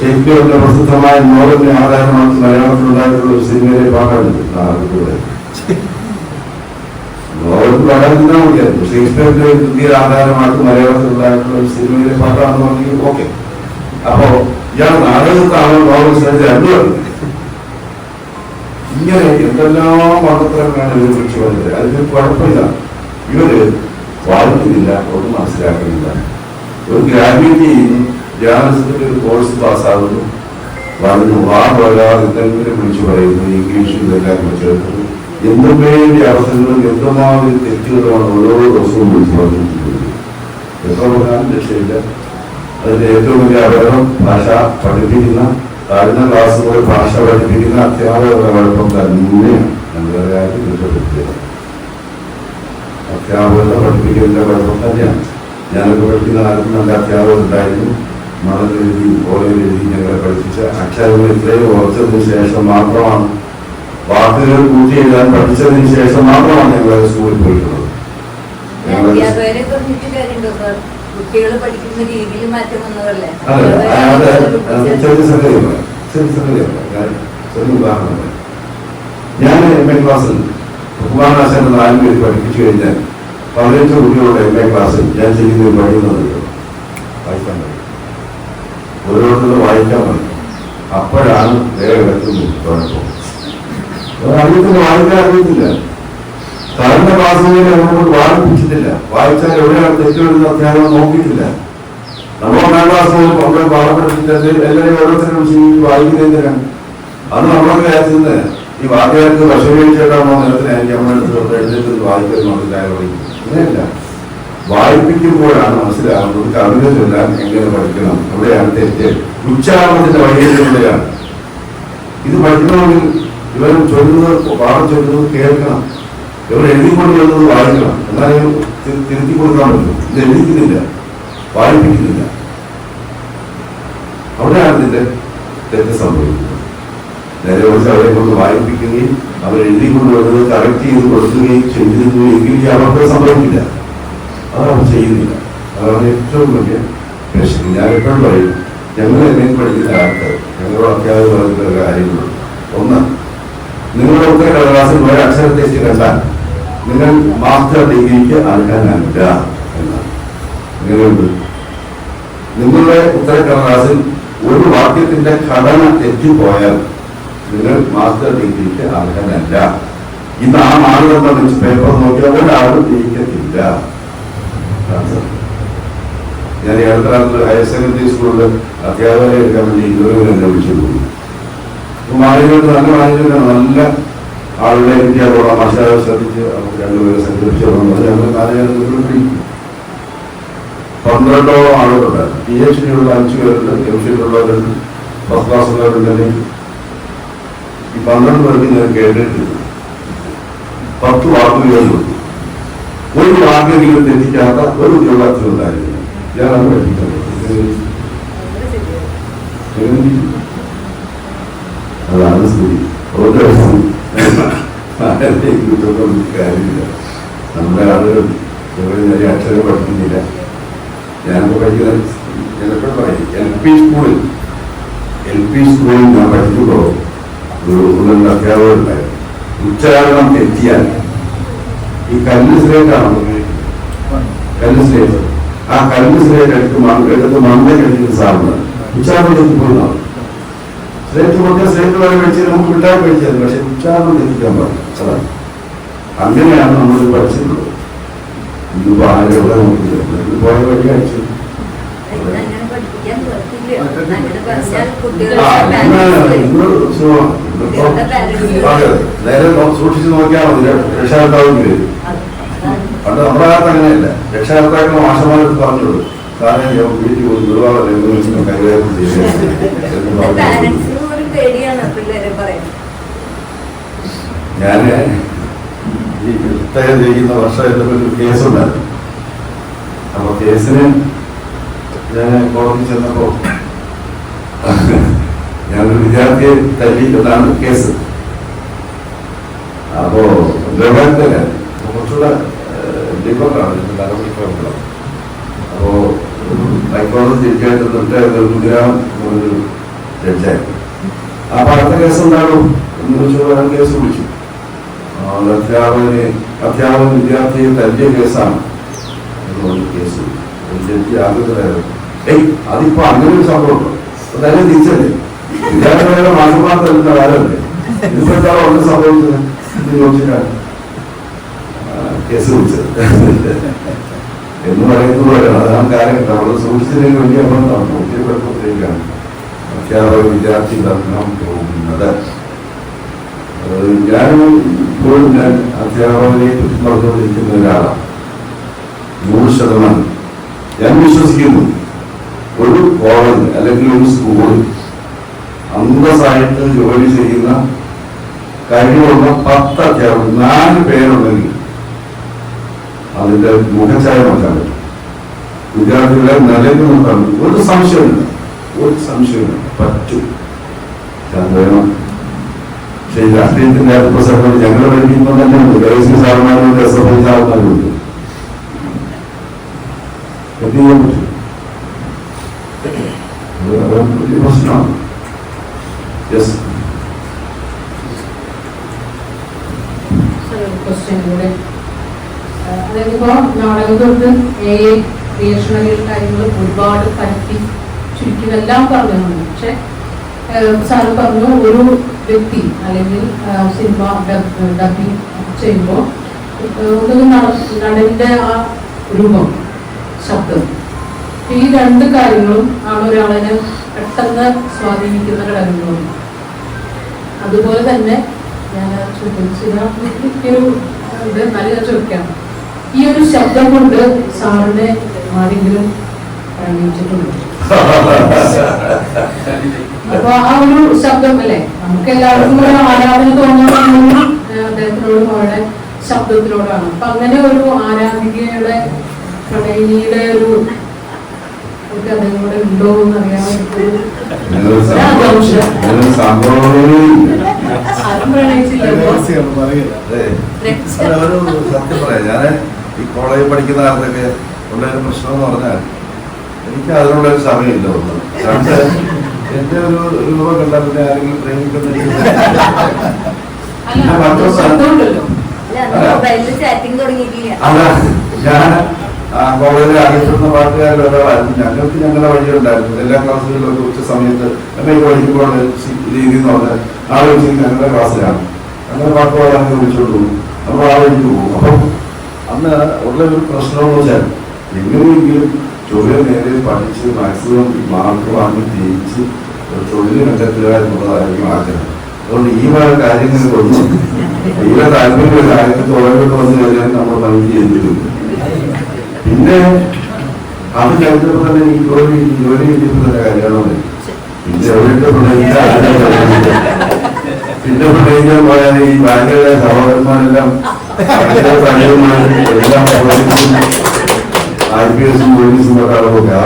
ഷേക്സ്പിയറിന്റെ പ്രസിദ്ധമായ നോവലിനെ ആധാരമാക്കി മലയാളത്തിലുണ്ടായിട്ടുള്ള ഒരു സിനിമയിലെ പാട്ടാണ് നാഗൂടെ. നോവൽ പാടാൻ നിന്നാൽ മതിയായിരുന്നു. ഷേക്സ്പിയറിന്റെ കൃതിയെ ആധാരമാക്കി മലയാളത്തിലുണ്ടായിട്ടുള്ള ഒരു സിനിമയിലെ പാട്ടാണെന്ന് പറഞ്ഞെങ്കിൽ ഓക്കെ. അപ്പോ ഇയാൾ നാടകത്താണോ നോവൽ രണ്ടുമാണ്. ഇങ്ങനെ എന്തെല്ലാം മതത്തരങ്ങളാണ് ഇവർ വിളിച്ചു വരുന്നത്. അതിന് കുഴപ്പമില്ല. ഇവര് വായിക്കുന്നില്ല, ഒന്നും മനസ്സിലാക്കുന്നില്ല. ഒരു ഗ്രാജുവേറ്റ് ചെയ്യുന്നു, ജേർണലിസത്തിന്റെ ഒരു കോഴ്സ് പാസ്സാകുന്നു, പറഞ്ഞു വാഴാതെ എന്തെങ്കിലും വിളിച്ചു പറയുന്നു, ഇംഗ്ലീഷിൽ ഇതെല്ലാം ചേർക്കുന്നു. എന്തുമേന്റെ അവസരങ്ങളും എന്തുമാതിരി തെറ്റുകളുമാണ് ഓരോ ദിവസവും വിളിച്ചു പറഞ്ഞിട്ടുള്ളത്. എത്ര പറഞ്ഞാലും രക്ഷയില്ല. അതിന്റെ ഏറ്റവും വലിയ അപകടം ഭാഷ പഠിപ്പിക്കുന്ന, താഴ്ന്ന ക്ലാസ്സുകളിൽ ഭാഷ പഠിപ്പിക്കുന്ന അധ്യാപകരുടെ കുഴപ്പം തന്നെയാണ്. എന്തായാലും രക്ഷപ്പെടുത്തിയത് അധ്യാപകരുടെ പഠിപ്പിക്കുന്നതിന്റെ കുഴപ്പം തന്നെയാണ്. ഞാനൊക്കെ പഠിക്കുന്ന കാലത്ത് നല്ല അധ്യാപകരുണ്ടായിരുന്നു. മണലെഴുതി ഓലയിലെഴുതി ഞങ്ങളെ പഠിപ്പിച്ച അക്ഷരങ്ങൾ ഇത്രയും ഉറച്ചതിന് ശേഷം മാത്രമാണ്, വാക്കുകൾ കൂട്ടി എഴുതാൻ പഠിച്ചതിന് ശേഷം മാത്രമാണ് ഞങ്ങൾ സ്കൂളിൽ പോയിട്ടുള്ളത്. കുട്ടികൾ പഠിക്കുന്ന രീതിയിൽ മാറ്റം വന്നതല്ലേ? ചെറിയ സംഗതിയല്ല, ചെറിയ ഉദാഹരണമല്ല. ഞാൻ എം എ ക്ലാസ്സിൽ ബഹുമാനാശാൻ 4 പേര് പഠിപ്പിച്ചു കഴിഞ്ഞാൽ 15 കുട്ടികളുടെ എം എ ക്ലാസ്സിൽ ഞാൻ ചെയ്യുന്നത് പഠിക്കുന്നത് വായിക്കാൻ പറയും. ഓരോരുത്തരും വായിക്കാൻ പറയും. അപ്പോഴാണ് വേറെ കിടക്കുന്നത് കുഴപ്പം. അറിയത്തില്ല, വായിക്കാൻ അറിയത്തില്ല. താഴ്ന്ന ക്ലാസ്സുകളിൽ നമ്മളോട് വായിപ്പിച്ചിട്ടില്ല. വായിച്ചാൽ എവിടെയാണ് തെറ്റുവരുന്ന അധ്യാപനം നോക്കിയിട്ടില്ല. നമ്മൾ 1ാം ക്ലാസ് മുതൽ 12 പാഠപ്പെടുത്തിട്ട് എല്ലാവരും ഓരോരുത്തരും ചെയ്ത് വായിക്കുന്നതിനാണ്. അത് നമ്മളൊക്കെ കാര്യത്തിന് ഈ വാദ്യകാർക്ക് ഭക്ഷണിച്ചേട്ടാണോ നേരത്തിനായിരിക്കും നമ്മളെടുത്ത് എഴുന്നേറ്റ് വായിക്കുന്നതില്ല. അങ്ങനെയല്ല, വായിപ്പിക്കുമ്പോഴാണ് മനസ്സിലാകുന്നത് കവിത ചൊല്ലാൻ എങ്ങനെ പഠിക്കണം, എവിടെയാണ് തെറ്റ്, ഉച്ചാരണത്തിന്റെ വൈകല്യമാണ്. ഇത് പഠിക്കണമെങ്കിൽ ഇവരും ചൊല്ലുന്നത്, പാഠം ചൊല്ലുന്നത് കേൾക്കണം, ഇവർ എഴുതിക്കൊണ്ട് വരുന്നത് വായിക്കണം. എന്നാലും തിരുത്തി കൊടുക്കാൻ പറ്റും. ഇത് എഴുതിക്കുന്നില്ല, വായിപ്പിക്കുന്നില്ല. അവിടെയാണ് ഇതിന്റെ തെറ്റ് സംഭവിക്കുന്നത്. നേരെ കുറിച്ച് അവരെ കൊണ്ട് വായിപ്പിക്കുകയും അവർ എഴുതിക്കൊണ്ട് വരുന്നത് കറക്റ്റ് ചെയ്ത് കൊടുക്കുകയും ചെയ്തിരുന്നു എങ്കിൽ അവർക്ക് സംഭവിക്കില്ല. അതവർ ചെയ്യുന്നില്ല. അതാണ് ഏറ്റവും വലിയ പ്രശ്നം. ഞാൻ എപ്പോഴും പറയും, ഞങ്ങൾ എന്നെ പഠിക്കുന്ന ആൾക്കാർ ഞങ്ങളോട് അത്യാവശ്യം പറയുന്ന കാര്യങ്ങളുണ്ട്. ഒന്ന്, നിങ്ങളുടെ ഉത്തര കടലാസിൽ ഒരു അക്ഷരം തെറ്റ് കണ്ടാൽ നിങ്ങൾ മാസ്റ്റർ ഡിഗ്രിക്ക് അർഹനല്ല എന്നാണ്. നിങ്ങളുണ്ട് നിങ്ങളുടെ ഉത്തര കടലാസിൽ ഒരു വാക്യത്തിന്റെ ഘടന തെറ്റിപ്പോയാൽ നിങ്ങൾ മാസ്റ്റർ ഡിഗ്രിക്ക് അർഹനല്ല. ഇന്ന് ആ മാനദണ്ഡം വെച്ച് പേപ്പർ നോക്കിയാൽ ഒരാളും ജയിക്കത്തില്ല. ഞാൻ ഈ അടുത്ത കാലത്ത് ഹയർ സെക്കൻഡറി സ്കൂളിൽ അധ്യാപകരെ എടുക്കാൻ വേണ്ടി ഇതുവരെ എന്നെ വിളിച്ചിട്ടുണ്ട്. മാനേജ്മെന്റ് നല്ല മാനേജ്മെന്റ്, നല്ല ആളുടെ ഇന്ത്യയോടെ മാഷാരെ ശ്രദ്ധിച്ച് നമുക്ക് 2 പേരെ സംഘടിപ്പിച്ചോളാം. ഞങ്ങൾ മാനേജ്മെന്റ് 12ഓളം ആളുകളുണ്ടായിരുന്നു. PhD ഉള്ള 5 പേരുണ്ട്, MPhil ഉള്ളവരുണ്ട്, ഫസ്റ്റ് ക്ലാസ് ഉള്ളവരുണ്ടെങ്കിൽ ഈ 12 പേർക്ക് ഞാൻ കേട്ടിട്ടുണ്ട് 10 വാക്കുകൾ കൊടുത്തു. ഒരു വാക്കെങ്കിലും തെറ്റിക്കാത്ത ഒരു ഉദ്യോഗാർത്ഥി ഉണ്ടായിരുന്നു. ഞാനത് പഠിപ്പിക്കാൻ അതാണ് സ്ഥിതി. കാര്യമില്ല. നമ്മുടെ ആളുകൾ ചെറിയ അക്ഷരം പഠിക്കുന്നില്ല. ഞാനൊക്കെ പഠിക്കുന്ന ചിലപ്പോൾ പറയും, LP സ്കൂളിൽ ഞാൻ പഠിക്കുമ്പോൾ ഒരു അധ്യാപകരുണ്ടായിരുന്നു. ഉച്ചാരണം തെറ്റിയാൽ ഈ കല്ല് സ്ലേറ്റാണ് ഉപയോഗിക്കുന്നത്. കല്ല് സ്ലേറ്റ്, ആ കല്ല് സ്ലേറ്റ് എടുത്ത് മണ്ണ കഴിക്കുന്ന സാധനം ഉച്ചാരണം തെറ്റിപ്പോകുന്നതാണ്. സ്ലേറ്റ് കൊടുത്താൽ സ്ലേറ്റ് വരെ കഴിച്ചാൽ നമുക്ക് വിട്ടാൽ കഴിച്ചാൽ, പക്ഷെ ഉച്ചാരണം തെറ്റിക്കാൻ പാടില്ല. അതാണ്, അങ്ങനെയാണ് നമ്മൾ പഠിച്ചിട്ടുള്ളത്. ഇന്നിപ്പോ ആരെവിടെ നോക്കില്ല, പോയ വഴി അയച്ചു. നേരെ സൂക്ഷിച്ച് നോക്കിയാൽ മതി, രക്ഷാകർത്താവിന് വരും. പണ്ട് നമ്മുടെ കാലത്ത് അങ്ങനെയല്ല. രക്ഷാകർത്താക്കൾ മാഷന്മാരെടുത്ത് പറഞ്ഞോളൂ, കാരണം ഞാൻ വീട്ടിൽ പോയി ഒരുപാട് കൈകാര്യം ചെയ്യുന്നത്. ഞാൻ ഈ പുസ്തകം ചെയ്യുന്ന വർഷം എൻ്റെ ഒരു കേസുണ്ടായിരുന്നു. അപ്പോൾ കേസിന് ഞാൻ കോടതി ചെന്നപ്പോൾ ഞാനൊരു വിദ്യാർത്ഥിയെ തല്ലിയിട്ടാണ് കേസ്. അപ്പോ ഗവൺമെന്റ് കുറച്ചുകൂടെ ഡിഫറൻറ്റാണ് നടപടിക്രമങ്ങൾ. അപ്പോ ഹൈക്കോടതി ജഡ്ജിയായിട്ട് ഗുജറാം ഒരു ജഡ്ജായിരുന്നു. അപ്പൊ അടുത്ത കേസ് ഉണ്ടാകും എന്ന് വെച്ചാൽ കേസ് വിളിച്ചു. അധ്യാപകൻ വിദ്യാർത്ഥിയെ തല്ലിയ കേസാണ് കേസ്. ജഡ്ജി ആദ്യത്തിലായിരുന്നു അതിപ്പോ അങ്ങനെ ഒരു സംഭവം തന്നെ തിരിച്ചല്ലേ വിദ്യാർത്ഥികളുടെ മാസമാർ തല്ലുന്ന കാലമല്ലേ ഇതിപ്പോഴാണ് ഒന്ന് സംഭവിച്ചത് എന്ന് ചോദിച്ചിട്ടാണ് കേസ് വിളിച്ചത് എന്ന് പറയുന്നത് അതാണ് കാര്യം. നമ്മൾ സൂക്ഷിച്ചതിന് വേണ്ടി നമ്മൾ ബോധ്യപ്പെടുത്തുകയാണ് അധ്യാപക വിദ്യാർത്ഥി ബന്ധം പോകുന്നത്. ഞാനിപ്പോഴും ഞാൻ അധ്യാപകനെ പറ്റി പറഞ്ഞുകൊണ്ടിരിക്കുന്ന ഒരാളാണ്. 100% ഞാൻ വിശ്വസിക്കുന്നു ഒരു കോളേജ് അല്ലെങ്കിൽ ഒരു സ്കൂളിൽ അന്തസ്സായിട്ട് ജോലി ചെയ്യുന്ന കഴിവുള്ള 10 അധ്യാപകർ 4 പേരുണ്ടെങ്കിൽ അതിന്റെ മുഖച്ഛായ മാറ്റാൻ പറ്റും. വിദ്യാർത്ഥികളെ നിലനിർത്താൻ ഒരു സംശയമില്ല പറ്റും. വേണം. പക്ഷെ ഈ രാഷ്ട്രീയത്തിന്റെ പ്രസംഗം ഞങ്ങൾ പഠിക്കുമ്പോൾ തന്നെ ഉണ്ട്. ദേശീയ സാറന്മാരുണ്ട്, SFI സാറന്മാരുണ്ട്. എന്ത് ചെയ്യാൻ പറ്റും? വലിയ പ്രശ്നമാണ്. യെസ്, അതായത് ഇപ്പോൾ നാടകം തൊട്ട് ക്രിയേഷണൽ കാര്യങ്ങൾ ഒരുപാട് പരത്തി ചുരുക്കിയതെല്ലാം പറഞ്ഞിട്ടുണ്ട്. പക്ഷെ സാറ് പറഞ്ഞു ഒരു വ്യക്തി അല്ലെങ്കിൽ സിനിമ ഡബിങ് ചെയ്യുമ്പോൾ നടന്റെ ആ രൂപം, ശബ്ദം, ഈ 2 കാര്യങ്ങളും ആണ് ഒരാളിനെ പെട്ടെന്ന് സ്വാധീനിക്കുന്ന ഘടകങ്ങളും. അതുപോലെ തന്നെ ഞാൻ ചോദിച്ചൊരു ഇത് നല്ല ചോദിക്കാം, ഈ ഒരു ശബ്ദം കൊണ്ട് സാറിനെ ആരെങ്കിലും പ്രണയിച്ചിട്ടുണ്ട്? അപ്പൊ ആ ഒരു ശബ്ദം അല്ലേ നമുക്ക് എല്ലാവർക്കും ഒരു ആരാധന തോന്നുന്ന അദ്ദേഹത്തിനോടും അവരുടെ ശബ്ദത്തിനോടാണ്. അപ്പൊ അങ്ങനെ ഒരു ആരാധികയുടെ പ്രണയിനിയുടെ ഒരു കഥയും കൂടെ ഉണ്ടോ എന്ന് അറിയാൻ സത്യം പറയാം. ഞാൻ ഈ കോളേജിൽ പഠിക്കുന്ന കാലത്തൊക്കെ ഉള്ളൊരു പ്രശ്നം എന്ന് പറഞ്ഞാൽ എനിക്ക് അതിനുള്ളൊരു സമയമില്ല. ഒന്ന് എന്റെ ഒരു രൂപം കണ്ടാൽ പിന്നെ ആരെങ്കിലും പ്രേമിക്കുന്ന ഞാൻ കോളേജിൽ അറിയപ്പെടുന്ന പാട്ടുകാരിൽ ഒരാളായിരുന്നു. ഞങ്ങൾക്ക് ഞങ്ങളുടെ വഴിയുണ്ടായിരുന്നു. എല്ലാ ക്ലാസ്സുകളിലൊക്കെ ഉച്ച സമയത്ത് എന്നെ പഠിക്കുമ്പോൾ രീതി എന്ന് പറഞ്ഞാൽ ആളെ വിളിച്ച് ഞങ്ങളുടെ ക്ലാസ്സിലാണ് അങ്ങനെ പാട്ട് പാടാൻ വിളിച്ചോണ്ട് പോകും. നമ്മൾ ആളെ വിളിച്ചു പോകും. അപ്പം അന്ന് ഉള്ള ഒരു പ്രശ്നമെന്ന് വെച്ചാൽ എങ്ങനെയെങ്കിലും തൊഴിൽ നേരെ പഠിച്ച് മാക്സിമം മാർക്ക് വാങ്ങി ജയിച്ച് തൊഴിൽ കണ്ടെത്തുക എന്നുള്ളതായിരിക്കും ആഗ്രഹം. അതുകൊണ്ട് ഈ കാര്യങ്ങളിലൊന്നും തീരെ താല്പര്യം കാര്യത്തിൽ തൊഴിലോട്ട് വന്നു കഴിഞ്ഞാൽ നമ്മൾ മൈൻഡ് ചെയ്തിട്ടുണ്ട്. പിന്നെ അത് കഴിഞ്ഞപ്പോൾ തന്നെ ഈ ജോലി കിട്ടിയപ്പോൾ തന്നെ കല്യാണം. പിന്നെ പിന്നെ പ്രണയിക്കാൻ പോയാൽ ഈ ബാങ്കിലെ സഹോദരന്മാരെല്ലാം എല്ലാം IPS പോലീസും ഒക്കെ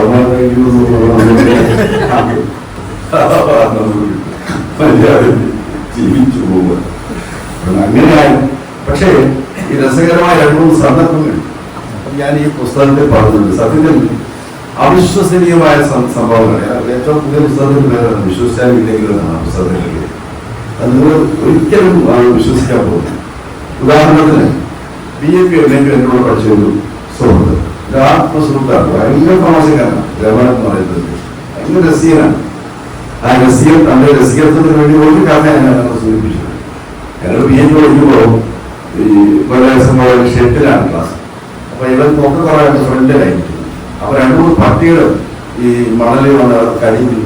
ജീവിച്ചു പോകുക അങ്ങനെയായി. പക്ഷേ ഈ രസകരമായ 2-3 സന്ദർഭങ്ങൾ ഞാൻ ഈ പുസ്തകത്തിൽ പറഞ്ഞിട്ടുണ്ട്. സത്യത്തിൽ അവിശ്വസനീയമായ സംഭവങ്ങൾ. ഏറ്റവും പുതിയ പുസ്തകത്തിന്റെ പേരാണ് വിശ്വസിച്ചാലില്ലെങ്കിലും എന്നാണ് പുസ്തകത്തിലേക്ക്. അത് നിങ്ങൾ ഒരിക്കലും വിശ്വസിക്കാൻ പോകുന്നു. ഉദാഹരണത്തിന് PAP എന്നോട് പഠിച്ചൊരു സുഹൃത്ത്, ആത്മസുഹൃത്താണ്, ഭയങ്കര താമസിക്കാനാണ്. രമണൻ എന്ന് പറയുന്നത് ഭയങ്കര രസികനാണ്. ആ രസികൻ തന്റെ രസികത്വത്തിന് വേണ്ടി ഒരു കഥ ഞാനത് സൂചിപ്പിച്ചത്. ഞങ്ങൾ PAP പഠിക്കുമ്പോൾ ഈ പല ഷെഡിലാണ് ക്ലാസ്. അപ്പൊ ഇവൻ നോക്കി പറയാൻ ഫ്രണ്ടിലായിരിക്കും. അപ്പൊ 2-3 പട്ടികൾ ഈ മണലിൽ വന്ന് കഴിയുന്നു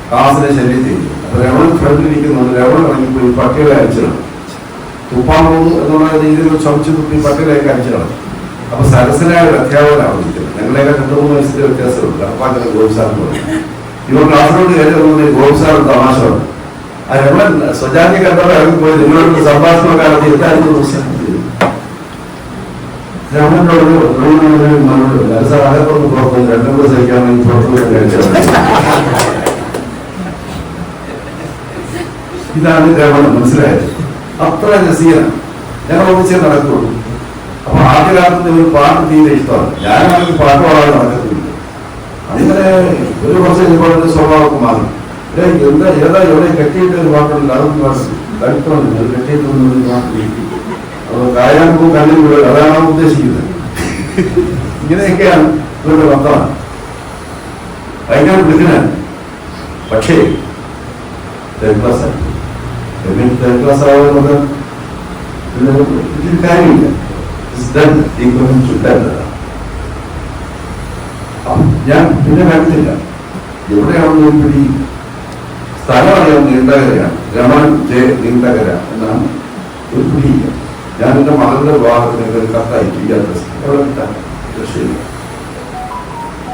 ക്ലാസ്സിനെ ശല്യം ചെയ്തു. അപ്പൊ രമണൻ ഫ്രണ്ടിലിരിക്കുന്നുണ്ട്. രമണൻ ഇറങ്ങിപ്പോയി പട്ടികളെ അയച്ചിടണം. തുപ്പാൻ പോകുന്നു എന്നുള്ള രീതിയിൽ ചമച്ച് തുപ്പി പട്ടികളെയൊക്കെ അയച്ചിടണം. അപ്പൊ സരസനായ ഒരു അധ്യാപകനാണ് വിളിക്കുന്നത്. ഞങ്ങളെയൊക്കെ 2-3 വയസ്സിന്റെ വ്യത്യാസമുണ്ട്. അപ്പൊ അങ്ങനെ ഗോപിസാറിന് പറയും. ഇവർ ക്ലാസ്സിലോട്ട് കയറി ഗോപിസാർ തമാശ പറഞ്ഞു. രമണൻ സ്വജാതി കണ്ടപ്പോൾ ഇറങ്ങി പോയി നിങ്ങളോട് സംഭാഷണം കാലത്ത് എന്തായിരുന്നു പ്രശ്നം? രമണനോട് മറുപടി സാർ അകത്തൊന്ന് പുറത്തു രണ്ടും കൂടെ സഹിക്കാൻ വേണ്ടി പുറത്തു കഴിച്ചത്. ഇതാണ് രമണൻ, മനസ്സിലായത്? അത്ര രസീകരണം ഞങ്ങൾ ഒന്നിച്ചേ നടക്കുള്ളൂ. അപ്പൊ ആദ്യകാലത്ത് ഒരു പാട്ട് തീരെ ഇഷ്ടമാണ്. ഞാനാണെങ്കിൽ പാട്ട് പാടാതെ നടക്കത്തില്ല. അങ്ങനെ ഒരു കുറച്ച് കഴിഞ്ഞപ്പോൾ സ്വഭാവമൊക്കെ മാറി. എന്താ ഏതാ എവിടെ കെട്ടിയിട്ട് ഒരു പാട്ടുണ്ട്, അതൊന്നും അടുത്തോണ്ട് അത് കെട്ടിയിട്ടൊന്നും പാട്ട് അപ്പൊ കായാനും കണ്ണിൽ വീട്, അതാണ് ഉദ്ദേശിക്കുന്നത്. ഇങ്ങനെയൊക്കെയാണ് ഇവരുടെ വർത്തമാനം. ഭയങ്കര ബുദ്ധിനാണ്. പക്ഷേ തേർഡ് ക്ലാസ് ആയി തേർഡ് ക്ലാസ് ആവുന്നത് ഇതിൽ കാര്യമില്ല. ഞാൻ പിന്നെ കണ്ടില്ല എവിടെയാണെന്ന് പിടി. സ്ഥലം അറിയാം, നീണ്ടകരയാണ്. രമൺ ജെ നീണ്ടകര എന്നാണ് ഒരു പിടിയില്ല. ഞാൻ എന്റെ മകളുടെ വിവാഹത്തിന് ഒരു കത്തയച്ചു. ഈ അഡ്രസ് എവിടെ കിട്ടാൻ ശരി.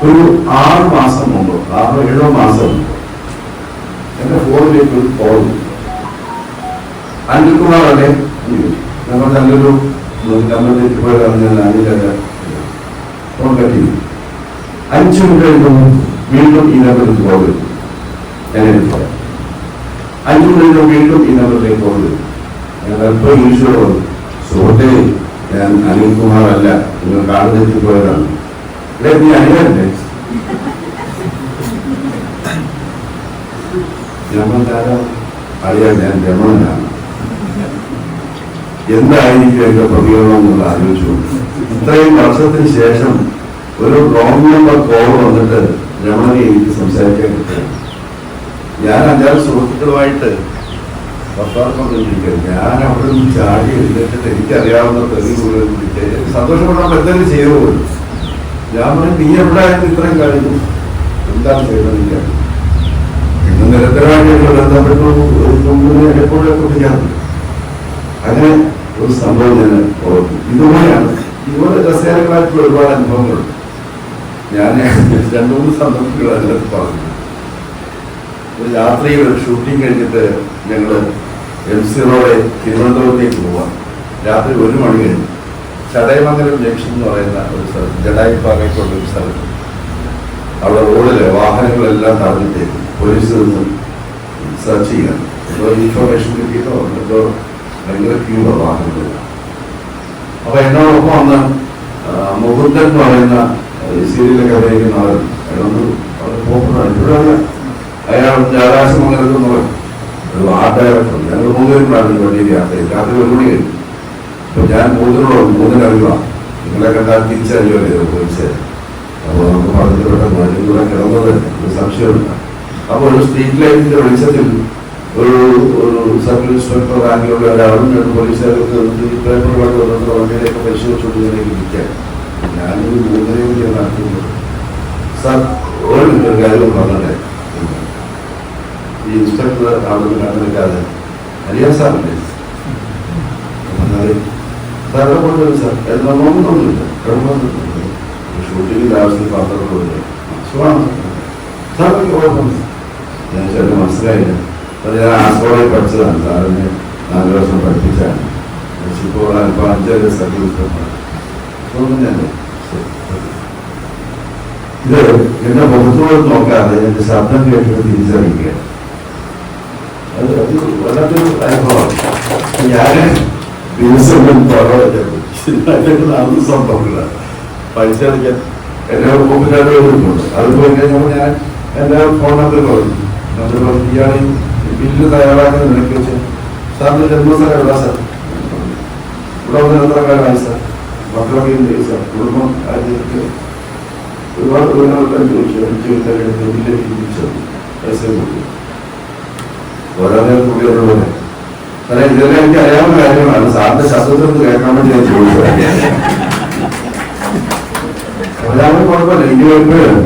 ഒരു 6 മാസം മുമ്പ് 6-7 മാസം മുമ്പ് എന്റെ ഫോണിലേക്ക് ഒരു കോൾ. അനിൽകുമാർ അല്ലേ? ഞങ്ങൾ നല്ലൊരു നമ്പറിലേക്ക് പോയതാണ്. ഞാൻ അനിലല്ല ഫോൺ കട്ടി. 5 മിനിറ്റ് കഴിയുമ്പോൾ വീണ്ടും ഈ നമ്പറിലേക്ക് കോൾ വരും. എങ്ങനെ പറയാം? 5 മിനിറ്റ് കഴിയുമ്പോൾ വീണ്ടും ഈ നമ്പറിലേക്ക് കോൾ വരും. ഞാൻ അല്പം ഇംഗ്ലീഷോട് വന്നു. സുഹൃത്തെ, ഞാൻ അനിൽകുമാർ അല്ല, നിങ്ങൾ കാട് തെറ്റി പോയതാണ്. ഇവിടെ നീ അനിയല്ലേ? രമണൻ അറിയാൻ ഞാൻ രമണനാണ്. എന്തായിരിക്കും എന്റെ പ്രതികരണം എന്നുള്ള ആലോചിച്ചു. ഇത്രയും വർഷത്തിന് ശേഷം ഒരു റോങ് നമ്പർ കോൾ വന്നിട്ട് രമണനെ എനിക്ക് സംസാരിക്കാൻ കിട്ടും. ഞാൻ 5-6 സുഹൃത്തുക്കളുമായിട്ട് വർത്തമാനക്കൊണ്ടിരിക്കുന്നത്. ഞാൻ അവിടെ നിന്ന് ചാടി എഴുന്നേറ്റിട്ട് എനിക്കറിയാവുന്ന തെളിവുകൾ വിളിച്ച് സന്തോഷപ്പെടാൻ എന്തെങ്കിലും ചെയ്തു പോലും. ഞാൻ പറഞ്ഞു, നീ എവിടെയായിരുന്നു ഇത്രയും കഴിഞ്ഞു? എന്താണ് ചെയ്തത്? ഇന്ന് നിരന്തരമായിട്ട് ബന്ധപ്പെട്ടു എപ്പോഴും കുട്ടിക്കാറുണ്ട്. അങ്ങനെ ഒരു സംഭവം ഞാൻ ഓർത്തു. ഇതുപോലെയാണ്. ഇതുപോലെ രസകരമായിട്ടുള്ള ഒരുപാട് അനുഭവങ്ങളുണ്ട്. ഞാൻ 2-3 സന്ദർഭങ്ങൾ അതിനകത്ത് പറഞ്ഞു. ഒരു രാത്രിയിൽ ഒരു ഷൂട്ടിംഗ് കഴിഞ്ഞിട്ട് ഞങ്ങൾ MC റോഡ് തിരുവനന്തപുരത്തേക്ക് പോവാം. രാത്രി 1 മണി കഴിഞ്ഞു. ചടയമംഗലം ജംഗ്ഷൻ എന്ന് പറയുന്ന ഒരു സ്ഥലം, ജഡായിപ്പാറയ്ക്കുള്ള ഒരു സ്ഥലത്ത് അവിടെ റോഡിലെ വാഹനങ്ങളെല്ലാം തടഞ്ഞിട്ടേക്കും. പോലീസ് നിന്ന് സെർച്ച് ചെയ്യാൻ ഇൻഫർമേഷൻ കിട്ടിയിട്ടോ എന്തോ ഭയങ്കര ക്യൂബ വാഹനങ്ങൾ. അപ്പൊ എന്നോടൊപ്പം വന്ന് മുകുന്ദൻ എന്ന് പറയുന്ന സീരിയലൊക്കെ അഭിനയിക്കുന്ന ആൾ, അയാളൊന്ന് വളരെ പോപ്പുലറാണ്. ഇവിടെ അയാൾ ആകാശമംഗലത്ത് എന്ന് പറയും ഒരു ആർട്ട് ഡയറക്ടർ. ഞങ്ങൾ 3 പേരുണ്ടായിരുന്നു വണ്ടിയിൽ യാത്ര ചെയ്ത്. രാത്രി 1 മണി കഴിഞ്ഞു. അപ്പൊ ഞാൻ 3 അറിയുക, നിങ്ങളെ കണ്ടാൽ തിരിച്ചറിയുമല്ലോ പോലീസ്. അപ്പോൾ നമുക്ക് പറഞ്ഞിട്ട് വണ്ടി കൂടെ കിടന്നത് ഒരു സംശയമില്ല. അപ്പോൾ ഒരു സ്ട്രീറ്റ് ലൈറ്റിന്റെ വെളിച്ചത്തിൽ ഒരു സർക്കിൾ ഇൻസ്പെക്ടർ റാങ്കിലുള്ള ഒരാളും 2 പോലീസുകാർക്ക് പേപ്പറുകളൊക്കെ വന്നിട്ട് വണ്ടിയിലേക്ക് പരിശോധിച്ചുകൊണ്ട് ഇതിലേക്ക് ഇരിക്കാൻ. ഞാനൊരു 3 നടത്തുന്നു. സാർ ഒരു മിനിറ്റ് ഒരു കാര്യം പറഞ്ഞെ. ഈ ഇൻസ്പെക്ടർ അവിടെ കണ്ടെടുക്കാതെ അറിയാൻ സാറില്ലേ? സാറിനെ കൊണ്ടുവരും സാർ. നോക്കുന്നില്ല, കിടന്നില്ല. ഷൂട്ടിങ്ങിന്റെ ആവശ്യത്തിൽ പത്രത്തിലുണ്ട്. സുഖമാണ് സാറിന് കുഴപ്പമില്ല. ഞാൻ ചേട്ടൻ മനസ്സിലായില്ല. അത് ഞാൻ ആസ്കോളയിൽ പഠിച്ചതാണ്. സാറിനെ 4 വർഷം പഠിപ്പിച്ചാണ്. ഇപ്പോൾ 5 സർട്ടിഫിക്കറ്റ്. ഇത് എന്റെ മുഖത്തോട് നോക്കാതെ എന്റെ ശബ്ദം കേട്ടിട്ട് തിരിച്ചറിയുക. അത് വല്ലാത്തൊരു അനുഭവമാണ്. ഞാന് ദിവസം നടന്ന സംഭവമില്ല. പൈസ അടിക്കാൻ എന്റെ മുമ്പിലാണ് വരുന്നുണ്ട്. അത് പോയി കഴിഞ്ഞപ്പോൾ ഞാൻ എന്റെ ഫോൺ നമ്പർ പറഞ്ഞു. ഇയാളെ ബില്ല് തയ്യാറാക്കുന്ന നിനക്ക് വെച്ച് സാറിന്റെ ജന്മസ്ഥലം എവിടാ സാർ? ഇവിടെ വന്ന് എത്ര കാലമായി സാർ? മക്കളൊക്കെ ഉണ്ട് സാർ. കുടുംബം ഒരുപാട് ചോദിച്ചു. പൈസ കൊടുത്തു. ഓരോ നേരം കുട്ടികളുടെ സാറേ ഇതെല്ലാം എനിക്ക് അറിയാവുന്ന കാര്യങ്ങളാണ്. സാറിന്റെ ശബ്ദത്തിൽ കേൾക്കാൻ വേണ്ടി ഞാൻ ചോദിച്ചത്. ഒരാളും കുഴപ്പമില്ല. എനിക്ക് വരുമ്പോഴാണ്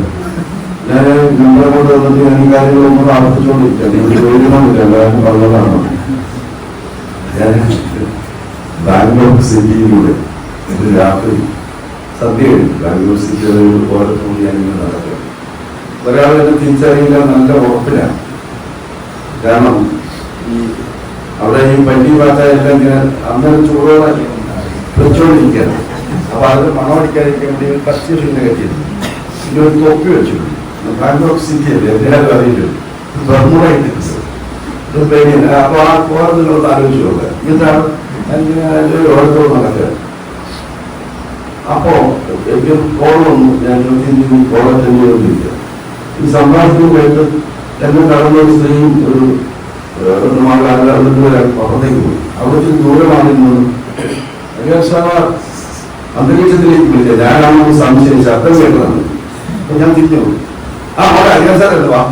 ഞാൻ നമ്മളെ കൊണ്ട് വന്നിട്ട് ഞാൻ ഈ കാര്യങ്ങളൊന്നും ആവർത്തിച്ചുകൊണ്ടിരിക്കുക. നിങ്ങൾ ചോദിക്കണമെന്നില്ല, എല്ലാവരും പറഞ്ഞതാണ്. ഞാൻ ബാംഗ്ലൂർ സിറ്റിയിലൂടെ ഒരു രാത്രി സദ്യ കഴിഞ്ഞു. ബാംഗ്ലൂർ സിറ്റിയുടെ ഓരോ കൂടി ഞാനിങ്ങനെ നടക്കുക. ഒരാൾ എന്നെ തിരിച്ചറിയില്ല, നല്ല ഉറപ്പിലാണ്. കാരണം ഈ അവിടെ ഈ പല്ലി പാത്ത എല്ലാം ഇങ്ങനെ അന്നേരം ചൂടോടെ വെച്ചോണ്ടിരിക്കുകയാണ്. അപ്പൊ അത് മണമടിക്കാതിരിക്കാൻ വേണ്ടി കസ്റ്റീഷിനെ കെട്ടിയിരുന്നു. പിന്നെ ഒരു തൊപ്പി വെച്ചിട്ടുണ്ട്. ബാങ്കോക്ക് സിറ്റി അല്ലേ, എല്ലാവരും അറിയില്ല. ബർമുഡ ഇട്ടിട്ട് അപ്പൊ ആ കോർ നിങ്ങളൊന്ന് ആലോചിച്ചു നോക്കുക. ഇതാണ് ഓരോ നടക്കുക. അപ്പോ എനിക്ക് കോൾ വന്നു. ഞാൻ കോളെ ചെല്ലുകൊണ്ടിരിക്കുക. ഈ സംഭാഷണം കേട്ട് എന്നെ കടന്ന ഒരു സ്ത്രീയും ഒരു പുറത്തേക്ക് പോയി. അവിടെ ദൂരമാണെന്ന് അന്തരീക്ഷത്തിലേക്ക് വിളിക്കുക. ഞാനാണെന്ന് സംശയം ശബ്ദം കേട്ടതാണ്. അപ്പൊ ഞാൻ തിരിഞ്ഞു പോയി. അവിടെ അരിയാസാരല്ല വാ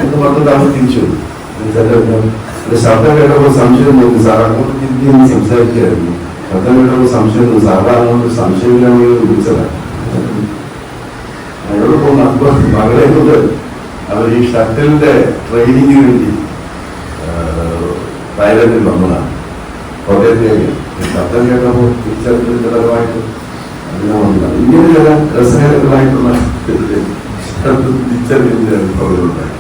എന്ന് പറഞ്ഞിട്ട് അവർ തിരിച്ചു പോയി. ശബ്ദം കേട്ടപ്പോൾ സംശയം നോക്കി. സാർ അങ്ങോട്ട് തിരിഞ്ഞ് സംസാരിക്കുകയായിരുന്നു. ശബ്ദം കേട്ടപ്പോൾ സംശയം തോന്നി. സാറ് അങ്ങോട്ട് സംശയമില്ലാതെ വിളിച്ചതാണ്. അയാളോട് പോകുന്ന അപ്പോൾ മകളെ കൊണ്ട് അവർ ഈ ഷട്ടിലിന്റെ ട്രെയിനിങ്ങിന് വേണ്ടി തായ്ലൻഡിൽ വന്നതാണ്. കോട്ടയത്തേക്ക് ശബ്ദം കേട്ടപ്പോൾ തിരിച്ചറിഞ്ഞതിന്റെ ഫലമായിട്ട് അങ്ങനെ വന്നതാണ്. ഇങ്ങനെ ചില രസകരങ്ങളായിട്ടുള്ള തിരിച്ചറിഞ്ഞതിന്റെ അനുഭവങ്ങളുണ്ടായി.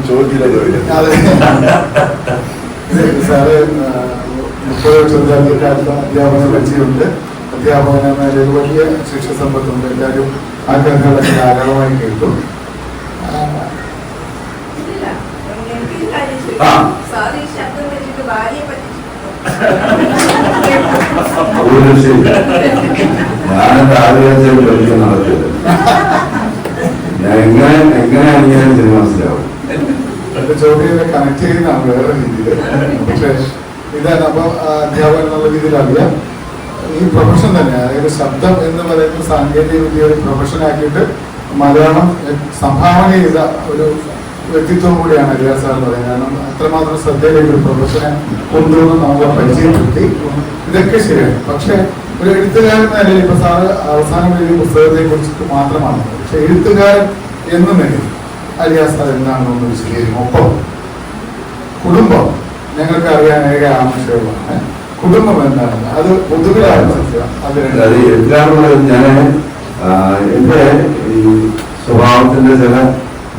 ചോദിച്ചില്ല സാറ് 30 വർഷത്തെ അധ്യാപന പരിചയമുണ്ട്. അധ്യാപകൻ എന്ന വലിയ ശിക്ഷ സമ്പത്തുണ്ട്. എല്ലാവരും ആ കഥകളൊക്കെ ധാരാളമായി കേട്ടു. ഞാനെന്റെ ആദ്യം പഠിക്കാൻ നടക്കില്ല. ഞാൻ എങ്ങനെയാണ് ഞാൻ മനസ്സിലാവും. എന്റെ ചോദ്യം കണക്ട് ചെയ്യുന്നതാണ് വേറെ രീതിയിൽ. പക്ഷെ ഇതാണ് അപ്പൊ അധ്യാപകൻ എന്നുള്ള രീതിയിൽ അറിയാം. ഈ പ്രൊഫഷൻ തന്നെ, അതായത് ശബ്ദം എന്ന് പറയുന്ന സാങ്കേതിക വിദ്യ ഒരു പ്രൊഫഷനാക്കിയിട്ട് മലയാളം സംഭാവന ചെയ്ത ഒരു വ്യക്തിത്വം കൂടിയാണ് റിയാസ് സാർ എന്ന് പറയുന്നത്. കാരണം അത്രമാത്രം ശ്രദ്ധയിലേക്ക് ഒരു പ്രൊഫഷനെ കൊണ്ടുവന്ന് നമ്മളെ പരിചയപ്പെടുത്തി. ഇതൊക്കെ ശരിയാണ്. പക്ഷെ ഒരു എഴുത്തുകാരൻ എന്ന നിലയിൽ ഇപ്പൊ സാറ് അവസാനം എഴുതിയ പുസ്തകത്തെ കുറിച്ചിട്ട് മാത്രമാണ്. പക്ഷെ എഴുത്തുകാരൻ എന്ന നിലയിൽ റിയാസ് സാർ എന്താണെന്നൊന്ന് വിശദീകരിക്കും. ഒപ്പം കുടുംബം ഞങ്ങൾക്ക് അറിയാൻ ഏക ആവശ്യമുള്ളതാണ്. കുടുംബം എന്താണ് അത് പൊതുവിലാണ്. ഞാൻ എന്റെ ഈ സ്വഭാവത്തിന്റെ ചില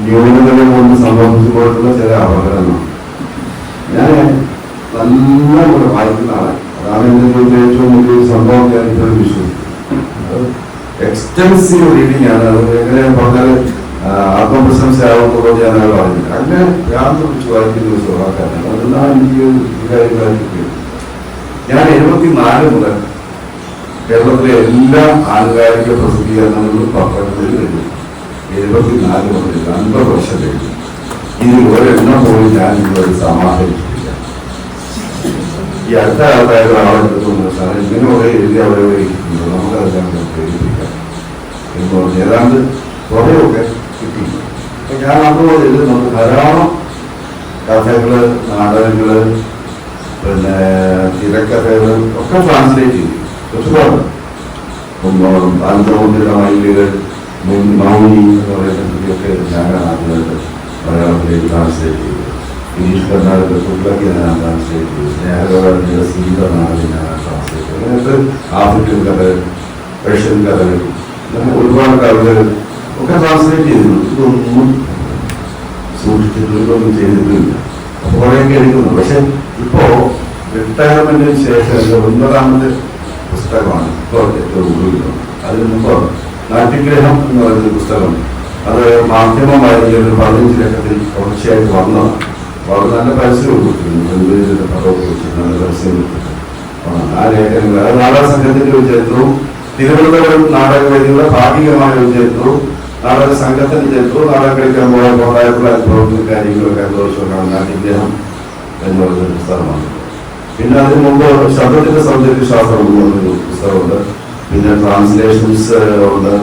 ന്യൂനതകൾ കൊണ്ട് സംഭവിച്ചുകൊണ്ടുള്ള ചില അപകടങ്ങളാണ്. ഞാൻ നല്ലപോലെ വായിക്കുന്ന ആളാണ്. അതാണ് എന്റെ ഏറ്റവും വലിയൊരു സംഭവം. ഞാൻ ഇപ്പോഴും വിശ്വസിക്കുന്നു. എക്സ്റ്റൻസീവ് റീഡിംഗ് ആണ്. അത് എങ്ങനെ പറഞ്ഞാൽ ആത്മപ്രശംസയാവുന്നത് ഞാൻ പറഞ്ഞില്ല. അങ്ങനെ ഭ്രാന്ത് പിടിച്ച് വായിക്കുന്ന ഒരു സ്വഭാവക്കാരനാണ്. അതെന്നാണ് എനിക്ക് ഈ കാര്യങ്ങളായിട്ട്. ഞാൻ 74 മുതൽ കേരളത്തിലെ എല്ലാ ആനുകാലിക പ്രസിദ്ധീകരണങ്ങളിലും പത്രങ്ങളിൽ എഴുതി. 74 മുതൽ 50 വർഷം കഴിഞ്ഞു. ഇതിൽ ഒരെണ്ണം പോലും ഞാൻ ഇതുവരെ സമാഹരിച്ചിട്ടില്ല. ഈ അടുത്ത കാലത്തായിട്ട് ആളെടുത്തുകൊണ്ട് സാറേ ഇങ്ങനെ കുറെ എഴുതി അവിടെ ഇരിക്കുന്നുണ്ട്, നമുക്കതെല്ലാം പ്രേരിപ്പിക്കാം എന്ന് പറഞ്ഞ് ഏതാണ്ട് കുറേയൊക്കെ കിട്ടി. അപ്പൊ ഞാൻ അതുപോലെ എഴുതുന്നുണ്ട്. ധാരാളം കഥകള്, നാടകങ്ങള്, പിന്നെ തിരക്കഥകൾ ഒക്കെ ട്രാൻസ്ലേറ്റ് ചെയ്തു. ഒരുപാട് ആന്തോണ്ടിയുടെ മൈലുകൾ, മൗനി എന്ന് പറയുന്ന കൃതിയൊക്കെ ഞാനാണ് ആദ്യമായിട്ട് മലയാളത്തിലേക്ക് ട്രാൻസ്ലേറ്റ് ചെയ്തത്. ഗിരീഷ് കർണാടക തുഗ്ലക്ക് ഞാൻ ട്രാൻസ്ലേറ്റ് ചെയ്തു. സ്നേഹഗോപാലിന്റെ സീതനാണ് ഞാൻ ട്രാൻസ്ലേറ്റ് ചെയ്തത്. അങ്ങനത്തെ ആഫ്രിക്കൻ കഥകൾ, റഷ്യൻ കഥകൾ, അങ്ങനെ ഒരുപാട് കഥകൾ ഒക്കെ ട്രാൻസ്ലേറ്റ് ചെയ്തിരുന്നു. ഇതൊന്നും സൂക്ഷിച്ചിട്ടൊന്നും ചെയ്തിട്ടില്ല. അപ്പോൾ കുറേയൊക്കെ എടുക്കുന്നു. പക്ഷെ ഇപ്പോ റിട്ടയർമെന്റിന് ശേഷം എൻ്റെ 9ാമത്തെ പുസ്തകമാണ് ഇപ്പോൾ ഏറ്റവും കൂടുതൽ. അതിന് മുമ്പ് നാട്യഗ്രഹം എന്ന് പറയുന്ന പുസ്തകം, അത് മാധ്യമം വായിച്ച ഒരു 15 ലക്കത്തിൽ തുടർച്ചയായിട്ട് വന്നതാണ്. വളരെ നല്ല പരസ്യം കൊടുത്തിരുന്നു. ബന്ധുവിന്റെ പദമൊക്കെ വെച്ചിട്ട് നല്ല പരസ്യം കൊടുത്തിട്ടുണ്ട്. ആ ലേഖനങ്ങൾ അത് നാടക സംഘത്തിന്റെ ഒരു ചരിത്രവും തിരുവനന്തപുരം നാടകവേദിയുടെ ഭാഗികമായ ഒരു ചരിത്രവും നാടക സംഘത്തിന്റെ ചരിത്രവും നാടകം കളിക്കാൻ പോയപ്പോൾ ഉണ്ടായിട്ടുള്ള അനുഭവങ്ങളും കാര്യങ്ങളൊക്കെ അനുഭവിച്ചുകൊണ്ടാണ് നാട്യഗ്രഹം എന്ന് പറയുന്നൊരു പുസ്തകമാണ്. പിന്നെ അതിന് മുമ്പ് ശബ്ദത്തിന്റെ സൗന്ദര്യ ശാസ്ത്രം എന്ന് പറഞ്ഞൊരു പുസ്തകമുണ്ട്. പിന്നെ ട്രാൻസ്ലേഷൻസ് ഉണ്ട്.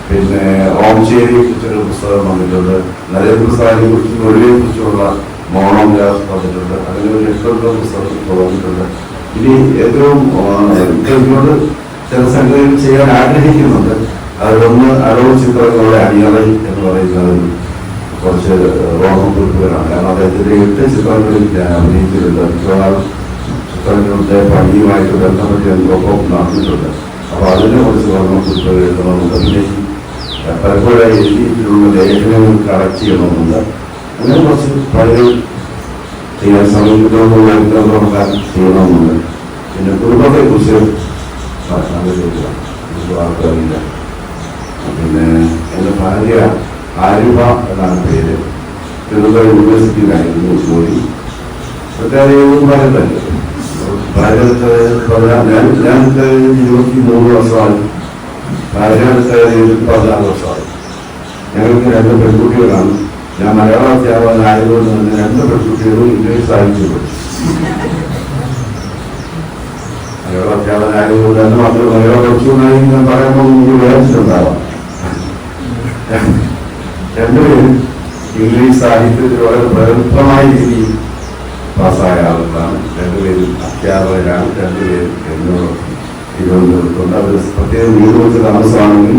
പിന്നെ ഓംചേരിയെ കുറിച്ചൊരു പുസ്തകം വന്നിട്ടുണ്ട്. നരേന്ദ്രസാഹിനെ കുറിച്ചും മൊഴിയെ കുറിച്ചുള്ള മോണോഗ്രാഫ് വന്നിട്ടുണ്ട്. അങ്ങനെ ഒരു 8 പുസ്തകം ഇപ്പോൾ വന്നിട്ടുണ്ട്. ഇനി ഏറ്റവും ഇതുകൊണ്ട് ചില സംഗതികൾ ചെയ്യാൻ ആഗ്രഹിക്കുന്നുണ്ട്. അതിലൊന്ന് അടവ് ചിത്രങ്ങളുടെ അണിയറൈ എന്ന് പറയുന്നത് കുറച്ച് ഓർമ്മക്കുറിപ്പുകളാണ്. കാരണം അദ്ദേഹത്തിന്റെ 8 ചിത്രങ്ങളിൽ ഞാൻ അഭിനയിച്ചിട്ടുണ്ട്. മിക്കവാറും പുസ്തകങ്ങളുടെ പണിയുമായിട്ട് ബന്ധപ്പെട്ട് എന്തൊക്കെ നടന്നിട്ടുണ്ട്. അപ്പോൾ അതിനെ കുറിച്ച് നമ്മൾ പുസ്തകം എഴുതണമെന്നുണ്ട്. പിന്നെ പലപ്പോഴും എഴുതിയിട്ടുള്ള ലേഖനങ്ങൾ കളക്ട് ചെയ്യണമെന്നുണ്ട്. അങ്ങനെ കുറച്ച് പഴയ ചെയ്യാൻ സമീപത്തോടുള്ള ചെയ്യണമെന്നുണ്ട്. പിന്നെ കുടുംബത്തെക്കുറിച്ച് ആൾക്കാരില്ല. പിന്നെ എൻ്റെ ഭാര്യ ആരിഫ എന്നാണ് പേര്. തിരുവനന്തപുരം യൂണിവേഴ്സിറ്റിയിലായിരുന്നു ജോലി. പ്രത്യേകം ഭാര്യതല്ല. ഭാര്യ ഞാൻ 23 വർഷമായി. ഭാര്യ 14 വർഷമായി. ഞങ്ങൾക്ക് 2 പെൺകുട്ടികളാണ്. ഞാൻ മലയാള അധ്യാപകനായതുകൊണ്ട് തന്നെ 2 പെൺകുട്ടികളും ഇംഗ്ലീഷ് സാഹിത്യം പഠിച്ചു. മലയാള അധ്യാപകനായതുകൊണ്ട് തന്നെ മാത്രം മലയാളം പഠിച്ചുകൊണ്ടായി ഞാൻ പറയുമ്പോൾ നമുക്ക് വിചാരിച്ചിട്ടുണ്ടാവാം. 2 പേരും ഇംഗ്ലീഷ് സാഹിത്യത്തിൽ വളരെ പ്രഗത്ഭമായ രീതിയിൽ പാസ്സായ ആളുകളാണ്. 2 പേരും അധ്യാപകരാണ്. 2 പേരും എന്നോട് തിരുവനന്തപുരത്തുണ്ട്. അവർ പ്രത്യേകം വീട് വെച്ച് താമസമാണെങ്കിൽ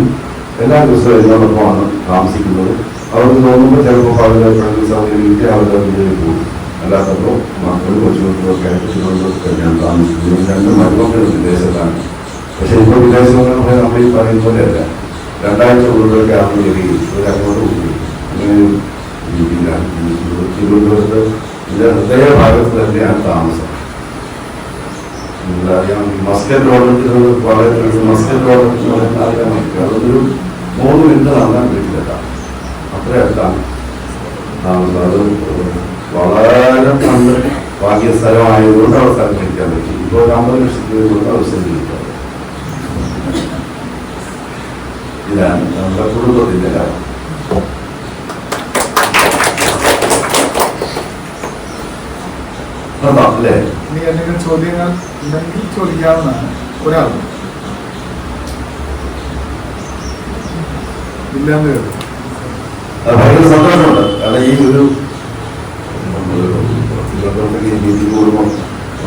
എല്ലാ ദിവസവും എന്നോടൊപ്പമാണ് താമസിക്കുന്നത്. അവർക്ക് തോന്നുമ്പോൾ ചിലപ്പോൾ അവരുടെ സൗകര്യം അവരുടെ വീട്ടിൽ പോകും. അല്ലാത്തപ്പോൾ മക്കളും കൊച്ചുമക്കളൊക്കെ ആയിട്ട് തിരുവനന്തപുരത്ത് ഞാൻ താമസിക്കുന്നത്. 2 മരുമക്കളും വിദേശത്താണ്. പക്ഷെ ഇപ്പോൾ വിദേശങ്ങളൊക്കെ നമ്മൾ ഈ പറയുന്ന പോലെയല്ല. 2 ആഴ്ച കൂടുതലൊക്കെ ആണെന്ന് വരികയും അങ്ങോട്ട് പോകുകയും അങ്ങനെ രീതിയിലാണ് തിരുവനന്തപുരത്ത് ഇതിന്റെ ഹൃദയഭാഗത്ത് തന്നെയാണ് താമസം. മസ്കറ്റ് റോഡ് വളരെ മസ്കറ്റ് റോഡ് അതൊരു 3 മിനിറ്റ് നടന്നാൽ വീട്ടിലെത്താം. അത്ര അടുത്താണ് താമസം. അത് വളരെ പണ്ട് ഭാഗ്യ സ്ഥലമായതുകൊണ്ട് അവർ സ്ഥലം കഴിക്കാൻ പറ്റി. ഇപ്പോൾ 50 ലക്ഷത്തിലുള്ള അവസരം കിട്ടും. ഇതാണ് നമ്മുടെ കുടുംബത്തിന്റെ കാര്യം. അല്ലേ? ഇനി എന്തെങ്കിലും ചോദ്യങ്ങൾ ഉണ്ടെങ്കിൽ ചോദിക്കാവുന്നതാണ്. ഒരാൾ ഇല്ലാന്ന് കേട്ടു. ഭയങ്കര സന്തോഷമുണ്ട്. കാരണം ഈ ഒരു രീതി കൂടുമ്പോൾ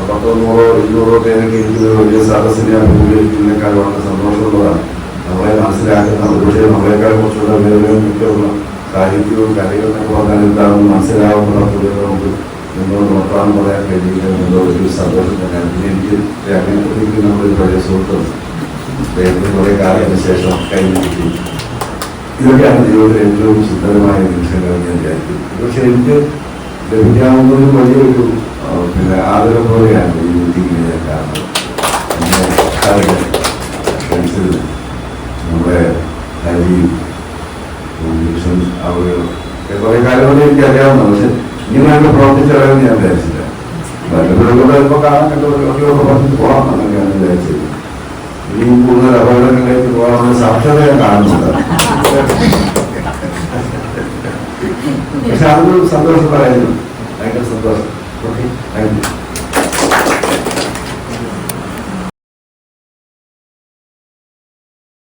100, 200 പേരൊക്കെ ഇരിക്കുന്ന വലിയ സദസ്സിനെ ഉപയോഗിക്കുന്നതിനേക്കാൾ വളരെ സന്തോഷമുള്ളതാണ്. നമ്മളെ മനസ്സിലാക്കുന്ന ഒരുപക്ഷെ നമ്മളെക്കാൾ കുറച്ചുകൂടെ മിക്കവുള്ള സാഹിത്യവും കലയും എന്നൊക്കെ പറഞ്ഞാൽ എന്താണെന്ന് മനസ്സിലാവുന്ന നമുക്ക് നിങ്ങളോട് വർത്തമാനം പറയാൻ കഴിയുന്നത് ഒരു സന്തോഷം തന്നെയാണ്. പിന്നെ എനിക്ക് നമ്മളൊരു പഴയ സുഹൃത്തും അദ്ദേഹത്തിന് കുറേ കാലത്തിന് ശേഷം കഴിഞ്ഞിരിക്കും. ഇതൊക്കെയാണ് ജീവിതത്തിൽ ഏറ്റവും സുന്ദരമായ നിമിഷങ്ങൾ ഞാൻ വിചാരിക്കും. പക്ഷെ എനിക്ക് ലഭിക്കാവുന്നതിന് വലിയൊരു പിന്നെ ആദരം പോലെയാണ് ഈ മീറ്റിങ്ങിനെ കാണുന്നത്. എൻ്റെ ഫ്രണ്ട്സിൽ നമ്മുടെ ഹരിയും അവർ കുറേ കാലം കൊണ്ട് എനിക്ക് അറിയാവുന്ന. പക്ഷെ ഇങ്ങനെയൊക്കെ പ്രവർത്തിച്ചറിയാമെന്ന് ഞാൻ വിചാരിച്ചില്ല. വല്ലപ്പോഴും ഇപ്പോൾ കാണാൻ കണ്ടൊക്കെ പറഞ്ഞിട്ട് പോകാം എന്നൊക്കെയാണ് വിചാരിച്ചത്. ഇനിയും കൂടുതൽ അപകടങ്ങളിലേക്ക് പോകാനുള്ള സാക്ഷരത ഞാൻ കാണുന്നുണ്ട്. പക്ഷെ അതൊരു സന്തോഷം പറയുന്നു. ഭയങ്കര സന്തോഷം. Okay, thank you.